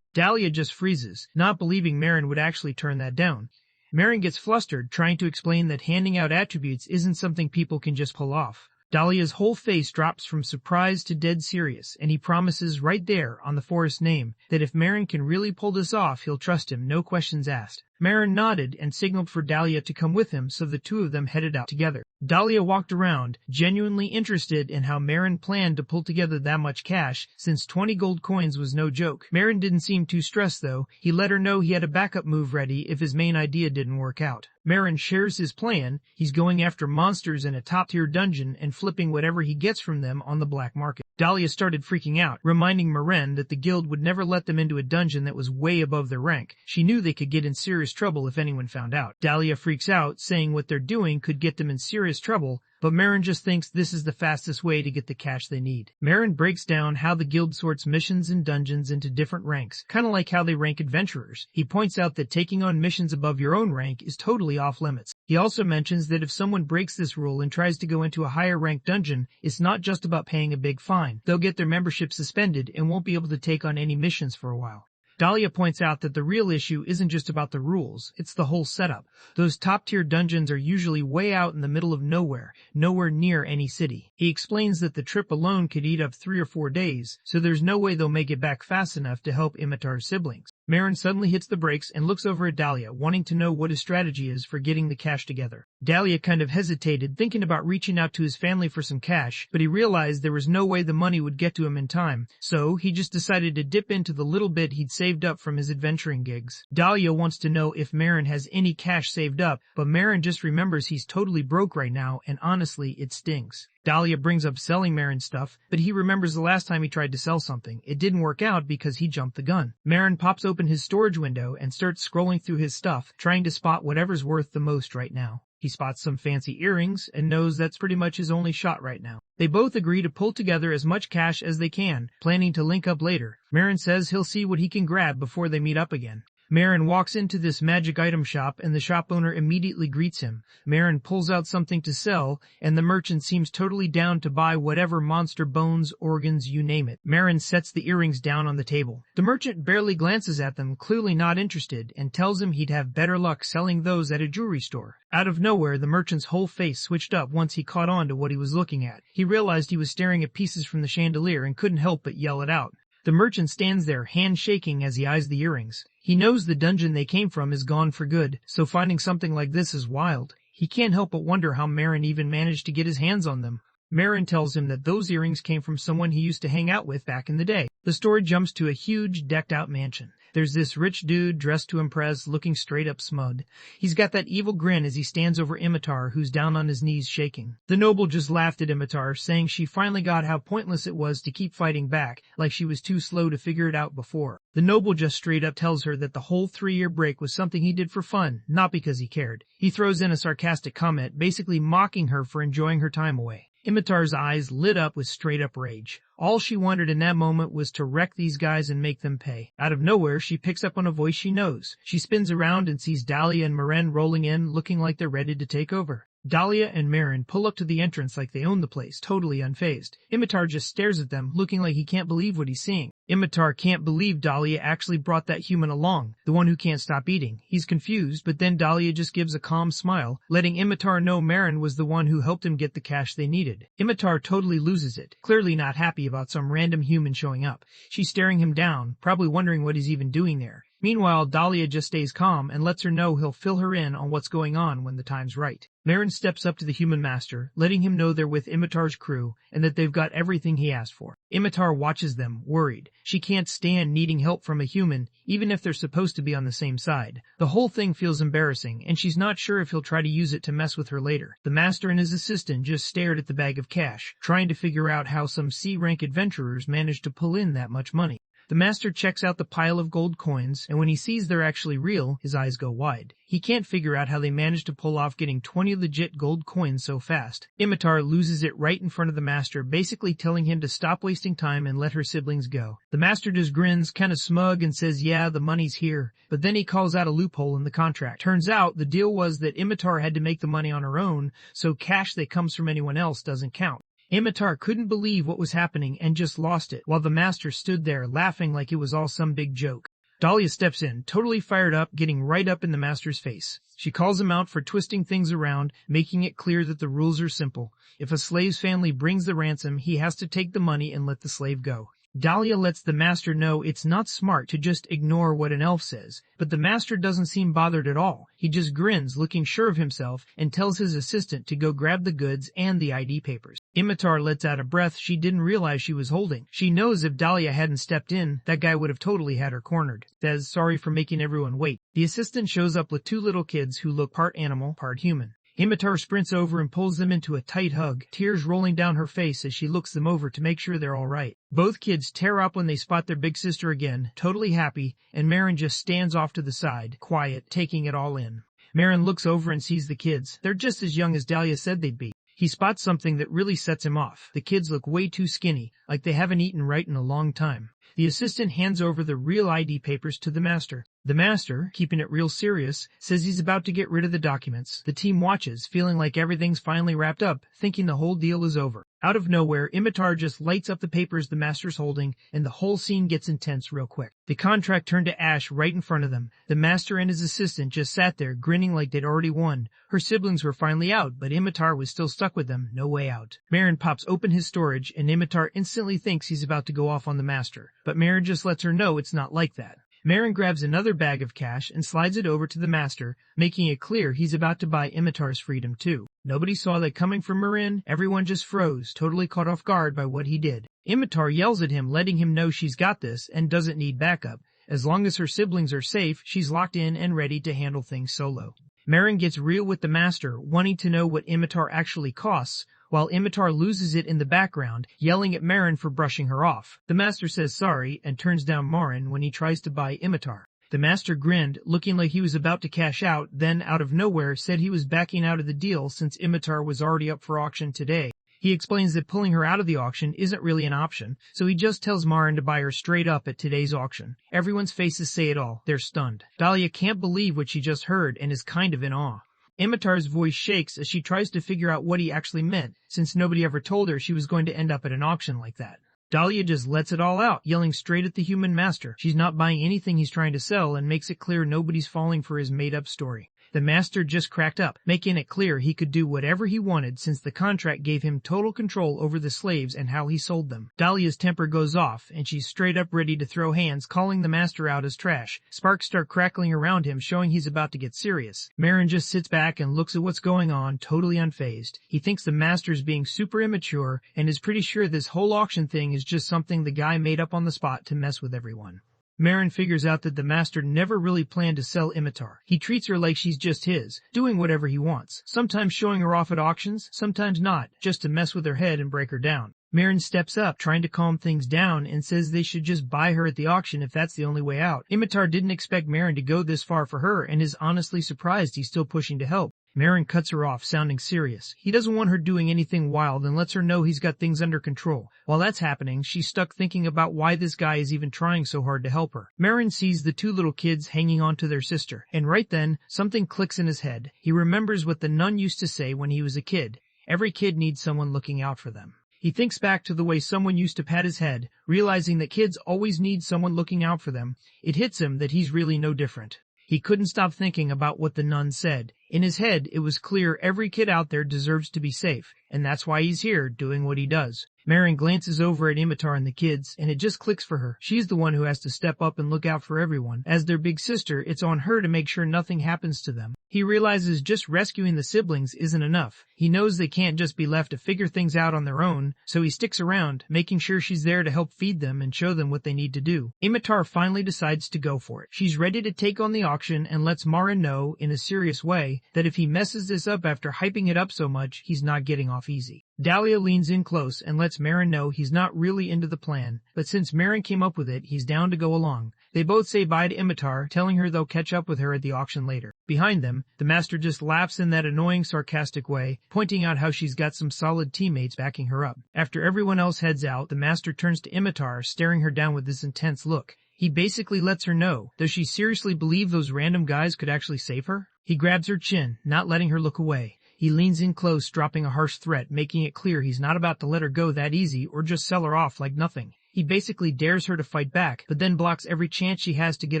Dahlia just freezes, not believing Marin would actually turn that down. Marin gets flustered, trying to explain that handing out attributes isn't something people can just pull off. Dahlia's whole face drops from surprise to dead serious, and he promises right there, on the forest name, that if Marin can really pull this off, he'll trust him, no questions asked. Marin nodded and signaled for Dahlia to come with him, so the two of them headed out together. Dahlia walked around, genuinely interested in how Marin planned to pull together that much cash, since 20 gold coins was no joke. Marin didn't seem too stressed though. He let her know he had a backup move ready if his main idea didn't work out. Marin shares his plan. He's going after monsters in a top-tier dungeon and flipping whatever he gets from them on the black market. Dahlia started freaking out, reminding Marin that the guild would never let them into a dungeon that was way above their rank. She knew they could get in serious trouble if anyone found out. Dahlia freaks out, saying what they're doing could get them in serious trouble, but Marin just thinks this is the fastest way to get the cash they need. Marin breaks down how the guild sorts missions and dungeons into different ranks, kind of like how they rank adventurers. He points out that taking on missions above your own rank is totally off limits. He also mentions that if someone breaks this rule and tries to go into a higher ranked dungeon, it's not just about paying a big fine. They'll get their membership suspended and won't be able to take on any missions for a while. Dahlia points out that the real issue isn't just about the rules, it's the whole setup. Those top-tier dungeons are usually way out in the middle of nowhere near any city. He explains that the trip alone could eat up 3 or 4 days, so there's no way they'll make it back fast enough to help Imitar's siblings. Marin suddenly hits the brakes and looks over at Dahlia, wanting to know what his strategy is for getting the cash together. Dahlia kind of hesitated, thinking about reaching out to his family for some cash, but he realized there was no way the money would get to him in time, so he just decided to dip into the little bit he'd saved up from his adventuring gigs. Dahlia wants to know if Marin has any cash saved up, but Marin just remembers he's totally broke right now, and honestly, it stings. Dahlia brings up selling Marin stuff, but he remembers the last time he tried to sell something. It didn't work out because he jumped the gun. Marin pops open his storage window and starts scrolling through his stuff, trying to spot whatever's worth the most right now. He spots some fancy earrings and knows that's pretty much his only shot right now. They both agree to pull together as much cash as they can, planning to link up later. Marin says he'll see what he can grab before they meet up again. Marin walks into this magic item shop and the shop owner immediately greets him. Marin pulls out something to sell and the merchant seems totally down to buy whatever monster bones, organs, you name it. Marin sets the earrings down on the table. The merchant barely glances at them, clearly not interested, and tells him he'd have better luck selling those at a jewelry store. Out of nowhere, the merchant's whole face switched up once he caught on to what he was looking at. He realized he was staring at pieces from the chandelier and couldn't help but yell it out. The merchant stands there, hand shaking as he eyes the earrings. He knows the dungeon they came from is gone for good, so finding something like this is wild. He can't help but wonder how Marin even managed to get his hands on them. Marin tells him that those earrings came from someone he used to hang out with back in the day. The story jumps to a huge, decked-out mansion. There's this rich dude dressed to impress, looking straight up smug. He's got that evil grin as he stands over Imitar, who's down on his knees shaking. The noble just laughed at Imitar, saying she finally got how pointless it was to keep fighting back, like she was too slow to figure it out before. The noble just straight up tells her that the whole 3-year break was something he did for fun, not because he cared. He throws in a sarcastic comment, basically mocking her for enjoying her time away. Imitar's eyes lit up with straight-up rage. All she wanted in that moment was to wreck these guys and make them pay. Out of nowhere, she picks up on a voice she knows. She spins around and sees Dahlia and Marin rolling in, looking like they're ready to take over. Dahlia and Marin pull up to the entrance like they own the place, totally unfazed. Imitar just stares at them, looking like he can't believe what he's seeing. Imitar can't believe Dahlia actually brought that human along, the one who can't stop eating. He's confused, but then Dahlia just gives a calm smile, letting Imitar know Marin was the one who helped him get the cash they needed. Imitar totally loses it, clearly not happy about some random human showing up. She's staring him down, probably wondering what he's even doing there. Meanwhile, Dahlia just stays calm and lets her know he'll fill her in on what's going on when the time's right. Marin steps up to the human master, letting him know they're with Imitar's crew and that they've got everything he asked for. Imitar watches them, worried. She can't stand needing help from a human, even if they're supposed to be on the same side. The whole thing feels embarrassing, and she's not sure if he'll try to use it to mess with her later. The master and his assistant just stared at the bag of cash, trying to figure out how some C-rank adventurers managed to pull in that much money. The master checks out the pile of gold coins, and when he sees they're actually real, his eyes go wide. He can't figure out how they managed to pull off getting 20 legit gold coins so fast. Imitar loses it right in front of the master, basically telling him to stop wasting time and let her siblings go. The master just grins, kinda smug, and says, yeah, the money's here. But then he calls out a loophole in the contract. Turns out the deal was that Imitar had to make the money on her own, so cash that comes from anyone else doesn't count. Imitar couldn't believe what was happening and just lost it, while the master stood there laughing like it was all some big joke. Dahlia steps in, totally fired up, getting right up in the master's face. She calls him out for twisting things around, making it clear that the rules are simple. If a slave's family brings the ransom, he has to take the money and let the slave go. Dahlia lets the master know it's not smart to just ignore what an elf says, but the master doesn't seem bothered at all. He just grins, looking sure of himself, and tells his assistant to go grab the goods and the ID papers. Imitar lets out a breath she didn't realize she was holding. She knows if Dahlia hadn't stepped in, that guy would have totally had her cornered. Says, sorry for making everyone wait. The assistant shows up with 2 little kids who look part animal, part human. Imitar sprints over and pulls them into a tight hug, tears rolling down her face as she looks them over to make sure they're all right. Both kids tear up when they spot their big sister again, totally happy, and Marin just stands off to the side, quiet, taking it all in. Marin looks over and sees the kids. They're just as young as Dahlia said they'd be. He spots something that really sets him off. The kids look way too skinny, like they haven't eaten right in a long time. The assistant hands over the real ID papers to the master. The master, keeping it real serious, says he's about to get rid of the documents. The team watches, feeling like everything's finally wrapped up, thinking the whole deal is over. Out of nowhere, Imitar just lights up the papers the master's holding, and the whole scene gets intense real quick. The contract turned to ash right in front of them. The master and his assistant just sat there, grinning like they'd already won. Her siblings were finally out, but Imitar was still stuck with them, no way out. Marin pops open his storage, and Imitar instantly thinks he's about to go off on the master. But Marin just lets her know it's not like that. Marin grabs another bag of cash and slides it over to the master, making it clear he's about to buy Imitar's freedom too. Nobody saw that coming from Marin, everyone just froze, totally caught off guard by what he did. Imitar yells at him, letting him know she's got this and doesn't need backup. As long as her siblings are safe, she's locked in and ready to handle things solo. Marin gets real with the master, wanting to know what Imitar actually costs, while Imitar loses it in the background, yelling at Marin for brushing her off. The master says sorry and turns down Marin when he tries to buy Imitar. The master grinned, looking like he was about to cash out, then out of nowhere said he was backing out of the deal since Imitar was already up for auction today. He explains that pulling her out of the auction isn't really an option, so he just tells Marin to buy her straight up at today's auction. Everyone's faces say it all. They're stunned. Dahlia can't believe what she just heard and is kind of in awe. Imitar's voice shakes as she tries to figure out what he actually meant, since nobody ever told her she was going to end up at an auction like that. Dahlia just lets it all out, yelling straight at the human master. She's not buying anything he's trying to sell and makes it clear nobody's falling for his made-up story. The master just cracked up, making it clear he could do whatever he wanted since the contract gave him total control over the slaves and how he sold them. Dahlia's temper goes off, and she's straight up ready to throw hands, calling the master out as trash. Sparks start crackling around him, showing he's about to get serious. Marin just sits back and looks at what's going on, totally unfazed. He thinks the master's being super immature and is pretty sure this whole auction thing is just something the guy made up on the spot to mess with everyone. Marin figures out that the master never really planned to sell Imitar. He treats her like she's just his, doing whatever he wants, sometimes showing her off at auctions, sometimes not, just to mess with her head and break her down. Marin steps up, trying to calm things down, and says they should just buy her at the auction if that's the only way out. Imitar didn't expect Marin to go this far for her and is honestly surprised he's still pushing to help. Marin cuts her off, sounding serious. He doesn't want her doing anything wild and lets her know he's got things under control. While that's happening, she's stuck thinking about why this guy is even trying so hard to help her. Marin sees the two little kids hanging on to their sister, and right then, something clicks in his head. He remembers what the nun used to say when he was a kid. Every kid needs someone looking out for them. He thinks back to the way someone used to pat his head, realizing that kids always need someone looking out for them. It hits him that he's really no different. He couldn't stop thinking about what the nun said. In his head, it was clear every kid out there deserves to be safe, and that's why he's here, doing what he does. Marin glances over at Imitar and the kids, and it just clicks for her. She's the one who has to step up and look out for everyone. As their big sister, it's on her to make sure nothing happens to them. He realizes just rescuing the siblings isn't enough. He knows they can't just be left to figure things out on their own, so he sticks around, making sure she's there to help feed them and show them what they need to do. Imitar finally decides to go for it. She's ready to take on the auction and lets Marin know, in a serious way, that if he messes this up after hyping it up so much, he's not getting off easy. Dahlia leans in close and lets Marin know he's not really into the plan, but since Marin came up with it, he's down to go along. They both say bye to Imitar, telling her they'll catch up with her at the auction later. Behind them, the master just laughs in that annoying, sarcastic way, pointing out how she's got some solid teammates backing her up. After everyone else heads out, the master turns to Imitar, staring her down with this intense look. He basically lets her know. Does she seriously believe those random guys could actually save her? He grabs her chin, not letting her look away. He leans in close, dropping a harsh threat, making it clear he's not about to let her go that easy or just sell her off like nothing. He basically dares her to fight back, but then blocks every chance she has to get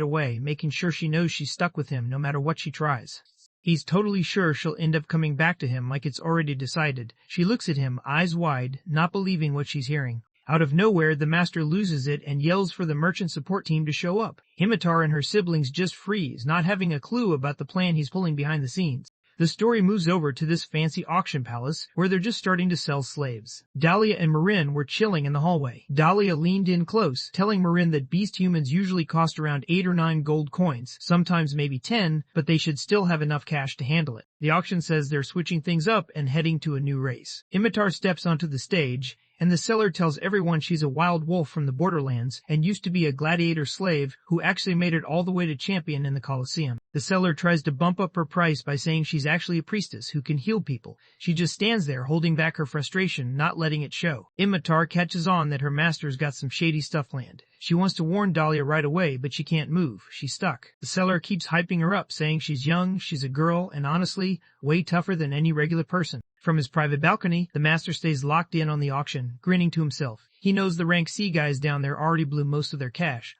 away, making sure she knows she's stuck with him no matter what she tries. He's totally sure she'll end up coming back to him like it's already decided. She looks at him, eyes wide, not believing what she's hearing. Out of nowhere, the master loses it and yells for the merchant support team to show up. Imitar and her siblings just freeze, not having a clue about the plan he's pulling behind the scenes. The story moves over to this fancy auction palace where they're just starting to sell slaves. Dahlia and Marin were chilling in the hallway. Dahlia leaned in close, telling Marin that beast humans usually cost around 8 or 9 gold coins, sometimes maybe 10, but they should still have enough cash to handle it. The auction says they're switching things up and heading to a new race. Imitar steps onto the stage, and the seller tells everyone she's a wild wolf from the borderlands and used to be a gladiator slave who actually made it all the way to champion in the Colosseum. The seller tries to bump up her price by saying she's actually a priestess who can heal people. She just stands there holding back her frustration, not letting it show. Imitar catches on that her master's got some shady stuff planned. She wants to warn Dahlia right away, but she can't move. She's stuck. The seller keeps hyping her up, saying she's young, she's a girl, and honestly, way tougher than any regular person. From his private balcony, the master stays locked in on the auction, grinning to himself. He knows the rank C guys down there already blew most of their cash.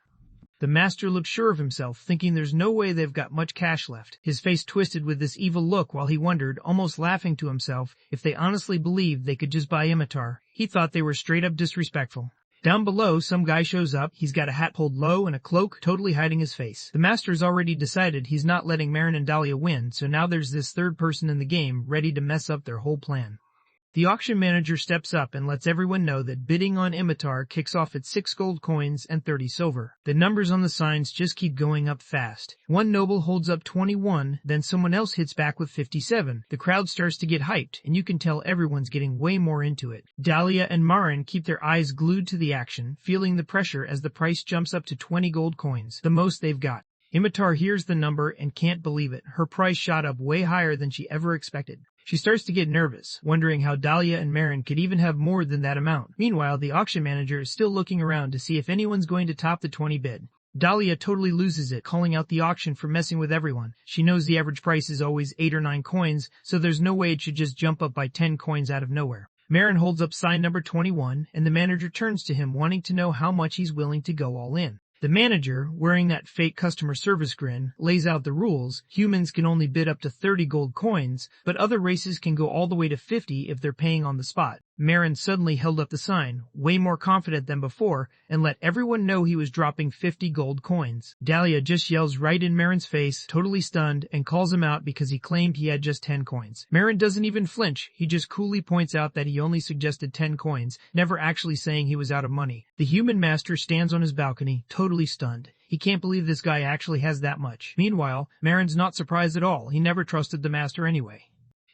The master looks sure of himself, thinking there's no way they've got much cash left. His face twisted with this evil look while he wondered, almost laughing to himself, if they honestly believed they could just buy Imitar. He thought they were straight up disrespectful. Down below, some guy shows up. He's got a hat pulled low and a cloak totally hiding his face. The master's already decided he's not letting Marin and Dahlia win, so now there's this third person in the game ready to mess up their whole plan. The auction manager steps up and lets everyone know that bidding on Imitar kicks off at 6 gold coins and 30 silver. The numbers on the signs just keep going up fast. One noble holds up 21, then someone else hits back with 57. The crowd starts to get hyped, and you can tell everyone's getting way more into it. Dahlia and Marin keep their eyes glued to the action, feeling the pressure as the price jumps up to 20 gold coins, the most they've got. Imitar hears the number and can't believe it. Her price shot up way higher than she ever expected. She starts to get nervous, wondering how Dahlia and Marin could even have more than that amount. Meanwhile, the auction manager is still looking around to see if anyone's going to top the 20 bid. Dahlia totally loses it, calling out the auction for messing with everyone. She knows the average price is always 8 or 9 coins, so there's no way it should just jump up by 10 coins out of nowhere. Marin holds up sign number 21, and the manager turns to him wanting to know how much he's willing to go all in. The manager, wearing that fake customer service grin, lays out the rules. Humans can only bid up to 30 gold coins, but other races can go all the way to 50 if they're paying on the spot. Marin suddenly held up the sign, way more confident than before, and let everyone know he was dropping 50 gold coins. Dahlia just yells right in Marin's face, totally stunned, and calls him out because he claimed he had just 10 coins. Marin doesn't even flinch, he just coolly points out that he only suggested 10 coins, never actually saying he was out of money. The human master stands on his balcony, totally stunned. He can't believe this guy actually has that much. Meanwhile, Marin's not surprised at all, he never trusted the master anyway.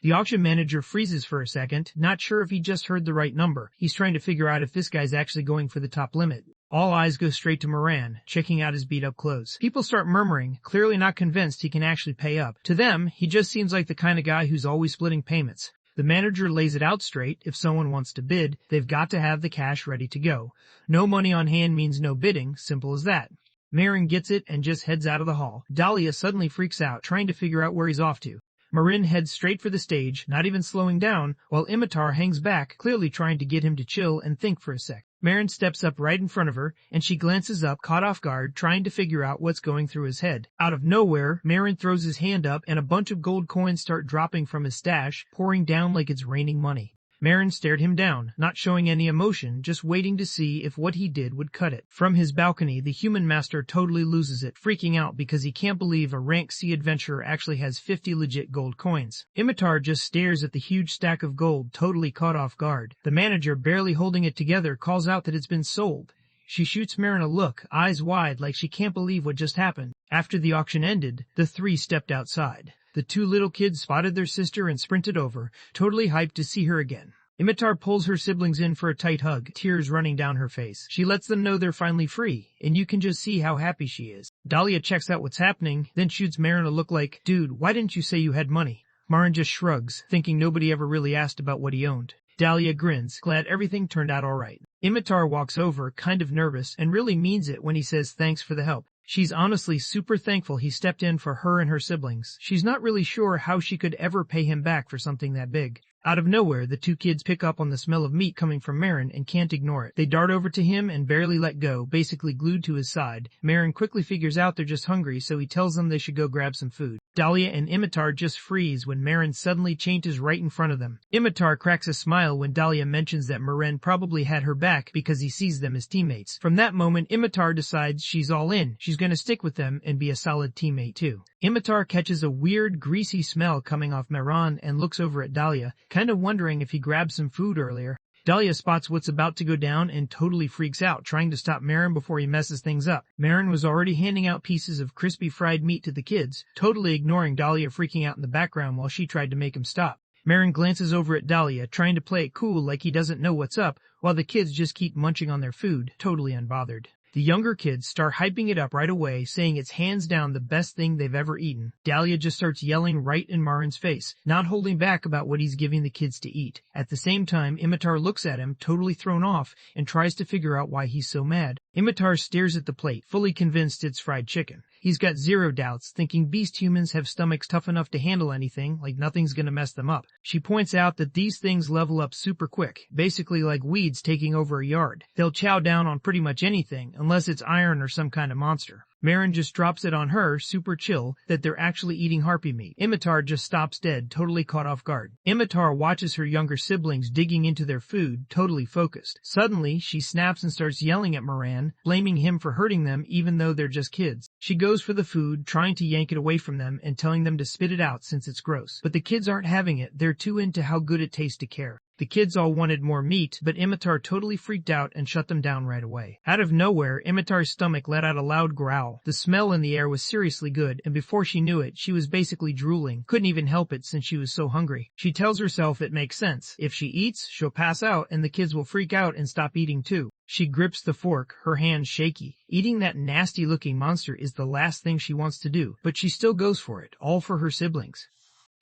The auction manager freezes for a second, not sure if he just heard the right number. He's trying to figure out if this guy's actually going for the top limit. All eyes go straight to Moran, checking out his beat-up clothes. People start murmuring, clearly not convinced he can actually pay up. To them, he just seems like the kind of guy who's always splitting payments. The manager lays it out straight. If someone wants to bid, they've got to have the cash ready to go. No money on hand means no bidding, simple as that. Marin gets it and just heads out of the hall. Dahlia suddenly freaks out, trying to figure out where he's off to. Marin heads straight for the stage, not even slowing down, while Imitar hangs back, clearly trying to get him to chill and think for a sec. Marin steps up right in front of her, and she glances up, caught off guard, trying to figure out what's going through his head. Out of nowhere, Marin throws his hand up, and a bunch of gold coins start dropping from his stash, pouring down like it's raining money. Marin stared him down, not showing any emotion, just waiting to see if what he did would cut it. From his balcony, the human master totally loses it, freaking out because he can't believe a rank C adventurer actually has 50 legit gold coins. Imitar just stares at the huge stack of gold, totally caught off guard. The manager, barely holding it together, calls out that it's been sold. She shoots Marin a look, eyes wide, like she can't believe what just happened. After the auction ended, the three stepped outside. The two little kids spotted their sister and sprinted over, totally hyped to see her again. Imitar pulls her siblings in for a tight hug, tears running down her face. She lets them know they're finally free, and you can just see how happy she is. Dahlia checks out what's happening, then shoots Marin a look like, "Dude, why didn't you say you had money?" Marin just shrugs, thinking nobody ever really asked about what he owned. Dahlia grins, glad everything turned out alright. Imitar walks over, kind of nervous, and really means it when he says thanks for the help. She's honestly super thankful he stepped in for her and her siblings. She's not really sure how she could ever pay him back for something that big. Out of nowhere, the two kids pick up on the smell of meat coming from Marin and can't ignore it. They dart over to him and barely let go, basically glued to his side. Marin quickly figures out they're just hungry, so he tells them they should go grab some food. Dahlia and Imitar just freeze when Marin suddenly changes right in front of them. Imitar cracks a smile when Dahlia mentions that Marin probably had her back because he sees them as teammates. From that moment, Imitar decides she's all in. She's going to stick with them and be a solid teammate too. Imitar catches a weird, greasy smell coming off Marin and looks over at Dahlia, kind of wondering if he grabbed some food earlier. Dahlia spots what's about to go down and totally freaks out, trying to stop Marin before he messes things up. Marin was already handing out pieces of crispy fried meat to the kids, totally ignoring Dahlia freaking out in the background while she tried to make him stop. Marin glances over at Dahlia, trying to play it cool like he doesn't know what's up, while the kids just keep munching on their food, totally unbothered. The younger kids start hyping it up right away, saying it's hands down the best thing they've ever eaten. Dahlia just starts yelling right in Marin's face, not holding back about what he's giving the kids to eat. At the same time, Imitar looks at him, totally thrown off, and tries to figure out why he's so mad. Imitar stares at the plate, fully convinced it's fried chicken. He's got zero doubts, thinking beast humans have stomachs tough enough to handle anything, like nothing's gonna mess them up. She points out that these things level up super quick, basically like weeds taking over a yard. They'll chow down on pretty much anything, unless it's iron or some kind of monster. Marin just drops it on her, super chill, that they're actually eating harpy meat. Imitar just stops dead, totally caught off guard. Imitar watches her younger siblings digging into their food, totally focused. Suddenly, she snaps and starts yelling at Moran, blaming him for hurting them even though they're just kids. She goes for the food, trying to yank it away from them and telling them to spit it out since it's gross. But the kids aren't having it, they're too into how good it tastes to care. The kids all wanted more meat, but Imitar totally freaked out and shut them down right away. Out of nowhere, Imitar's stomach let out a loud growl. The smell in the air was seriously good, and before she knew it, she was basically drooling. Couldn't even help it since she was so hungry. She tells herself it makes sense. If she eats, she'll pass out, and the kids will freak out and stop eating too. She grips the fork, her hands shaky. Eating that nasty-looking monster is the last thing she wants to do, but she still goes for it, all for her siblings.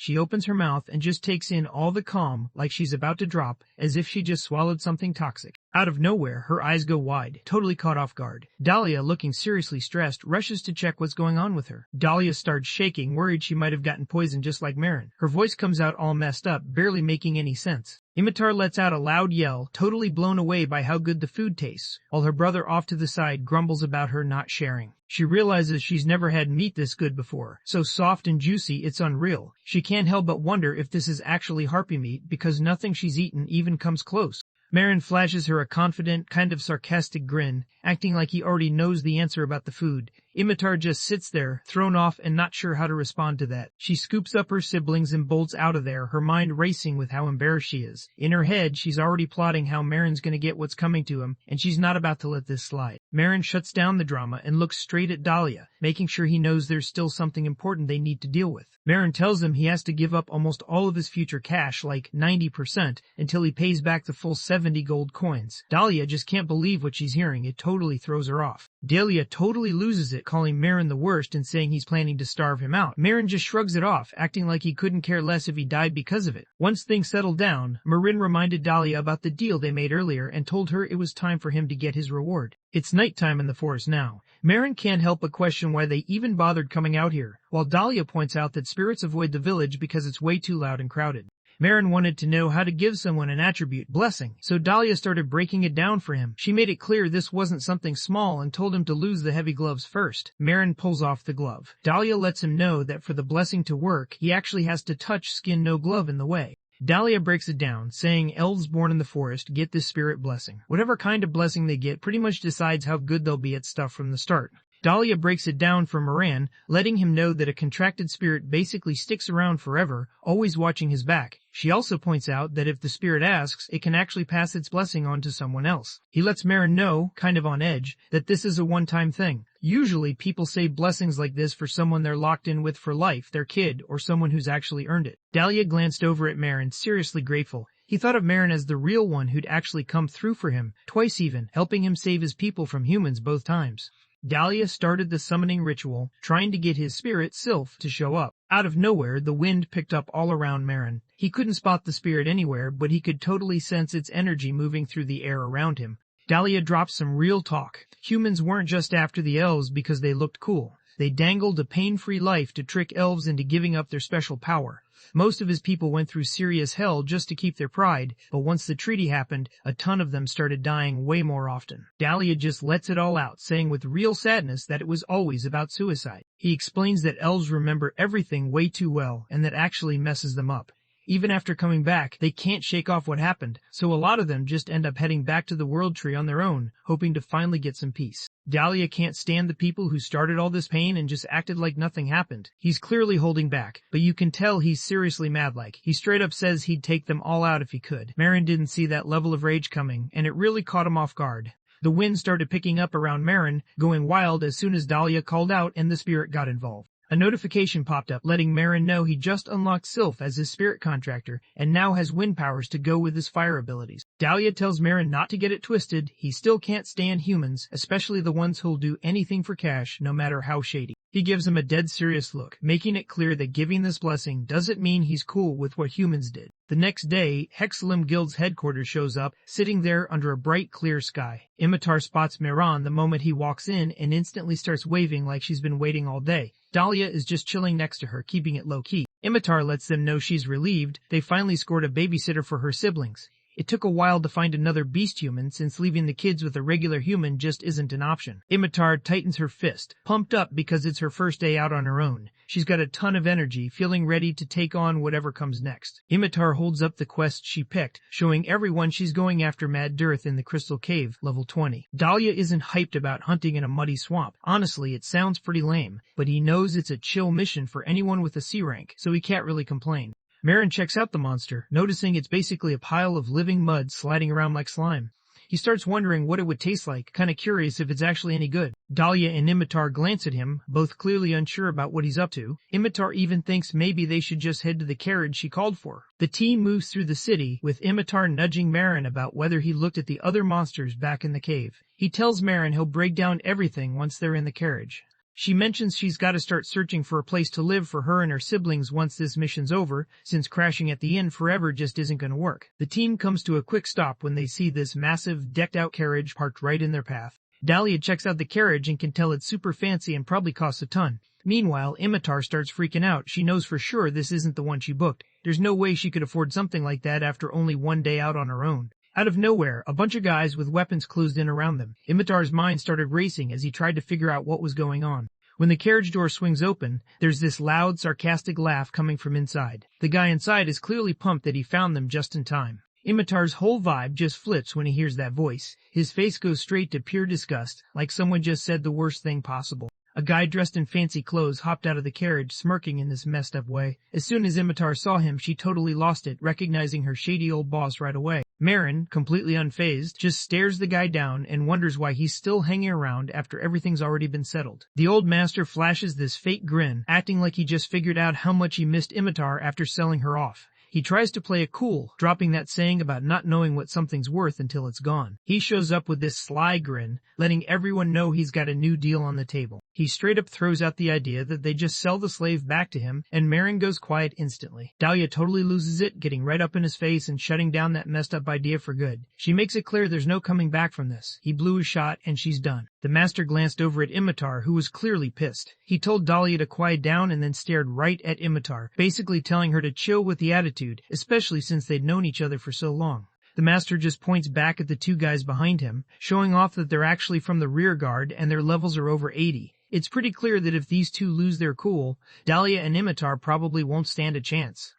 She opens her mouth and just takes in all the calm like she's about to drop, as if she just swallowed something toxic. Out of nowhere, her eyes go wide, totally caught off guard. Dahlia, looking seriously stressed, rushes to check what's going on with her. Dahlia starts shaking, worried she might have gotten poisoned just like Marin. Her voice comes out all messed up, barely making any sense. Imitar lets out a loud yell, totally blown away by how good the food tastes, while her brother off to the side grumbles about her not sharing. She realizes she's never had meat this good before, so soft and juicy it's unreal. She can't help but wonder if this is actually harpy meat because nothing she's eaten even comes close. Marin flashes her a confident, kind of sarcastic grin, acting like he already knows the answer about the food. Imitar just sits there, thrown off and not sure how to respond to that. She scoops up her siblings and bolts out of there, her mind racing with how embarrassed she is. In her head, she's already plotting how Marin's gonna get what's coming to him, and she's not about to let this slide. Marin shuts down the drama and looks straight at Dahlia, making sure he knows there's still something important they need to deal with. Marin tells him he has to give up almost all of his future cash, like 90%, until he pays back the full 70 gold coins. Dahlia just can't believe what she's hearing. It totally throws her off. Dahlia totally loses it, calling Marin the worst and saying he's planning to starve him out. Marin just shrugs it off, acting like he couldn't care less if he died because of it. Once things settled down, Marin reminded Dahlia about the deal they made earlier and told her it was time for him to get his reward. It's nighttime in the forest now. Marin can't help but question why they even bothered coming out here, while Dahlia points out that spirits avoid the village because it's way too loud and crowded. Marin wanted to know how to give someone an attribute, blessing, so Dahlia started breaking it down for him. She made it clear this wasn't something small and told him to lose the heavy gloves first. Marin pulls off the glove. Dahlia lets him know that for the blessing to work, he actually has to touch skin no glove in the way. Dahlia breaks it down, saying elves born in the forest get this spirit blessing. Whatever kind of blessing they get pretty much decides how good they'll be at stuff from the start. Dahlia breaks it down for Moran, letting him know that a contracted spirit basically sticks around forever, always watching his back. She also points out that if the spirit asks, it can actually pass its blessing on to someone else. He lets Marin know, kind of on edge, that this is a one-time thing. Usually people say blessings like this for someone they're locked in with for life, their kid, or someone who's actually earned it. Dahlia glanced over at Marin, seriously grateful. He thought of Marin as the real one who'd actually come through for him, twice even, helping him save his people from humans both times. Dahlia started the summoning ritual, trying to get his spirit, Sylph, to show up. Out of nowhere, the wind picked up all around Marin. He couldn't spot the spirit anywhere, but he could totally sense its energy moving through the air around him. Dahlia dropped some real talk. Humans weren't just after the elves because they looked cool. They dangled a pain-free life to trick elves into giving up their special power. Most of his people went through serious hell just to keep their pride, but once the treaty happened, a ton of them started dying way more often. Dahlia just lets it all out, saying with real sadness that it was always about suicide. He explains that elves remember everything way too well, and that actually messes them up. Even after coming back, they can't shake off what happened, so a lot of them just end up heading back to the World Tree on their own, hoping to finally get some peace. Dahlia can't stand the people who started all this pain and just acted like nothing happened. He's clearly holding back, but you can tell he's seriously mad-like. He straight up says he'd take them all out if he could. Marin didn't see that level of rage coming, and it really caught him off guard. The wind started picking up around Marin, going wild as soon as Dahlia called out and the spirit got involved. A notification popped up letting Marin know he just unlocked Sylph as his spirit contractor and now has wind powers to go with his fire abilities. Dahlia tells Marin not to get it twisted. He still can't stand humans, especially the ones who'll do anything for cash, no matter how shady. He gives him a dead serious look, making it clear that giving this blessing doesn't mean he's cool with what humans did. The next day, Hexalim Guild's headquarters shows up, sitting there under a bright, clear sky. Imitar spots Miran the moment he walks in and instantly starts waving like she's been waiting all day. Dahlia is just chilling next to her, keeping it low-key. Imitar lets them know she's relieved. They finally scored a babysitter for her siblings. It took a while to find another beast human since leaving the kids with a regular human just isn't an option. Imitar tightens her fist, pumped up because it's her first day out on her own. She's got a ton of energy, feeling ready to take on whatever comes next. Imitar holds up the quest she picked, showing everyone she's going after Mad Dearth in the Crystal Cave, level 20. Dahlia isn't hyped about hunting in a muddy swamp. Honestly, it sounds pretty lame, but he knows it's a chill mission for anyone with a C rank, so he can't really complain. Marin checks out the monster, noticing it's basically a pile of living mud sliding around like slime. He starts wondering what it would taste like, kinda curious if it's actually any good. Dahlia and Imitar glance at him, both clearly unsure about what he's up to. Imitar even thinks maybe they should just head to the carriage she called for. The team moves through the city, with Imitar nudging Marin about whether he looked at the other monsters back in the cave. He tells Marin he'll break down everything once they're in the carriage. She mentions she's got to start searching for a place to live for her and her siblings once this mission's over, since crashing at the inn forever just isn't going to work. The team comes to a quick stop when they see this massive, decked-out carriage parked right in their path. Dahlia checks out the carriage and can tell it's super fancy and probably costs a ton. Meanwhile, Imitar starts freaking out. She knows for sure this isn't the one she booked. There's no way she could afford something like that after only one day out on her own. Out of nowhere, a bunch of guys with weapons closed in around them. Imitar's mind started racing as he tried to figure out what was going on. When the carriage door swings open, there's this loud, sarcastic laugh coming from inside. The guy inside is clearly pumped that he found them just in time. Imitar's whole vibe just flips when he hears that voice. His face goes straight to pure disgust, like someone just said the worst thing possible. A guy dressed in fancy clothes hopped out of the carriage, smirking in this messed up way. As soon as Imitar saw him, she totally lost it, recognizing her shady old boss right away. Marin, completely unfazed, just stares the guy down and wonders why he's still hanging around after everything's already been settled. The old master flashes this fake grin, acting like he just figured out how much he missed Imitar after selling her off. He tries to play it cool, dropping that saying about not knowing what something's worth until it's gone. He shows up with this sly grin, letting everyone know he's got a new deal on the table. He straight up throws out the idea that they just sell the slave back to him, and Marin goes quiet instantly. Dahlia totally loses it, getting right up in his face and shutting down that messed up idea for good. She makes it clear there's no coming back from this. He blew his shot, and she's done. The master glanced over at Imitar, who was clearly pissed. He told Dahlia to quiet down and then stared right at Imitar, basically telling her to chill with the attitude, especially since they'd known each other for so long. The master just points back at the two guys behind him, showing off that they're actually from the rear guard and their levels are over 80. It's pretty clear that if these two lose their cool, Dahlia and Imitar probably won't stand a chance.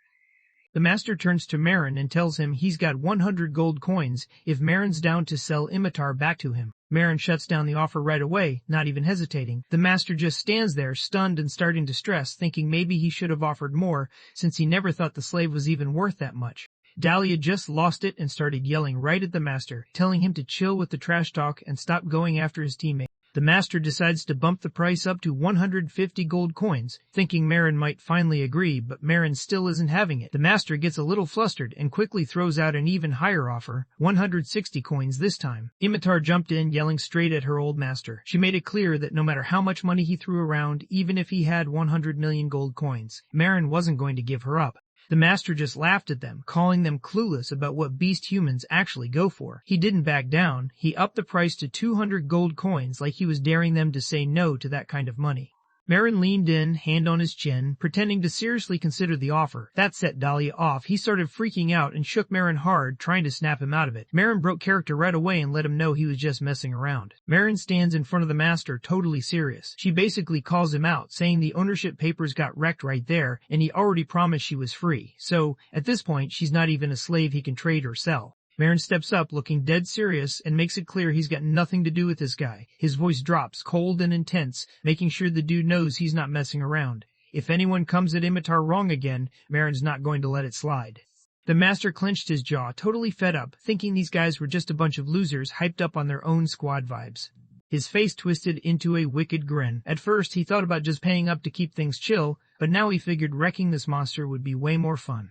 The master turns to Marin and tells him he's got 100 gold coins if Marin's down to sell Imitar back to him. Marin shuts down the offer right away, not even hesitating. The master just stands there, stunned and starting to stress, thinking maybe he should have offered more, since he never thought the slave was even worth that much. Dahlia just lost it and started yelling right at the master, telling him to chill with the trash talk and stop going after his teammate. The master decides to bump the price up to 150 gold coins, thinking Marin might finally agree, but Marin still isn't having it. The master gets a little flustered and quickly throws out an even higher offer, 160 coins this time. Imitar jumped in, yelling straight at her old master. She made it clear that no matter how much money he threw around, even if he had 100 million gold coins, Marin wasn't going to give her up. The master just laughed at them, calling them clueless about what beast humans actually go for. He didn't back down. He upped the price to 200 gold coins like he was daring them to say no to that kind of money. Marin leaned in, hand on his chin, pretending to seriously consider the offer. That set Dahlia off. He started freaking out and shook Marin hard, trying to snap him out of it. Marin broke character right away and let him know he was just messing around. Marin stands in front of the master, totally serious. She basically calls him out, saying the ownership papers got wrecked right there, and he already promised she was free. So, at this point, she's not even a slave he can trade or sell. Marin steps up, looking dead serious, and makes it clear he's got nothing to do with this guy. His voice drops, cold and intense, making sure the dude knows he's not messing around. If anyone comes at Imitar wrong again, Marin's not going to let it slide. The master clenched his jaw, totally fed up, thinking these guys were just a bunch of losers hyped up on their own squad vibes. His face twisted into a wicked grin. At first, he thought about just paying up to keep things chill, but now he figured wrecking this monster would be way more fun.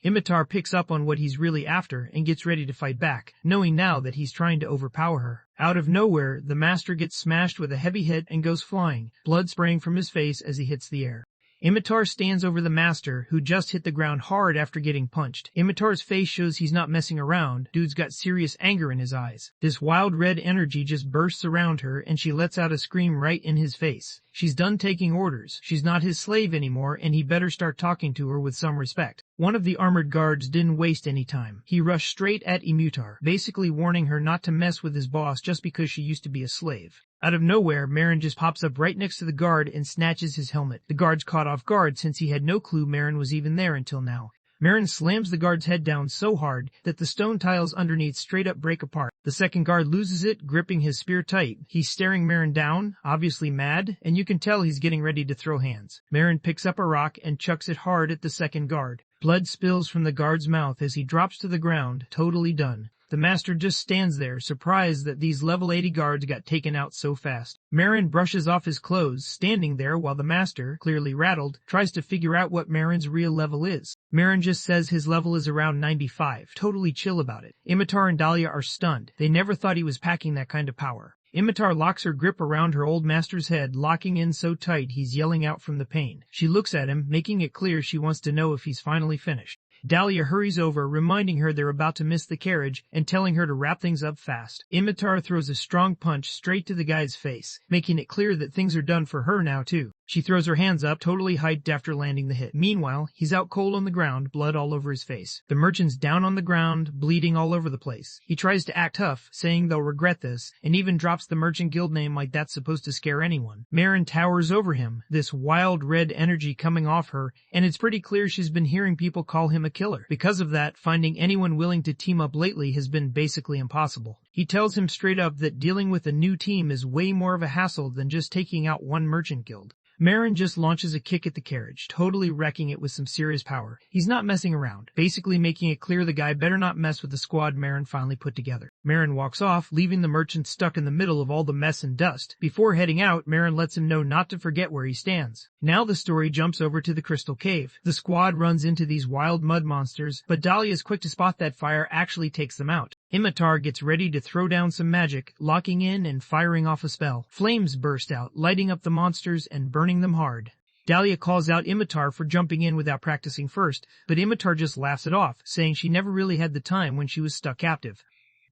Imitar picks up on what he's really after and gets ready to fight back, knowing now that he's trying to overpower her. Out of nowhere, the master gets smashed with a heavy hit and goes flying, blood spraying from his face as he hits the air. Imitar stands over the master, who just hit the ground hard after getting punched. Imitar's face shows he's not messing around. Dude's got serious anger in his eyes. This wild red energy just bursts around her, and she lets out a scream right in his face. She's done taking orders. She's not his slave anymore, and he better start talking to her with some respect. One of the armored guards didn't waste any time. He rushed straight at Imitar, basically warning her not to mess with his boss just because she used to be a slave. Out of nowhere, Marin just pops up right next to the guard and snatches his helmet. The guard's caught off guard since he had no clue Marin was even there until now. Marin slams the guard's head down so hard that the stone tiles underneath straight up break apart. The second guard loses it, gripping his spear tight. He's staring Marin down, obviously mad, and you can tell he's getting ready to throw hands. Marin picks up a rock and chucks it hard at the second guard. Blood spills from the guard's mouth as he drops to the ground, totally done. The master just stands there, surprised that these level 80 guards got taken out so fast. Marin brushes off his clothes, standing there while the master, clearly rattled, tries to figure out what Marin's real level is. Marin just says his level is around 95, totally chill about it. Imitar and Dahlia are stunned. They never thought he was packing that kind of power. Imitar locks her grip around her old master's head, locking in so tight he's yelling out from the pain. She looks at him, making it clear she wants to know if he's finally finished. Dahlia hurries over, reminding her they're about to miss the carriage and telling her to wrap things up fast. Imitar throws a strong punch straight to the guy's face, making it clear that things are done for her now too. She throws her hands up, totally hyped after landing the hit. Meanwhile, he's out cold on the ground, blood all over his face. The merchant's down on the ground, bleeding all over the place. He tries to act tough, saying they'll regret this, and even drops the merchant guild name like that's supposed to scare anyone. Marin towers over him, this wild red energy coming off her, and it's pretty clear she's been hearing people call him a killer. Because of that, finding anyone willing to team up lately has been basically impossible. He tells him straight up that dealing with a new team is way more of a hassle than just taking out one merchant guild. Marin just launches a kick at the carriage, totally wrecking it with some serious power. He's not messing around, basically making it clear the guy better not mess with the squad Marin finally put together. Marin walks off, leaving the merchant stuck in the middle of all the mess and dust. Before heading out, Marin lets him know not to forget where he stands. Now the story jumps over to the Crystal Cave. The squad runs into these wild mud monsters, but Dahlia is quick to spot that fire actually takes them out. Imitar gets ready to throw down some magic, locking in and firing off a spell. Flames burst out, lighting up the monsters and burning them hard. Dahlia calls out Imitar for jumping in without practicing first, but Imitar just laughs it off, saying she never really had the time when she was stuck captive.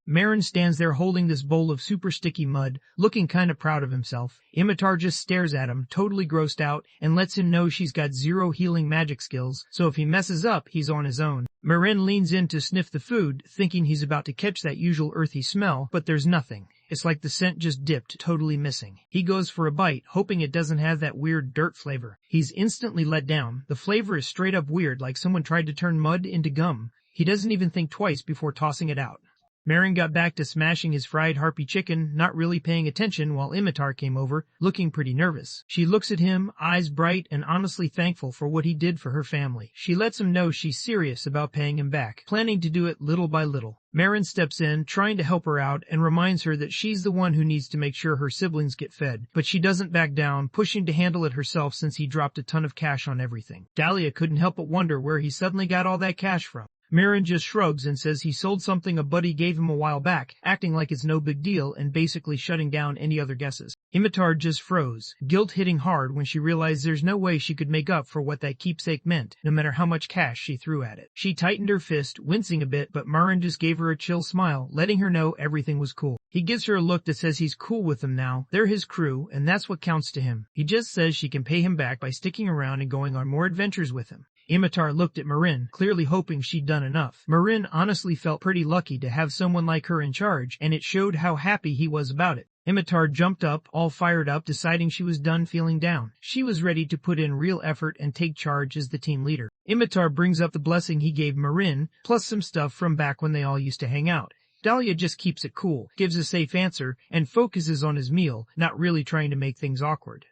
Marin stands there holding this bowl of super sticky mud, looking kinda proud of himself. Imitar just stares at him, totally grossed out, and lets him know she's got zero healing magic skills, so if he messes up, he's on his own. Marin leans in to sniff the food, thinking he's about to catch that usual earthy smell, but there's nothing. It's like the scent just dipped, totally missing. He goes for a bite, hoping it doesn't have that weird dirt flavor. He's instantly let down. The flavor is straight up weird, like someone tried to turn mud into gum. He doesn't even think twice before tossing it out. Marin got back to smashing his fried harpy chicken, not really paying attention while Imitar came over, looking pretty nervous. She looks at him, eyes bright and honestly thankful for what he did for her family. She lets him know she's serious about paying him back, planning to do it little by little. Marin steps in, trying to help her out, and reminds her that she's the one who needs to make sure her siblings get fed. But she doesn't back down, pushing to handle it herself since he dropped a ton of cash on everything. Dahlia couldn't help but wonder where he suddenly got all that cash from. Marin just shrugs and says he sold something a buddy gave him a while back, acting like it's no big deal and basically shutting down any other guesses. Imitar just froze, guilt hitting hard when she realized there's no way she could make up for what that keepsake meant, no matter how much cash she threw at it. She tightened her fist, wincing a bit, but Marin just gave her a chill smile, letting her know everything was cool. He gives her a look that says he's cool with them now, they're his crew, and that's what counts to him. He just says she can pay him back by sticking around and going on more adventures with him. Imitar looked at Marin, clearly hoping she'd done enough. Marin honestly felt pretty lucky to have someone like her in charge, and it showed how happy he was about it. Imitar jumped up, all fired up, deciding she was done feeling down. She was ready to put in real effort and take charge as the team leader. Imitar brings up the blessing he gave Marin, plus some stuff from back when they all used to hang out. Dahlia just keeps it cool, gives a safe answer, and focuses on his meal, not really trying to make things awkward.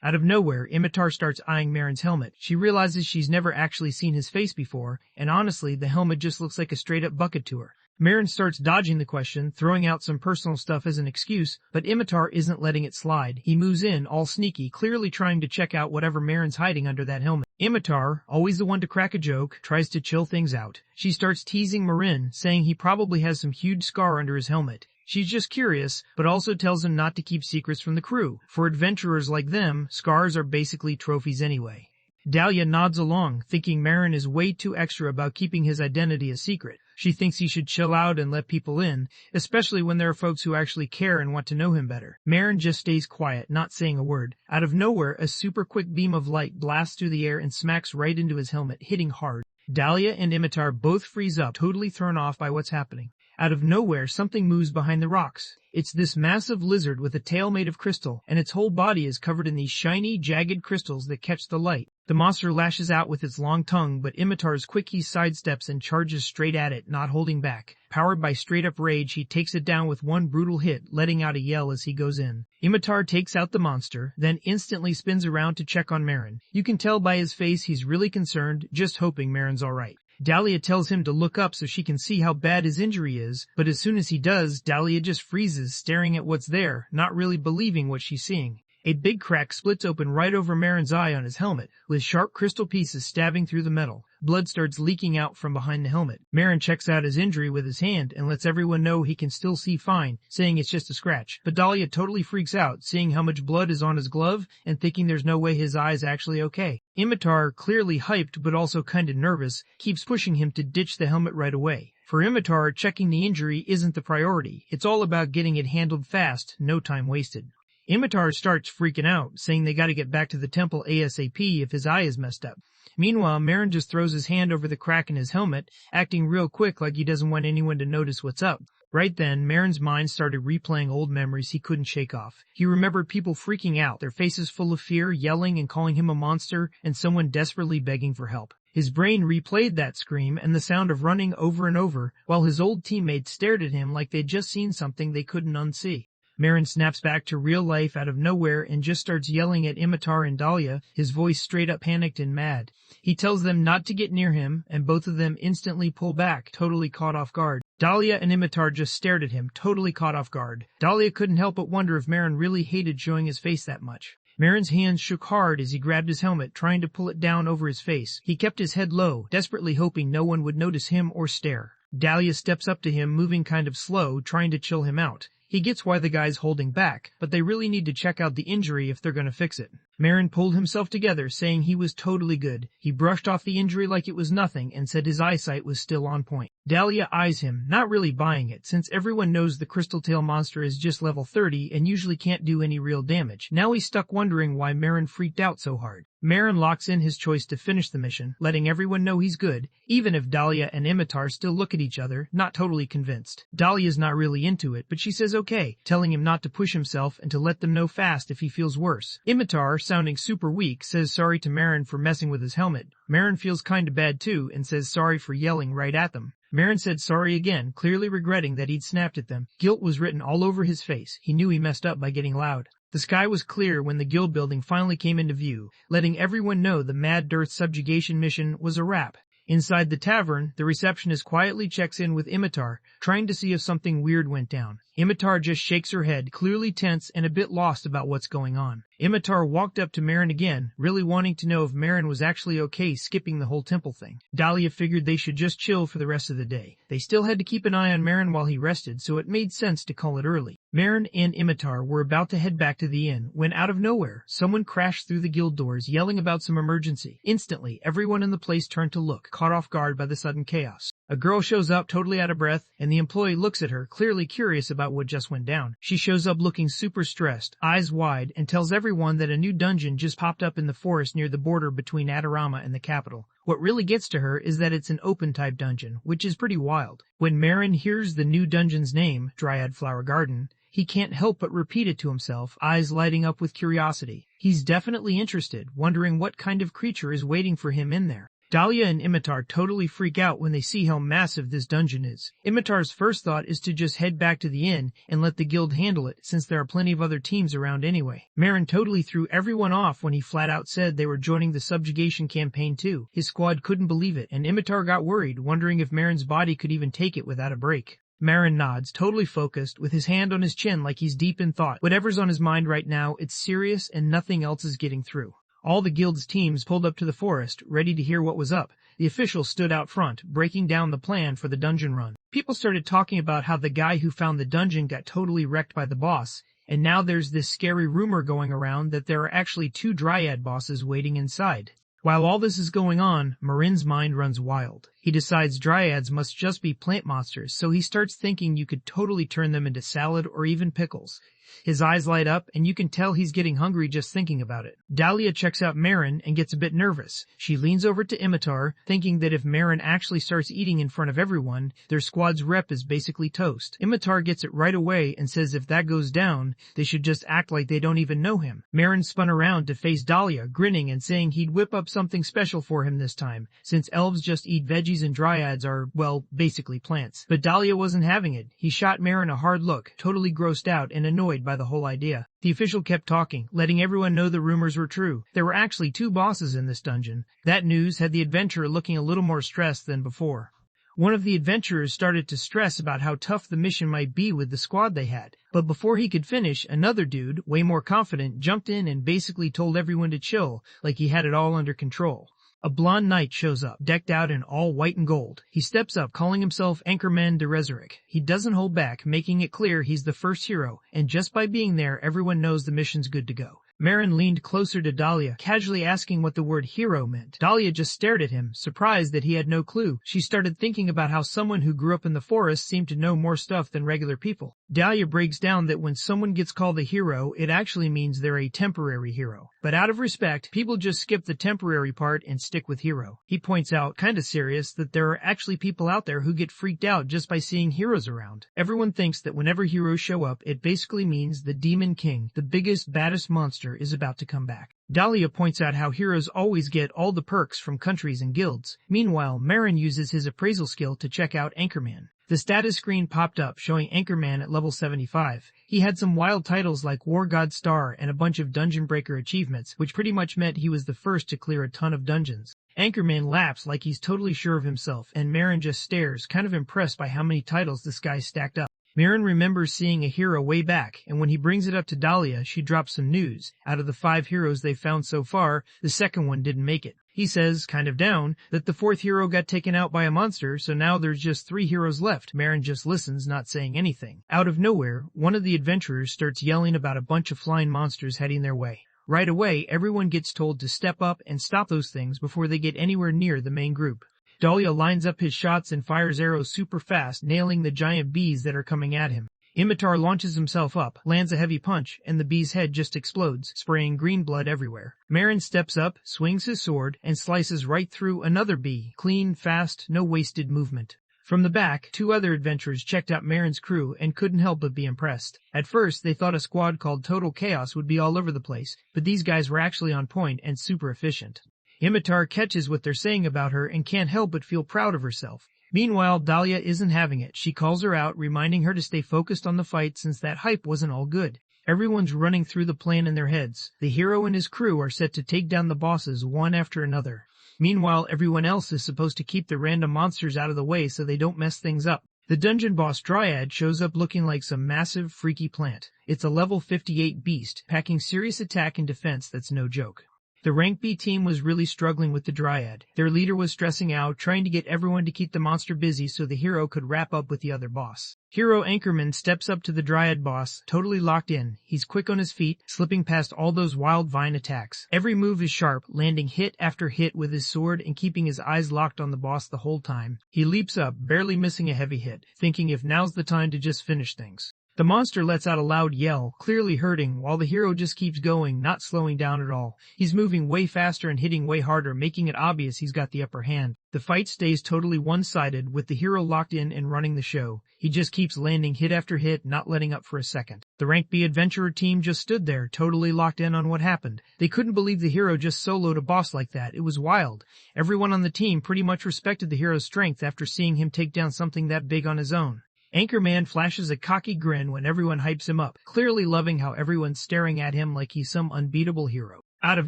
Out of nowhere, Imitar starts eyeing Marin's helmet. She realizes she's never actually seen his face before, and honestly, the helmet just looks like a straight-up bucket to her. Marin starts dodging the question, throwing out some personal stuff as an excuse, but Imitar isn't letting it slide. He moves in, all sneaky, clearly trying to check out whatever Marin's hiding under that helmet. Imitar, always the one to crack a joke, tries to chill things out. She starts teasing Marin, saying he probably has some huge scar under his helmet. She's just curious, but also tells him not to keep secrets from the crew. For adventurers like them, scars are basically trophies anyway. Dahlia nods along, thinking Marin is way too extra about keeping his identity a secret. She thinks he should chill out and let people in, especially when there are folks who actually care and want to know him better. Marin just stays quiet, not saying a word. Out of nowhere, a super quick beam of light blasts through the air and smacks right into his helmet, hitting hard. Dahlia and Imitar both freeze up, totally thrown off by what's happening. Out of nowhere, something moves behind the rocks. It's this massive lizard with a tail made of crystal, and its whole body is covered in these shiny, jagged crystals that catch the light. The monster lashes out with its long tongue, but Imitar's quick he sidesteps and charges straight at it, not holding back. Powered by straight-up rage, he takes it down with one brutal hit, letting out a yell as he goes in. Imitar takes out the monster, then instantly spins around to check on Marin. You can tell by his face he's really concerned, just hoping Marin's alright. Dahlia tells him to look up so she can see how bad his injury is, but as soon as he does, Dahlia just freezes, staring at what's there, not really believing what she's seeing. A big crack splits open right over Marin's eye on his helmet, with sharp crystal pieces stabbing through the metal. Blood starts leaking out from behind the helmet. Marin checks out his injury with his hand and lets everyone know he can still see fine, saying it's just a scratch. But Dahlia totally freaks out, seeing how much blood is on his glove and thinking there's no way his eye's actually okay. Imitar, clearly hyped but also kinda nervous, keeps pushing him to ditch the helmet right away. For Imitar, checking the injury isn't the priority. It's all about getting it handled fast, no time wasted. Imitar starts freaking out, saying they gotta get back to the temple ASAP if his eye is messed up. Meanwhile, Marin just throws his hand over the crack in his helmet, acting real quick like he doesn't want anyone to notice what's up. Right then, Marin's mind started replaying old memories he couldn't shake off. He remembered people freaking out, their faces full of fear, yelling and calling him a monster, and someone desperately begging for help. His brain replayed that scream and the sound of running over and over, while his old teammates stared at him like they'd just seen something they couldn't unsee. Marin snaps back to real life out of nowhere and just starts yelling at Imitar and Dahlia, his voice straight up panicked and mad. He tells them not to get near him, and both of them instantly pull back, totally caught off guard. Dahlia and Imitar just stared at him, totally caught off guard. Dahlia couldn't help but wonder if Marin really hated showing his face that much. Marin's hands shook hard as he grabbed his helmet, trying to pull it down over his face. He kept his head low, desperately hoping no one would notice him or stare. Dahlia steps up to him, moving kind of slow, trying to chill him out. He gets why the guy's holding back, but they really need to check out the injury if they're gonna fix it. Marin pulled himself together, saying he was totally good. He brushed off the injury like it was nothing and said his eyesight was still on point. Dahlia eyes him, not really buying it, since everyone knows the Crystal Tail monster is just level 30 and usually can't do any real damage. Now he's stuck wondering why Marin freaked out so hard. Marin locks in his choice to finish the mission, letting everyone know he's good, even if Dahlia and Imitar still look at each other, not totally convinced. Dahlia's not really into it, but she says okay, telling him not to push himself and to let them know fast if he feels worse. Imitar, sounding super weak, says sorry to Marin for messing with his helmet. Marin feels kinda bad too and says sorry for yelling right at them. Marin said sorry again, clearly regretting that he'd snapped at them. Guilt was written all over his face. He knew he messed up by getting loud. The sky was clear when the guild building finally came into view, letting everyone know the Mad Dearth subjugation mission was a wrap. Inside the tavern, the receptionist quietly checks in with Imitar, trying to see if something weird went down. Imitar just shakes her head, clearly tense and a bit lost about what's going on. Imitar walked up to Marin again, really wanting to know if Marin was actually okay skipping the whole temple thing. Dahlia figured they should just chill for the rest of the day. They still had to keep an eye on Marin while he rested, so it made sense to call it early. Marin and Imitar were about to head back to the inn when, out of nowhere, someone crashed through the guild doors yelling about some emergency. Instantly, everyone in the place turned to look, caught off guard by the sudden chaos. A girl shows up totally out of breath, and the employee looks at her, clearly curious about what just went down. She shows up looking super stressed, eyes wide, and tells everyone that a new dungeon just popped up in the forest near the border between Adorama and the capital. What really gets to her is that it's an open-type dungeon, which is pretty wild. When Marin hears the new dungeon's name, Dryad Flower Garden, he can't help but repeat it to himself, eyes lighting up with curiosity. He's definitely interested, wondering what kind of creature is waiting for him in there. Dahlia and Imitar totally freak out when they see how massive this dungeon is. Imitar's first thought is to just head back to the inn and let the guild handle it, since there are plenty of other teams around anyway. Marin totally threw everyone off when he flat out said they were joining the subjugation campaign too. His squad couldn't believe it, and Imitar got worried, wondering if Marin's body could even take it without a break. Marin nods, totally focused, with his hand on his chin like he's deep in thought. Whatever's on his mind right now, it's serious and nothing else is getting through. All the guild's teams pulled up to the forest, ready to hear what was up. The officials stood out front, breaking down the plan for the dungeon run. People started talking about how the guy who found the dungeon got totally wrecked by the boss, and now there's this scary rumor going around that there are actually 2 Dryad bosses waiting inside. While all this is going on, Marin's mind runs wild. He decides Dryads must just be plant monsters, so he starts thinking you could totally turn them into salad or even pickles. His eyes light up, and you can tell he's getting hungry just thinking about it. Dahlia checks out Marin and gets a bit nervous. She leans over to Imitar, thinking that if Marin actually starts eating in front of everyone, their squad's rep is basically toast. Imitar gets it right away and says if that goes down, they should just act like they don't even know him. Marin spun around to face Dahlia, grinning and saying he'd whip up something special for him this time, since elves just eat veggies and Dryads are, well, basically plants. But Dahlia wasn't having it. He shot Marin a hard look, totally grossed out and annoyed by the whole idea. The official kept talking, letting everyone know the rumors were true. There were actually 2 bosses in this dungeon. That news had the adventurer looking a little more stressed than before. One of the adventurers started to stress about how tough the mission might be with the squad they had. But before he could finish, another dude, way more confident, jumped in and basically told everyone to chill, like he had it all under control. A blonde knight shows up, decked out in all white and gold. He steps up, calling himself Anchorman de Resurrect. He doesn't hold back, making it clear he's the first hero, and just by being there, everyone knows the mission's good to go. Marin leaned closer to Dahlia, casually asking what the word hero meant. Dahlia just stared at him, surprised that he had no clue. She started thinking about how someone who grew up in the forest seemed to know more stuff than regular people. Dahlia breaks down that when someone gets called a hero, it actually means they're a temporary hero. But out of respect, people just skip the temporary part and stick with hero. He points out, kinda serious, that there are actually people out there who get freaked out just by seeing heroes around. Everyone thinks that whenever heroes show up, it basically means the Demon King, the biggest, baddest monster, is about to come back. Dahlia points out how heroes always get all the perks from countries and guilds. Meanwhile, Marin uses his appraisal skill to check out Anchorman. The status screen popped up showing Anchorman at level 75. He had some wild titles like War God Star and a bunch of Dungeon Breaker achievements, which pretty much meant he was the first to clear a ton of dungeons. Anchorman laughs like he's totally sure of himself, and Marin just stares, kind of impressed by how many titles this guy stacked up. Marin remembers seeing a hero way back, and when he brings it up to Dahlia, she drops some news. Out of the 5 heroes they've found so far, the second one didn't make it. He says, kind of down, that the 4th hero got taken out by a monster, so now there's just 3 heroes left. Marin just listens, not saying anything. Out of nowhere, one of the adventurers starts yelling about a bunch of flying monsters heading their way. Right away, everyone gets told to step up and stop those things before they get anywhere near the main group. Dahlia lines up his shots and fires arrows super fast, nailing the giant bees that are coming at him. Imitar launches himself up, lands a heavy punch, and the bee's head just explodes, spraying green blood everywhere. Marin steps up, swings his sword, and slices right through another bee. Clean, fast, no wasted movement. From the back, 2 other adventurers checked out Marin's crew and couldn't help but be impressed. At first, they thought a squad called Total Chaos would be all over the place, but these guys were actually on point and super efficient. Imitar catches what they're saying about her and can't help but feel proud of herself. Meanwhile, Dahlia isn't having it. She calls her out, reminding her to stay focused on the fight since that hype wasn't all good. Everyone's running through the plan in their heads. The hero and his crew are set to take down the bosses one after another. Meanwhile, everyone else is supposed to keep the random monsters out of the way so they don't mess things up. The dungeon boss Dryad shows up looking like some massive, freaky plant. It's a level 58 beast, packing serious attack and defense that's no joke. The rank B team was really struggling with the Dryad. Their leader was stressing out, trying to get everyone to keep the monster busy so the hero could wrap up with the other boss. Hero Anchorman steps up to the Dryad boss, totally locked in. He's quick on his feet, slipping past all those wild vine attacks. Every move is sharp, landing hit after hit with his sword and keeping his eyes locked on the boss the whole time. He leaps up, barely missing a heavy hit, thinking if now's the time to just finish things. The monster lets out a loud yell, clearly hurting, while the hero just keeps going, not slowing down at all. He's moving way faster and hitting way harder, making it obvious he's got the upper hand. The fight stays totally one-sided, with the hero locked in and running the show. He just keeps landing hit after hit, not letting up for a second. The Rank B adventurer team just stood there, totally locked in on what happened. They couldn't believe the hero just soloed a boss like that. It was wild. Everyone on the team pretty much respected the hero's strength after seeing him take down something that big on his own. Anchorman flashes a cocky grin when everyone hypes him up, clearly loving how everyone's staring at him like he's some unbeatable hero. Out of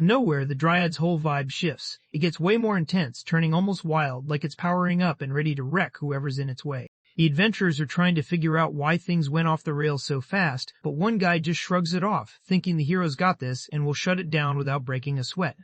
nowhere, the Dryad's whole vibe shifts. It gets way more intense, turning almost wild, like it's powering up and ready to wreck whoever's in its way. The adventurers are trying to figure out why things went off the rails so fast, but one guy just shrugs it off, thinking the hero's got this and will shut it down without breaking a sweat.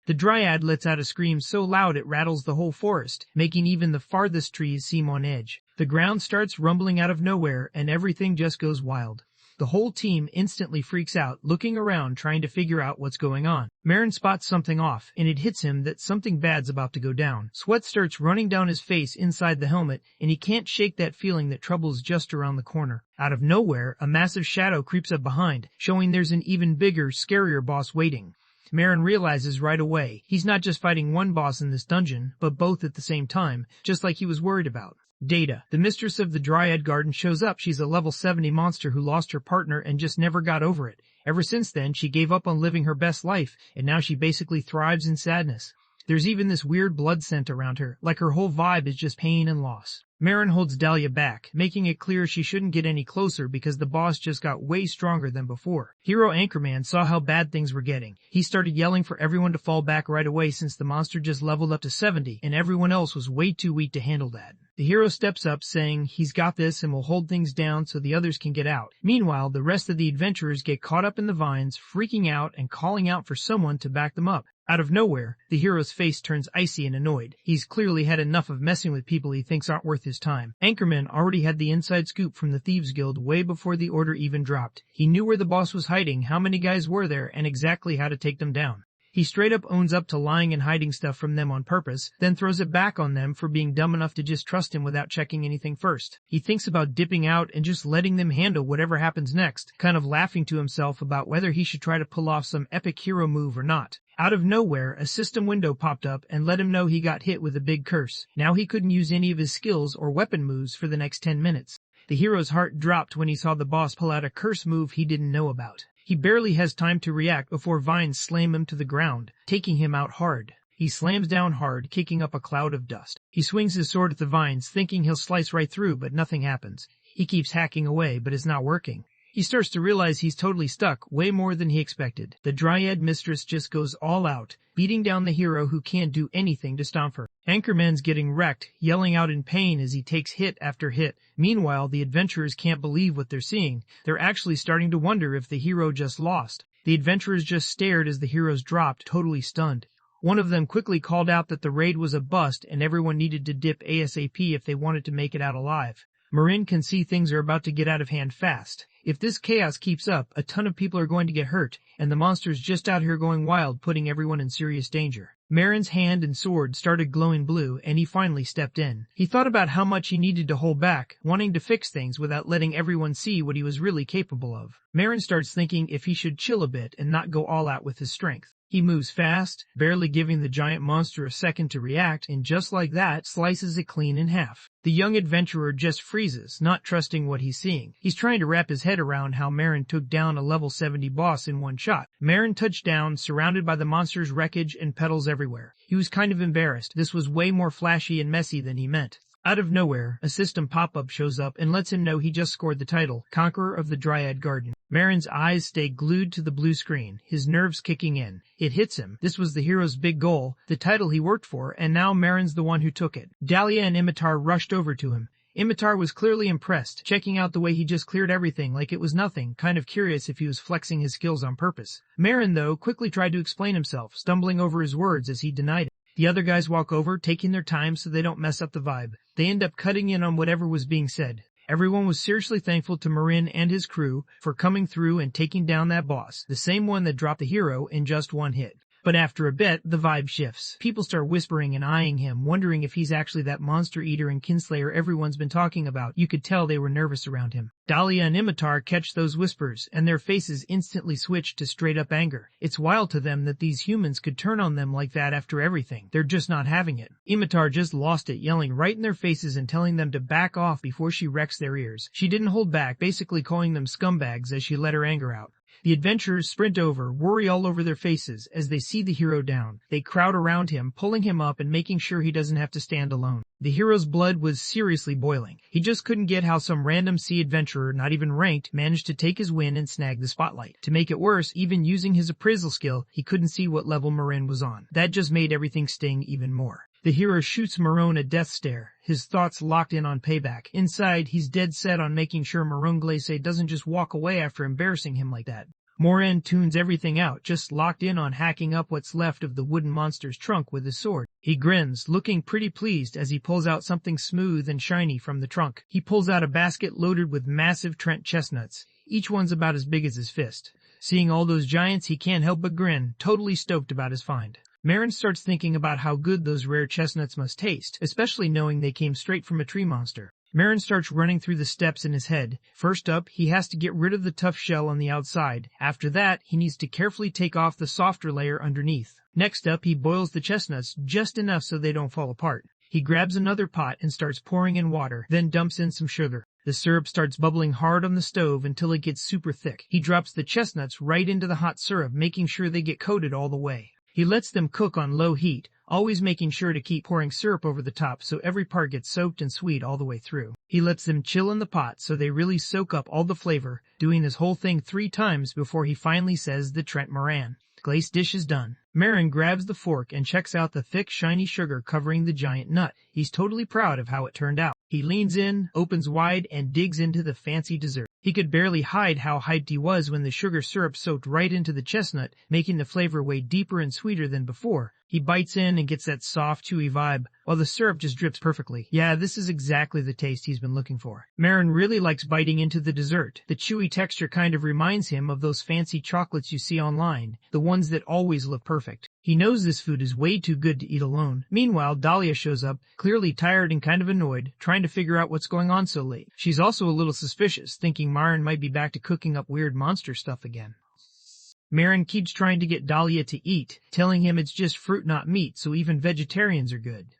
The Dryad lets out a scream so loud it rattles the whole forest, making even the farthest trees seem on edge. The ground starts rumbling out of nowhere, and everything just goes wild. The whole team instantly freaks out, looking around trying to figure out what's going on. Marin spots something off, and it hits him that something bad's about to go down. Sweat starts running down his face inside the helmet, and he can't shake that feeling that trouble's just around the corner. Out of nowhere, a massive shadow creeps up behind, showing there's an even bigger, scarier boss waiting. Marin realizes right away he's not just fighting one boss in this dungeon, but both at the same time, just like he was worried about. Data, the mistress of the Dryad Garden, shows up. She's a level 70 monster who lost her partner and just never got over it. Ever since then, she gave up on living her best life, and now she basically thrives in sadness. There's even this weird blood scent around her, like her whole vibe is just pain and loss. Marin holds Dahlia back, making it clear she shouldn't get any closer because the boss just got way stronger than before. Hero Anchorman saw how bad things were getting. He started yelling for everyone to fall back right away since the monster just leveled up to 70 and everyone else was way too weak to handle that. The hero steps up saying he's got this and will hold things down so the others can get out. Meanwhile, the rest of the adventurers get caught up in the vines, freaking out and calling out for someone to back them up. Out of nowhere, the hero's face turns icy and annoyed. He's clearly had enough of messing with people he thinks aren't worth his time. Anchorman already had the inside scoop from the Thieves Guild way before the order even dropped. He knew where the boss was hiding, how many guys were there, and exactly how to take them down. He straight up owns up to lying and hiding stuff from them on purpose, then throws it back on them for being dumb enough to just trust him without checking anything first. He thinks about dipping out and just letting them handle whatever happens next, kind of laughing to himself about whether he should try to pull off some epic hero move or not. Out of nowhere, a system window popped up and let him know he got hit with a big curse. Now he couldn't use any of his skills or weapon moves for the next 10 minutes. The hero's heart dropped when he saw the boss pull out a curse move he didn't know about. He barely has time to react before vines slam him to the ground, taking him out hard. He slams down hard, kicking up a cloud of dust. He swings his sword at the vines, thinking he'll slice right through, but nothing happens. He keeps hacking away, but it's not working. He starts to realize he's totally stuck, way more than he expected. The Dryad Mistress just goes all out, beating down the hero who can't do anything to stop her. Anchorman's getting wrecked, yelling out in pain as he takes hit after hit. Meanwhile, the adventurers can't believe what they're seeing. They're actually starting to wonder if the hero just lost. The adventurers just stared as the heroes dropped, totally stunned. One of them quickly called out that the raid was a bust and everyone needed to dip ASAP if they wanted to make it out alive. Marin can see things are about to get out of hand fast. If this chaos keeps up, a ton of people are going to get hurt, and the monster's just out here going wild, putting everyone in serious danger. Marin's hand and sword started glowing blue, and he finally stepped in. He thought about how much he needed to hold back, wanting to fix things without letting everyone see what he was really capable of. Marin starts thinking if he should chill a bit and not go all out with his strength. He moves fast, barely giving the giant monster a second to react, and just like that, slices it clean in half. The young adventurer just freezes, not trusting what he's seeing. He's trying to wrap his head around how Marin took down a level 70 boss in one shot. Marin touched down, surrounded by the monster's wreckage and petals everywhere. He was kind of embarrassed. This was way more flashy and messy than he meant. Out of nowhere, a system pop-up shows up and lets him know he just scored the title, Conqueror of the Dryad Garden. Marin's eyes stay glued to the blue screen, his nerves kicking in. It hits him. This was the hero's big goal, the title he worked for, and now Marin's the one who took it. Dahlia and Imitar rushed over to him. Imitar was clearly impressed, checking out the way he just cleared everything like it was nothing, kind of curious if he was flexing his skills on purpose. Marin, though, quickly tried to explain himself, stumbling over his words as he denied it. The other guys walk over, taking their time so they don't mess up the vibe. They end up cutting in on whatever was being said. Everyone was seriously thankful to Marin and his crew for coming through and taking down that boss, the same one that dropped the hero in just one hit. But after a bit, the vibe shifts. People start whispering and eyeing him, wondering if he's actually that monster eater and kinslayer everyone's been talking about. You could tell they were nervous around him. Dahlia and Imitar catch those whispers, and their faces instantly switch to straight-up anger. It's wild to them that these humans could turn on them like that after everything. They're just not having it. Imitar just lost it, yelling right in their faces and telling them to back off before she wrecks their ears. She didn't hold back, basically calling them scumbags as she let her anger out. The adventurers sprint over, worry all over their faces as they see the hero down. They crowd around him, pulling him up and making sure he doesn't have to stand alone. The hero's blood was seriously boiling. He just couldn't get how some random sea adventurer, not even ranked, managed to take his win and snag the spotlight. To make it worse, even using his appraisal skill, he couldn't see what level Marin was on. That just made everything sting even more. The hero shoots Maron a death stare, his thoughts locked in on payback. Inside, he's dead set on making sure Maron Glace doesn't just walk away after embarrassing him like that. Morin tunes everything out, just locked in on hacking up what's left of the wooden monster's trunk with his sword. He grins, looking pretty pleased as he pulls out something smooth and shiny from the trunk. He pulls out a basket loaded with massive Trent chestnuts. Each one's about as big as his fist. Seeing all those giants, he can't help but grin, totally stoked about his find. Marin starts thinking about how good those rare chestnuts must taste, especially knowing they came straight from a tree monster. Marin starts running through the steps in his head. First up, he has to get rid of the tough shell on the outside. After that, he needs to carefully take off the softer layer underneath. Next up, he boils the chestnuts just enough so they don't fall apart. He grabs another pot and starts pouring in water, then dumps in some sugar. The syrup starts bubbling hard on the stove until it gets super thick. He drops the chestnuts right into the hot syrup, making sure they get coated all the way. He lets them cook on low heat, always making sure to keep pouring syrup over the top so every part gets soaked and sweet all the way through. He lets them chill in the pot so they really soak up all the flavor, doing this whole thing 3 times before he finally says the Trent Moran. Glace dish is done. Marin grabs the fork and checks out the thick, shiny sugar covering the giant nut. He's totally proud of how it turned out. He leans in, opens wide, and digs into the fancy dessert. He could barely hide how hyped he was when the sugar syrup soaked right into the chestnut, making the flavor way deeper and sweeter than before. He bites in and gets that soft, chewy vibe, while the syrup just drips perfectly. Yeah, this is exactly the taste he's been looking for. Marin really likes biting into the dessert. The chewy texture kind of reminds him of those fancy chocolates you see online, the ones that always look perfect. He knows this food is way too good to eat alone. Meanwhile, Dahlia shows up, clearly tired and kind of annoyed, trying to figure out what's going on so late. She's also a little suspicious, thinking Marin might be back to cooking up weird monster stuff again. Marin keeps trying to get Dahlia to eat, telling him it's just fruit not meat, so even vegetarians are good.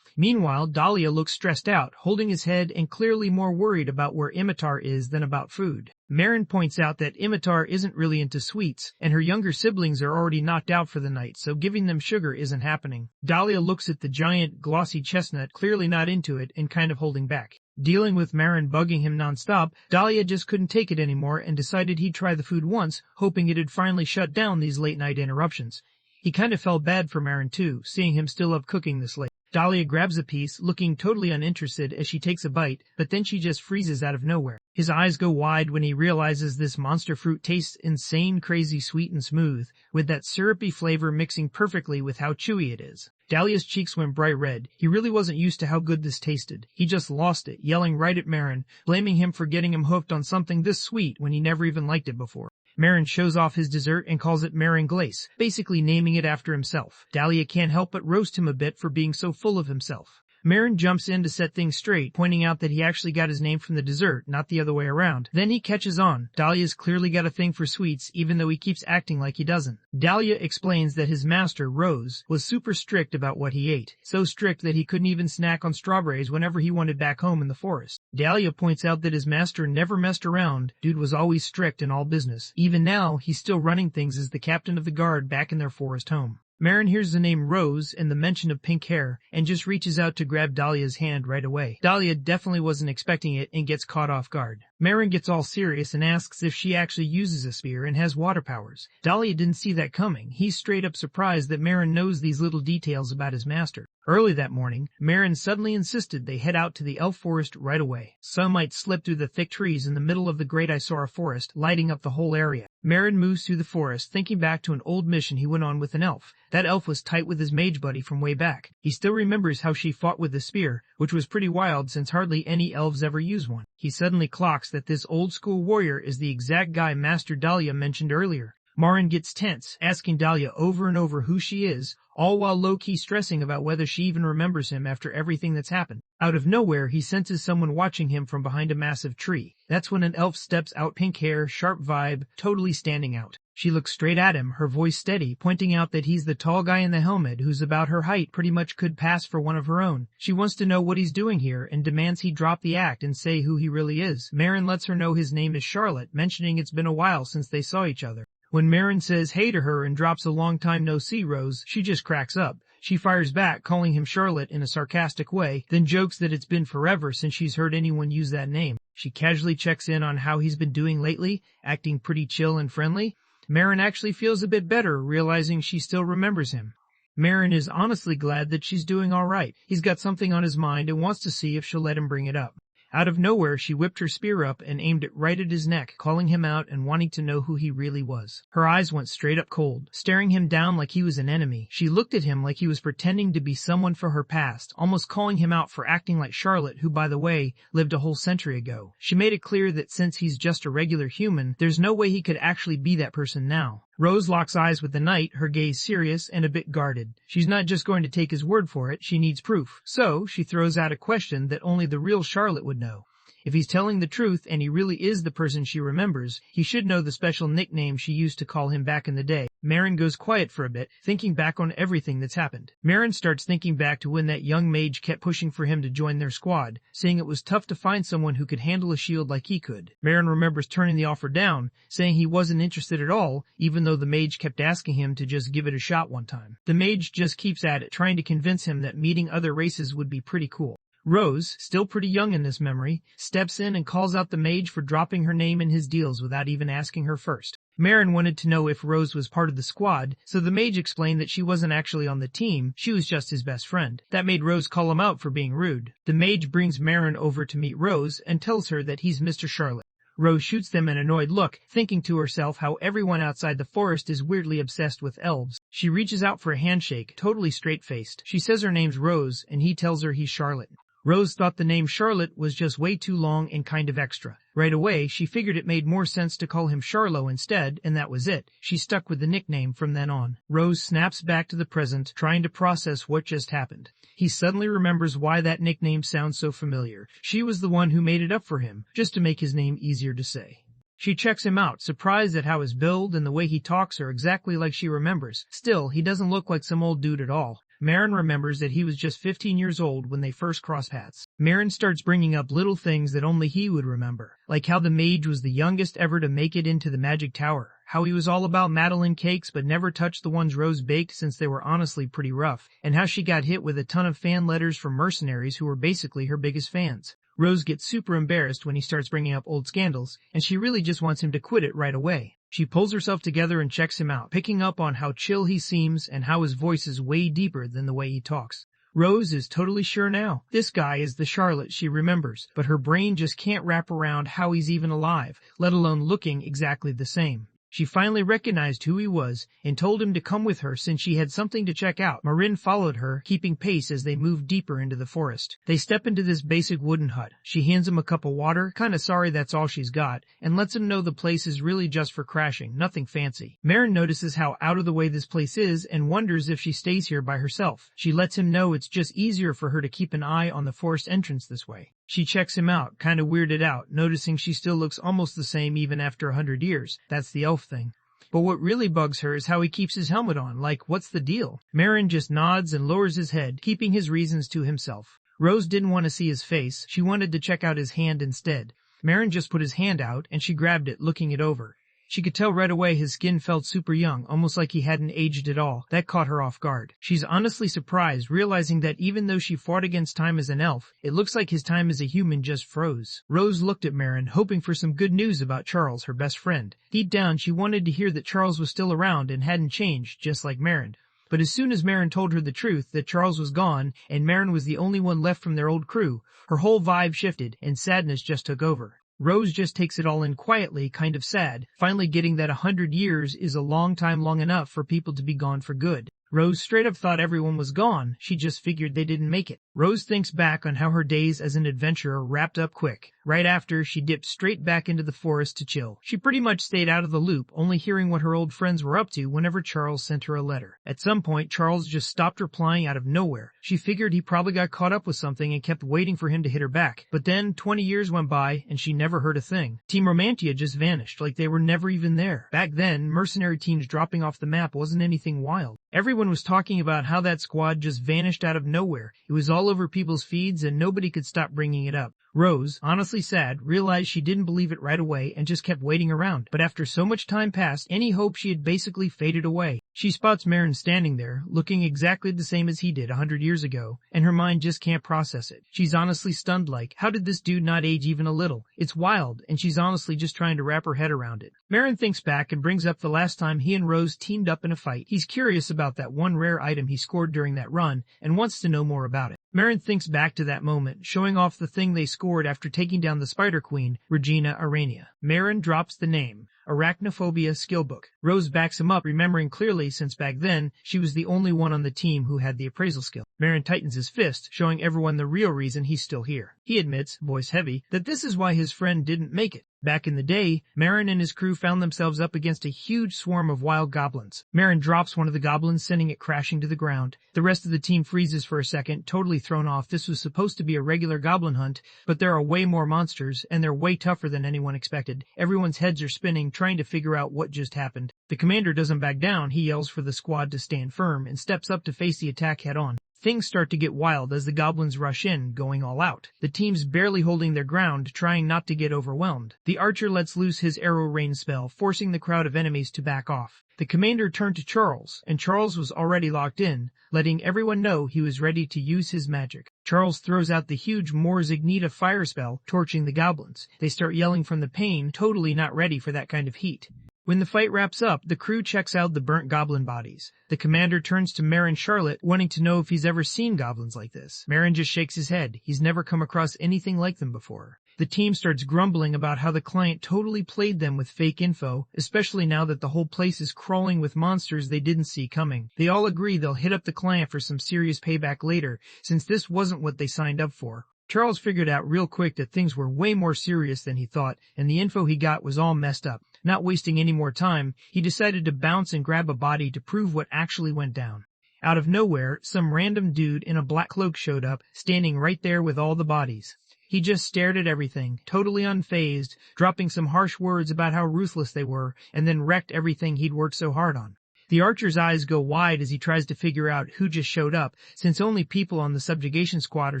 Meanwhile, Dahlia looks stressed out, holding his head and clearly more worried about where Imitar is than about food. Marin points out that Imitar isn't really into sweets, and her younger siblings are already knocked out for the night, so giving them sugar isn't happening. Dahlia looks at the giant, glossy chestnut, clearly not into it and kind of holding back. Dealing with Marin bugging him nonstop, Dahlia just couldn't take it anymore and decided he'd try the food once, hoping it'd finally shut down these late-night interruptions. He kind of felt bad for Marin too, seeing him still up cooking this late. Dahlia grabs a piece, looking totally uninterested as she takes a bite, but then she just freezes out of nowhere. His eyes go wide when he realizes this monster fruit tastes insane, crazy sweet and smooth, with that syrupy flavor mixing perfectly with how chewy it is. Dahlia's cheeks went bright red. He really wasn't used to how good this tasted. He just lost it, yelling right at Marin, blaming him for getting him hooked on something this sweet when he never even liked it before. Marin shows off his dessert and calls it Marin Glace, basically naming it after himself. Dahlia can't help but roast him a bit for being so full of himself. Marin jumps in to set things straight, pointing out that he actually got his name from the dessert, not the other way around. Then he catches on. Dahlia's clearly got a thing for sweets, even though he keeps acting like he doesn't. Dahlia explains that his master, Rose, was super strict about what he ate. So strict that he couldn't even snack on strawberries whenever he wanted back home in the forest. Dahlia points out that his master never messed around. Dude was always strict in all business. Even now, he's still running things as the captain of the guard back in their forest home. Marin hears the name Rose and the mention of pink hair and just reaches out to grab Dahlia's hand right away. Dahlia definitely wasn't expecting it and gets caught off guard. Marin gets all serious and asks if she actually uses a spear and has water powers. Dahlia didn't see that coming. He's straight up surprised that Marin knows these little details about his master. Early that morning, Marin suddenly insisted they head out to the elf forest right away. Sunlight slipped through the thick trees in the middle of the Great Isora forest, lighting up the whole area. Marin moves through the forest, thinking back to an old mission he went on with an elf. That elf was tight with his mage buddy from way back. He still remembers how she fought with the spear, which was pretty wild since hardly any elves ever use one. He suddenly clocks that this old-school warrior is the exact guy Master Dahlia mentioned earlier. Marin gets tense, asking Dahlia over and over who she is, all while low-key stressing about whether she even remembers him after everything that's happened. Out of nowhere, he senses someone watching him from behind a massive tree. That's when an elf steps out, pink hair, sharp vibe, totally standing out. She looks straight at him, her voice steady, pointing out that he's the tall guy in the helmet who's about her height, pretty much could pass for one of her own. She wants to know what he's doing here and demands he drop the act and say who he really is. Marin lets her know his name is Charlotte, mentioning it's been a while since they saw each other. When Marin says hey to her and drops a long time no see Rose, she just cracks up. She fires back, calling him Charlotte in a sarcastic way, then jokes that it's been forever since she's heard anyone use that name. She casually checks in on how he's been doing lately, acting pretty chill and friendly. Marin actually feels a bit better, realizing she still remembers him. Marin is honestly glad that she's doing all right. He's got something on his mind and wants to see if she'll let him bring it up. Out of nowhere, she whipped her spear up and aimed it right at his neck, calling him out and wanting to know who he really was. Her eyes went straight up cold, staring him down like he was an enemy. She looked at him like he was pretending to be someone for her past, almost calling him out for acting like Charlotte, who, by the way, lived a whole century ago. She made it clear that since he's just a regular human, there's no way he could actually be that person now. Rose locks eyes with the knight, her gaze serious and a bit guarded. She's not just going to take his word for it, she needs proof. So, she throws out a question that only the real Charlotte would know. If he's telling the truth and he really is the person she remembers, he should know the special nickname she used to call him back in the day. Marin goes quiet for a bit, thinking back on everything that's happened. Marin starts thinking back to when that young mage kept pushing for him to join their squad, saying it was tough to find someone who could handle a shield like he could. Marin remembers turning the offer down, saying he wasn't interested at all, even though the mage kept asking him to just give it a shot one time. The mage just keeps at it, trying to convince him that meeting other races would be pretty cool. Rose, still pretty young in this memory, steps in and calls out the mage for dropping her name in his deals without even asking her first. Marin wanted to know if Rose was part of the squad, so the mage explained that she wasn't actually on the team, she was just his best friend. That made Rose call him out for being rude. The mage brings Marin over to meet Rose and tells her that he's Mr. Charlotte. Rose shoots them an annoyed look, thinking to herself how everyone outside the forest is weirdly obsessed with elves. She reaches out for a handshake, totally straight-faced. She says her name's Rose, and he tells her he's Charlotte. Rose thought the name Charlotte was just way too long and kind of extra. Right away, she figured it made more sense to call him Charlo instead, and that was it. She stuck with the nickname from then on. Rose snaps back to the present, trying to process what just happened. He suddenly remembers why that nickname sounds so familiar. She was the one who made it up for him, just to make his name easier to say. She checks him out, surprised at how his build and the way he talks are exactly like she remembers. Still, he doesn't look like some old dude at all. Marin remembers that he was just 15 years old when they first crossed paths. Marin starts bringing up little things that only he would remember, like how the mage was the youngest ever to make it into the magic tower, how he was all about Madeline cakes but never touched the ones Rose baked since they were honestly pretty rough, and how she got hit with a ton of fan letters from mercenaries who were basically her biggest fans. Rose gets super embarrassed when he starts bringing up old scandals, and she really just wants him to quit it right away. She pulls herself together and checks him out, picking up on how chill he seems and how his voice is way deeper than the way he talks. Rose is totally sure now. This guy is the Charlotte she remembers, but her brain just can't wrap around how he's even alive, let alone looking exactly the same. She finally recognized who he was and told him to come with her since she had something to check out. Marin followed her, keeping pace as they moved deeper into the forest. They step into this basic wooden hut. She hands him a cup of water, kinda sorry that's all she's got, and lets him know the place is really just for crashing, nothing fancy. Marin notices how out of the way this place is and wonders if she stays here by herself. She lets him know it's just easier for her to keep an eye on the forest entrance this way. She checks him out, kinda weirded out, noticing she still looks almost the same even after 100 years. That's the elf thing. But what really bugs her is how he keeps his helmet on, like, what's the deal? Marin just nods and lowers his head, keeping his reasons to himself. Rose didn't want to see his face, she wanted to check out his hand instead. Marin just put his hand out, and she grabbed it, looking it over. She could tell right away his skin felt super young, almost like he hadn't aged at all. That caught her off guard. She's honestly surprised, realizing that even though she fought against time as an elf, it looks like his time as a human just froze. Rose looked at Marin, hoping for some good news about Charles, her best friend. Deep down, she wanted to hear that Charles was still around and hadn't changed, just like Marin. But as soon as Marin told her the truth, that Charles was gone, and Marin was the only one left from their old crew, her whole vibe shifted, and sadness just took over. Rose just takes it all in quietly, kind of sad, finally getting that 100 years is a long time long enough for people to be gone for good. Rose straight up thought everyone was gone, she just figured they didn't make it. Rose thinks back on how her days as an adventurer wrapped up quick. Right after, she dipped straight back into the forest to chill. She pretty much stayed out of the loop, only hearing what her old friends were up to whenever Charles sent her a letter. At some point, Charles just stopped replying out of nowhere. She figured he probably got caught up with something and kept waiting for him to hit her back. But then, 20 years went by, and she never heard a thing. Team Romantia just vanished, like they were never even there. Back then, mercenary teams dropping off the map wasn't anything wild. Everyone was talking about how that squad just vanished out of nowhere. It was all over people's feeds and nobody could stop bringing it up. Rose, honestly sad, realized she didn't believe it right away and just kept waiting around. But after so much time passed, any hope she had basically faded away. She spots Marin standing there, looking exactly the same as he did 100 years ago, and her mind just can't process it. She's honestly stunned, like, how did this dude not age even a little? It's wild, and she's honestly just trying to wrap her head around it. Marin thinks back and brings up the last time he and Rose teamed up in a fight. He's curious about that one rare item he scored during that run, and wants to know more about it. Marin thinks back to that moment, showing off the thing they scored after taking down the Spider Queen, Regina Arania. Marin drops the name, Arachnophobia Skillbook. Rose backs him up, remembering clearly since back then, she was the only one on the team who had the appraisal skill. Marin tightens his fist, showing everyone the real reason he's still here. He admits, voice heavy, that this is why his friend didn't make it. Back in the day, Marin and his crew found themselves up against a huge swarm of wild goblins. Marin drops one of the goblins, sending it crashing to the ground. The rest of the team freezes for a second, totally thrown off. This was supposed to be a regular goblin hunt, but there are way more monsters, and they're way tougher than anyone expected. Everyone's heads are spinning, trying to figure out what just happened. The commander doesn't back down. He yells for the squad to stand firm and steps up to face the attack head-on. Things start to get wild as the goblins rush in, going all out. The team's barely holding their ground, trying not to get overwhelmed. The archer lets loose his arrow rain spell, forcing the crowd of enemies to back off. The commander turned to Charles, and Charles was already locked in, letting everyone know he was ready to use his magic. Charles throws out the huge Mors Ignita fire spell, torching the goblins. They start yelling from the pain, totally not ready for that kind of heat. When the fight wraps up, the crew checks out the burnt goblin bodies. The commander turns to Marin Charlotte, wanting to know if he's ever seen goblins like this. Marin just shakes his head. He's never come across anything like them before. The team starts grumbling about how the client totally played them with fake info, especially now that the whole place is crawling with monsters they didn't see coming. They all agree they'll hit up the client for some serious payback later, since this wasn't what they signed up for. Charles figured out real quick that things were way more serious than he thought, and the info he got was all messed up. Not wasting any more time, he decided to bounce and grab a body to prove what actually went down. Out of nowhere, some random dude in a black cloak showed up, standing right there with all the bodies. He just stared at everything, totally unfazed, dropping some harsh words about how ruthless they were, and then wrecked everything he'd worked so hard on. The archer's eyes go wide as he tries to figure out who just showed up, since only people on the subjugation squad are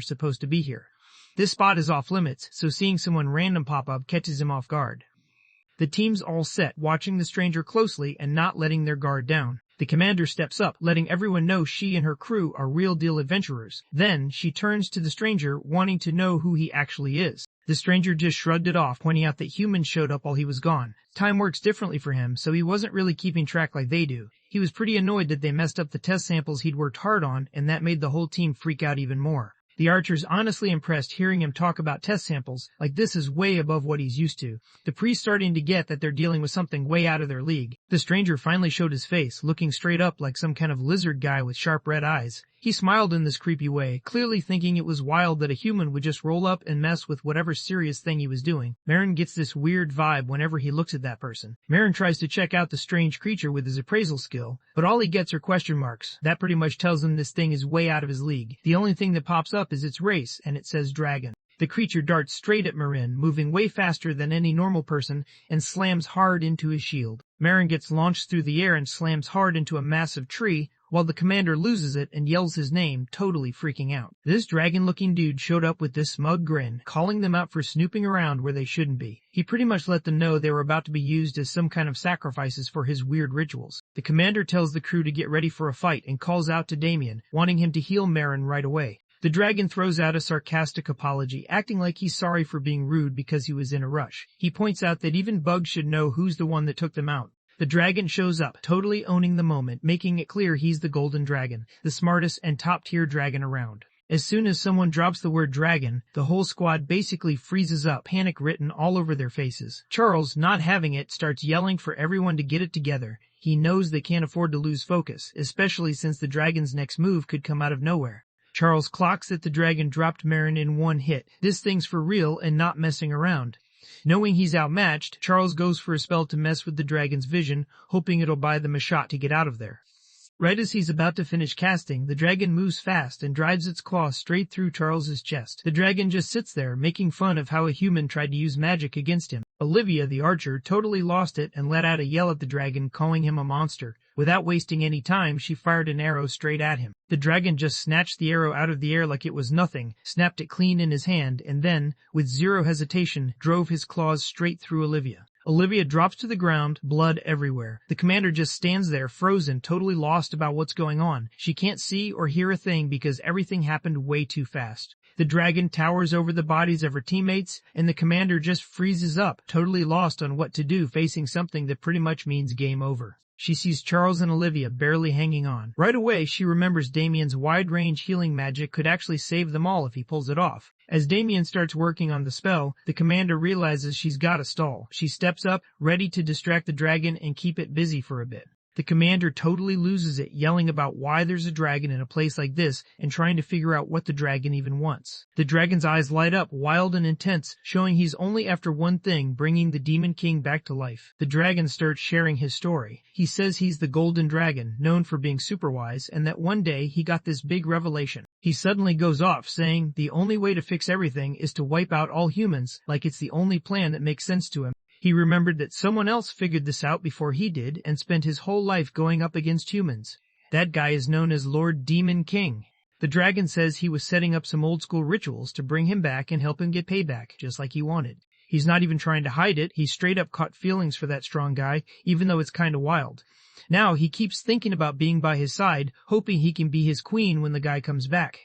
supposed to be here. This spot is off limits, so seeing someone random pop up catches him off guard. The team's all set, watching the stranger closely and not letting their guard down. The commander steps up, letting everyone know she and her crew are real-deal adventurers. Then, she turns to the stranger, wanting to know who he actually is. The stranger just shrugged it off, pointing out that humans showed up while he was gone. Time works differently for him, so he wasn't really keeping track like they do. He was pretty annoyed that they messed up the test samples he'd worked hard on, and that made the whole team freak out even more. The archer's honestly impressed hearing him talk about test samples, like this is way above what he's used to. The priest's starting to get that they're dealing with something way out of their league. The stranger finally showed his face, looking straight up like some kind of lizard guy with sharp red eyes. He smiled in this creepy way, clearly thinking it was wild that a human would just roll up and mess with whatever serious thing he was doing. Marin gets this weird vibe whenever he looks at that person. Marin tries to check out the strange creature with his appraisal skill, but all he gets are question marks. That pretty much tells him this thing is way out of his league. The only thing that pops up is its race, and it says dragon. The creature darts straight at Marin, moving way faster than any normal person, and slams hard into his shield. Marin gets launched through the air and slams hard into a massive tree, while the commander loses it and yells his name, totally freaking out. This dragon-looking dude showed up with this smug grin, calling them out for snooping around where they shouldn't be. He pretty much let them know they were about to be used as some kind of sacrifices for his weird rituals. The commander tells the crew to get ready for a fight and calls out to Damien, wanting him to heal Marin right away. The dragon throws out a sarcastic apology, acting like he's sorry for being rude because he was in a rush. He points out that even bugs should know who's the one that took them out. The dragon shows up, totally owning the moment, making it clear he's the golden dragon, the smartest and top-tier dragon around. As soon as someone drops the word dragon, the whole squad basically freezes up, panic written all over their faces. Charles, not having it, starts yelling for everyone to get it together. He knows they can't afford to lose focus, especially since the dragon's next move could come out of nowhere. Charles clocks that the dragon dropped Marin in one hit. This thing's for real and not messing around. Knowing he's outmatched, Charles goes for a spell to mess with the dragon's vision, hoping it'll buy them a shot to get out of there. Right as he's about to finish casting, the dragon moves fast and drives its claw straight through Charles's chest. The dragon just sits there, making fun of how a human tried to use magic against him. Olivia, the archer, totally lost it and let out a yell at the dragon, calling him a monster. Without wasting any time, she fired an arrow straight at him. The dragon just snatched the arrow out of the air like it was nothing, snapped it clean in his hand, and then, with zero hesitation, drove his claws straight through Olivia. Olivia drops to the ground, blood everywhere. The commander just stands there, frozen, totally lost about what's going on. She can't see or hear a thing because everything happened way too fast. The dragon towers over the bodies of her teammates, and the commander just freezes up, totally lost on what to do, facing something that pretty much means game over. She sees Charles and Olivia barely hanging on. Right away, she remembers Damien's wide-range healing magic could actually save them all if he pulls it off. As Damien starts working on the spell, the commander realizes she's got to stall. She steps up, ready to distract the dragon and keep it busy for a bit. The commander totally loses it, yelling about why there's a dragon in a place like this and trying to figure out what the dragon even wants. The dragon's eyes light up, wild and intense, showing he's only after one thing, bringing the Demon King back to life. The dragon starts sharing his story. He says he's the Golden Dragon, known for being super wise, and that one day he got this big revelation. He suddenly goes off, saying the only way to fix everything is to wipe out all humans, like it's the only plan that makes sense to him. He remembered that someone else figured this out before he did and spent his whole life going up against humans. That guy is known as Lord Demon King. The dragon says he was setting up some old school rituals to bring him back and help him get payback, just like he wanted. He's not even trying to hide it. He straight up caught feelings for that strong guy, even though it's kinda wild. Now he keeps thinking about being by his side, hoping he can be his queen when the guy comes back.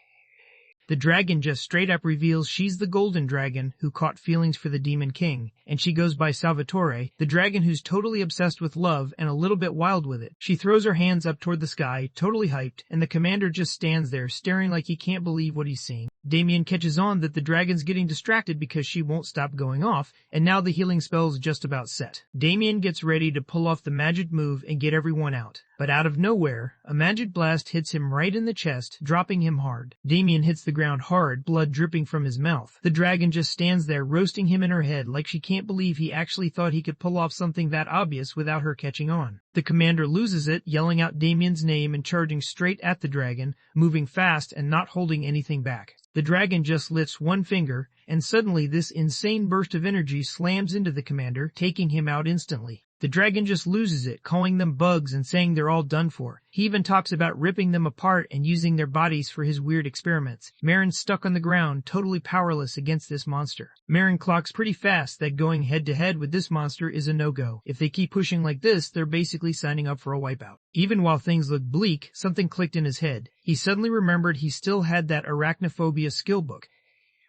The dragon just straight up reveals she's the golden dragon who caught feelings for the Demon King, and she goes by Salvatore, the dragon who's totally obsessed with love and a little bit wild with it. She throws her hands up toward the sky, totally hyped, and the commander just stands there staring like he can't believe what he's seeing. Damien catches on that the dragon's getting distracted because she won't stop going off, and now the healing spell's just about set. Damien gets ready to pull off the magic move and get everyone out. But out of nowhere, a magic blast hits him right in the chest, dropping him hard. Damien hits the ground hard, blood dripping from his mouth. The dragon just stands there roasting him in her head like she can't believe he actually thought he could pull off something that obvious without her catching on. The commander loses it, yelling out Damien's name and charging straight at the dragon, moving fast and not holding anything back. The dragon just lifts one finger, and suddenly this insane burst of energy slams into the commander, taking him out instantly. The dragon just loses it, calling them bugs and saying they're all done for. He even talks about ripping them apart and using their bodies for his weird experiments. Marin's stuck on the ground, totally powerless against this monster. Marin clocks pretty fast that going head-to-head with this monster is a no-go. If they keep pushing like this, they're basically signing up for a wipeout. Even while things looked bleak, something clicked in his head. He suddenly remembered he still had that arachnophobia skill book.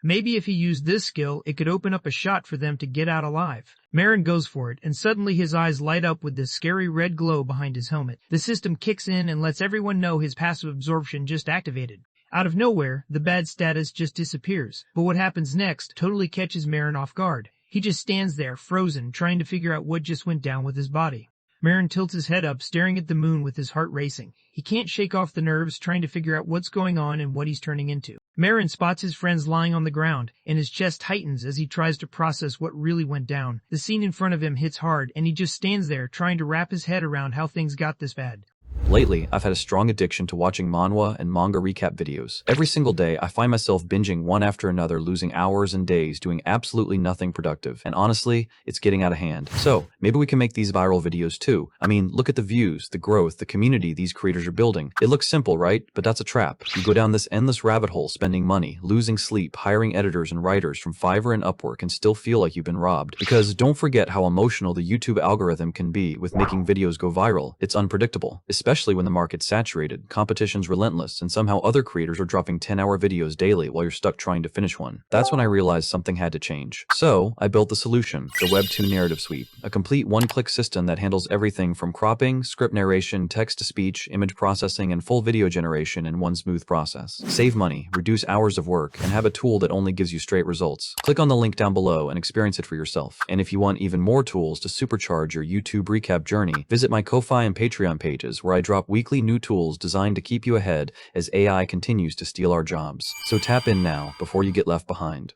Maybe if he used this skill, it could open up a shot for them to get out alive. Marin goes for it, and suddenly his eyes light up with this scary red glow behind his helmet. The system kicks in and lets everyone know his passive absorption just activated. Out of nowhere, the bad status just disappears. But what happens next totally catches Marin off guard. He just stands there, frozen, trying to figure out what just went down with his body. Marin tilts his head up, staring at the moon with his heart racing. He can't shake off the nerves, trying to figure out what's going on and what he's turning into. Marin spots his friends lying on the ground, and his chest tightens as he tries to process what really went down. The scene in front of him hits hard, and he just stands there, trying to wrap his head around how things got this bad. Lately, I've had a strong addiction to watching manhwa and manga recap videos. Every single day, I find myself binging one after another, losing hours and days doing absolutely nothing productive. And honestly, it's getting out of hand. So, maybe we can make these viral videos too. I mean, look at the views, the growth, the community these creators are building. It looks simple, right? But that's a trap. You go down this endless rabbit hole, spending money, losing sleep, hiring editors and writers from Fiverr and Upwork, and still feel like you've been robbed. Because don't forget how emotional the YouTube algorithm can be with making videos go viral. It's unpredictable, especially when the market's saturated, competition's relentless, and somehow other creators are dropping 10-hour videos daily while you're stuck trying to finish one. That's when I realized something had to change. So, I built the solution, the Web2 Narrative Suite, a complete one-click system that handles everything from cropping, script narration, text-to-speech, image processing, and full video generation in one smooth process. Save money, reduce hours of work, and have a tool that only gives you straight results. Click on the link down below and experience it for yourself. And if you want even more tools to supercharge your YouTube recap journey, visit my Ko-Fi and Patreon pages where I drop weekly new tools designed to keep you ahead as AI continues to steal our jobs. So tap in now before you get left behind.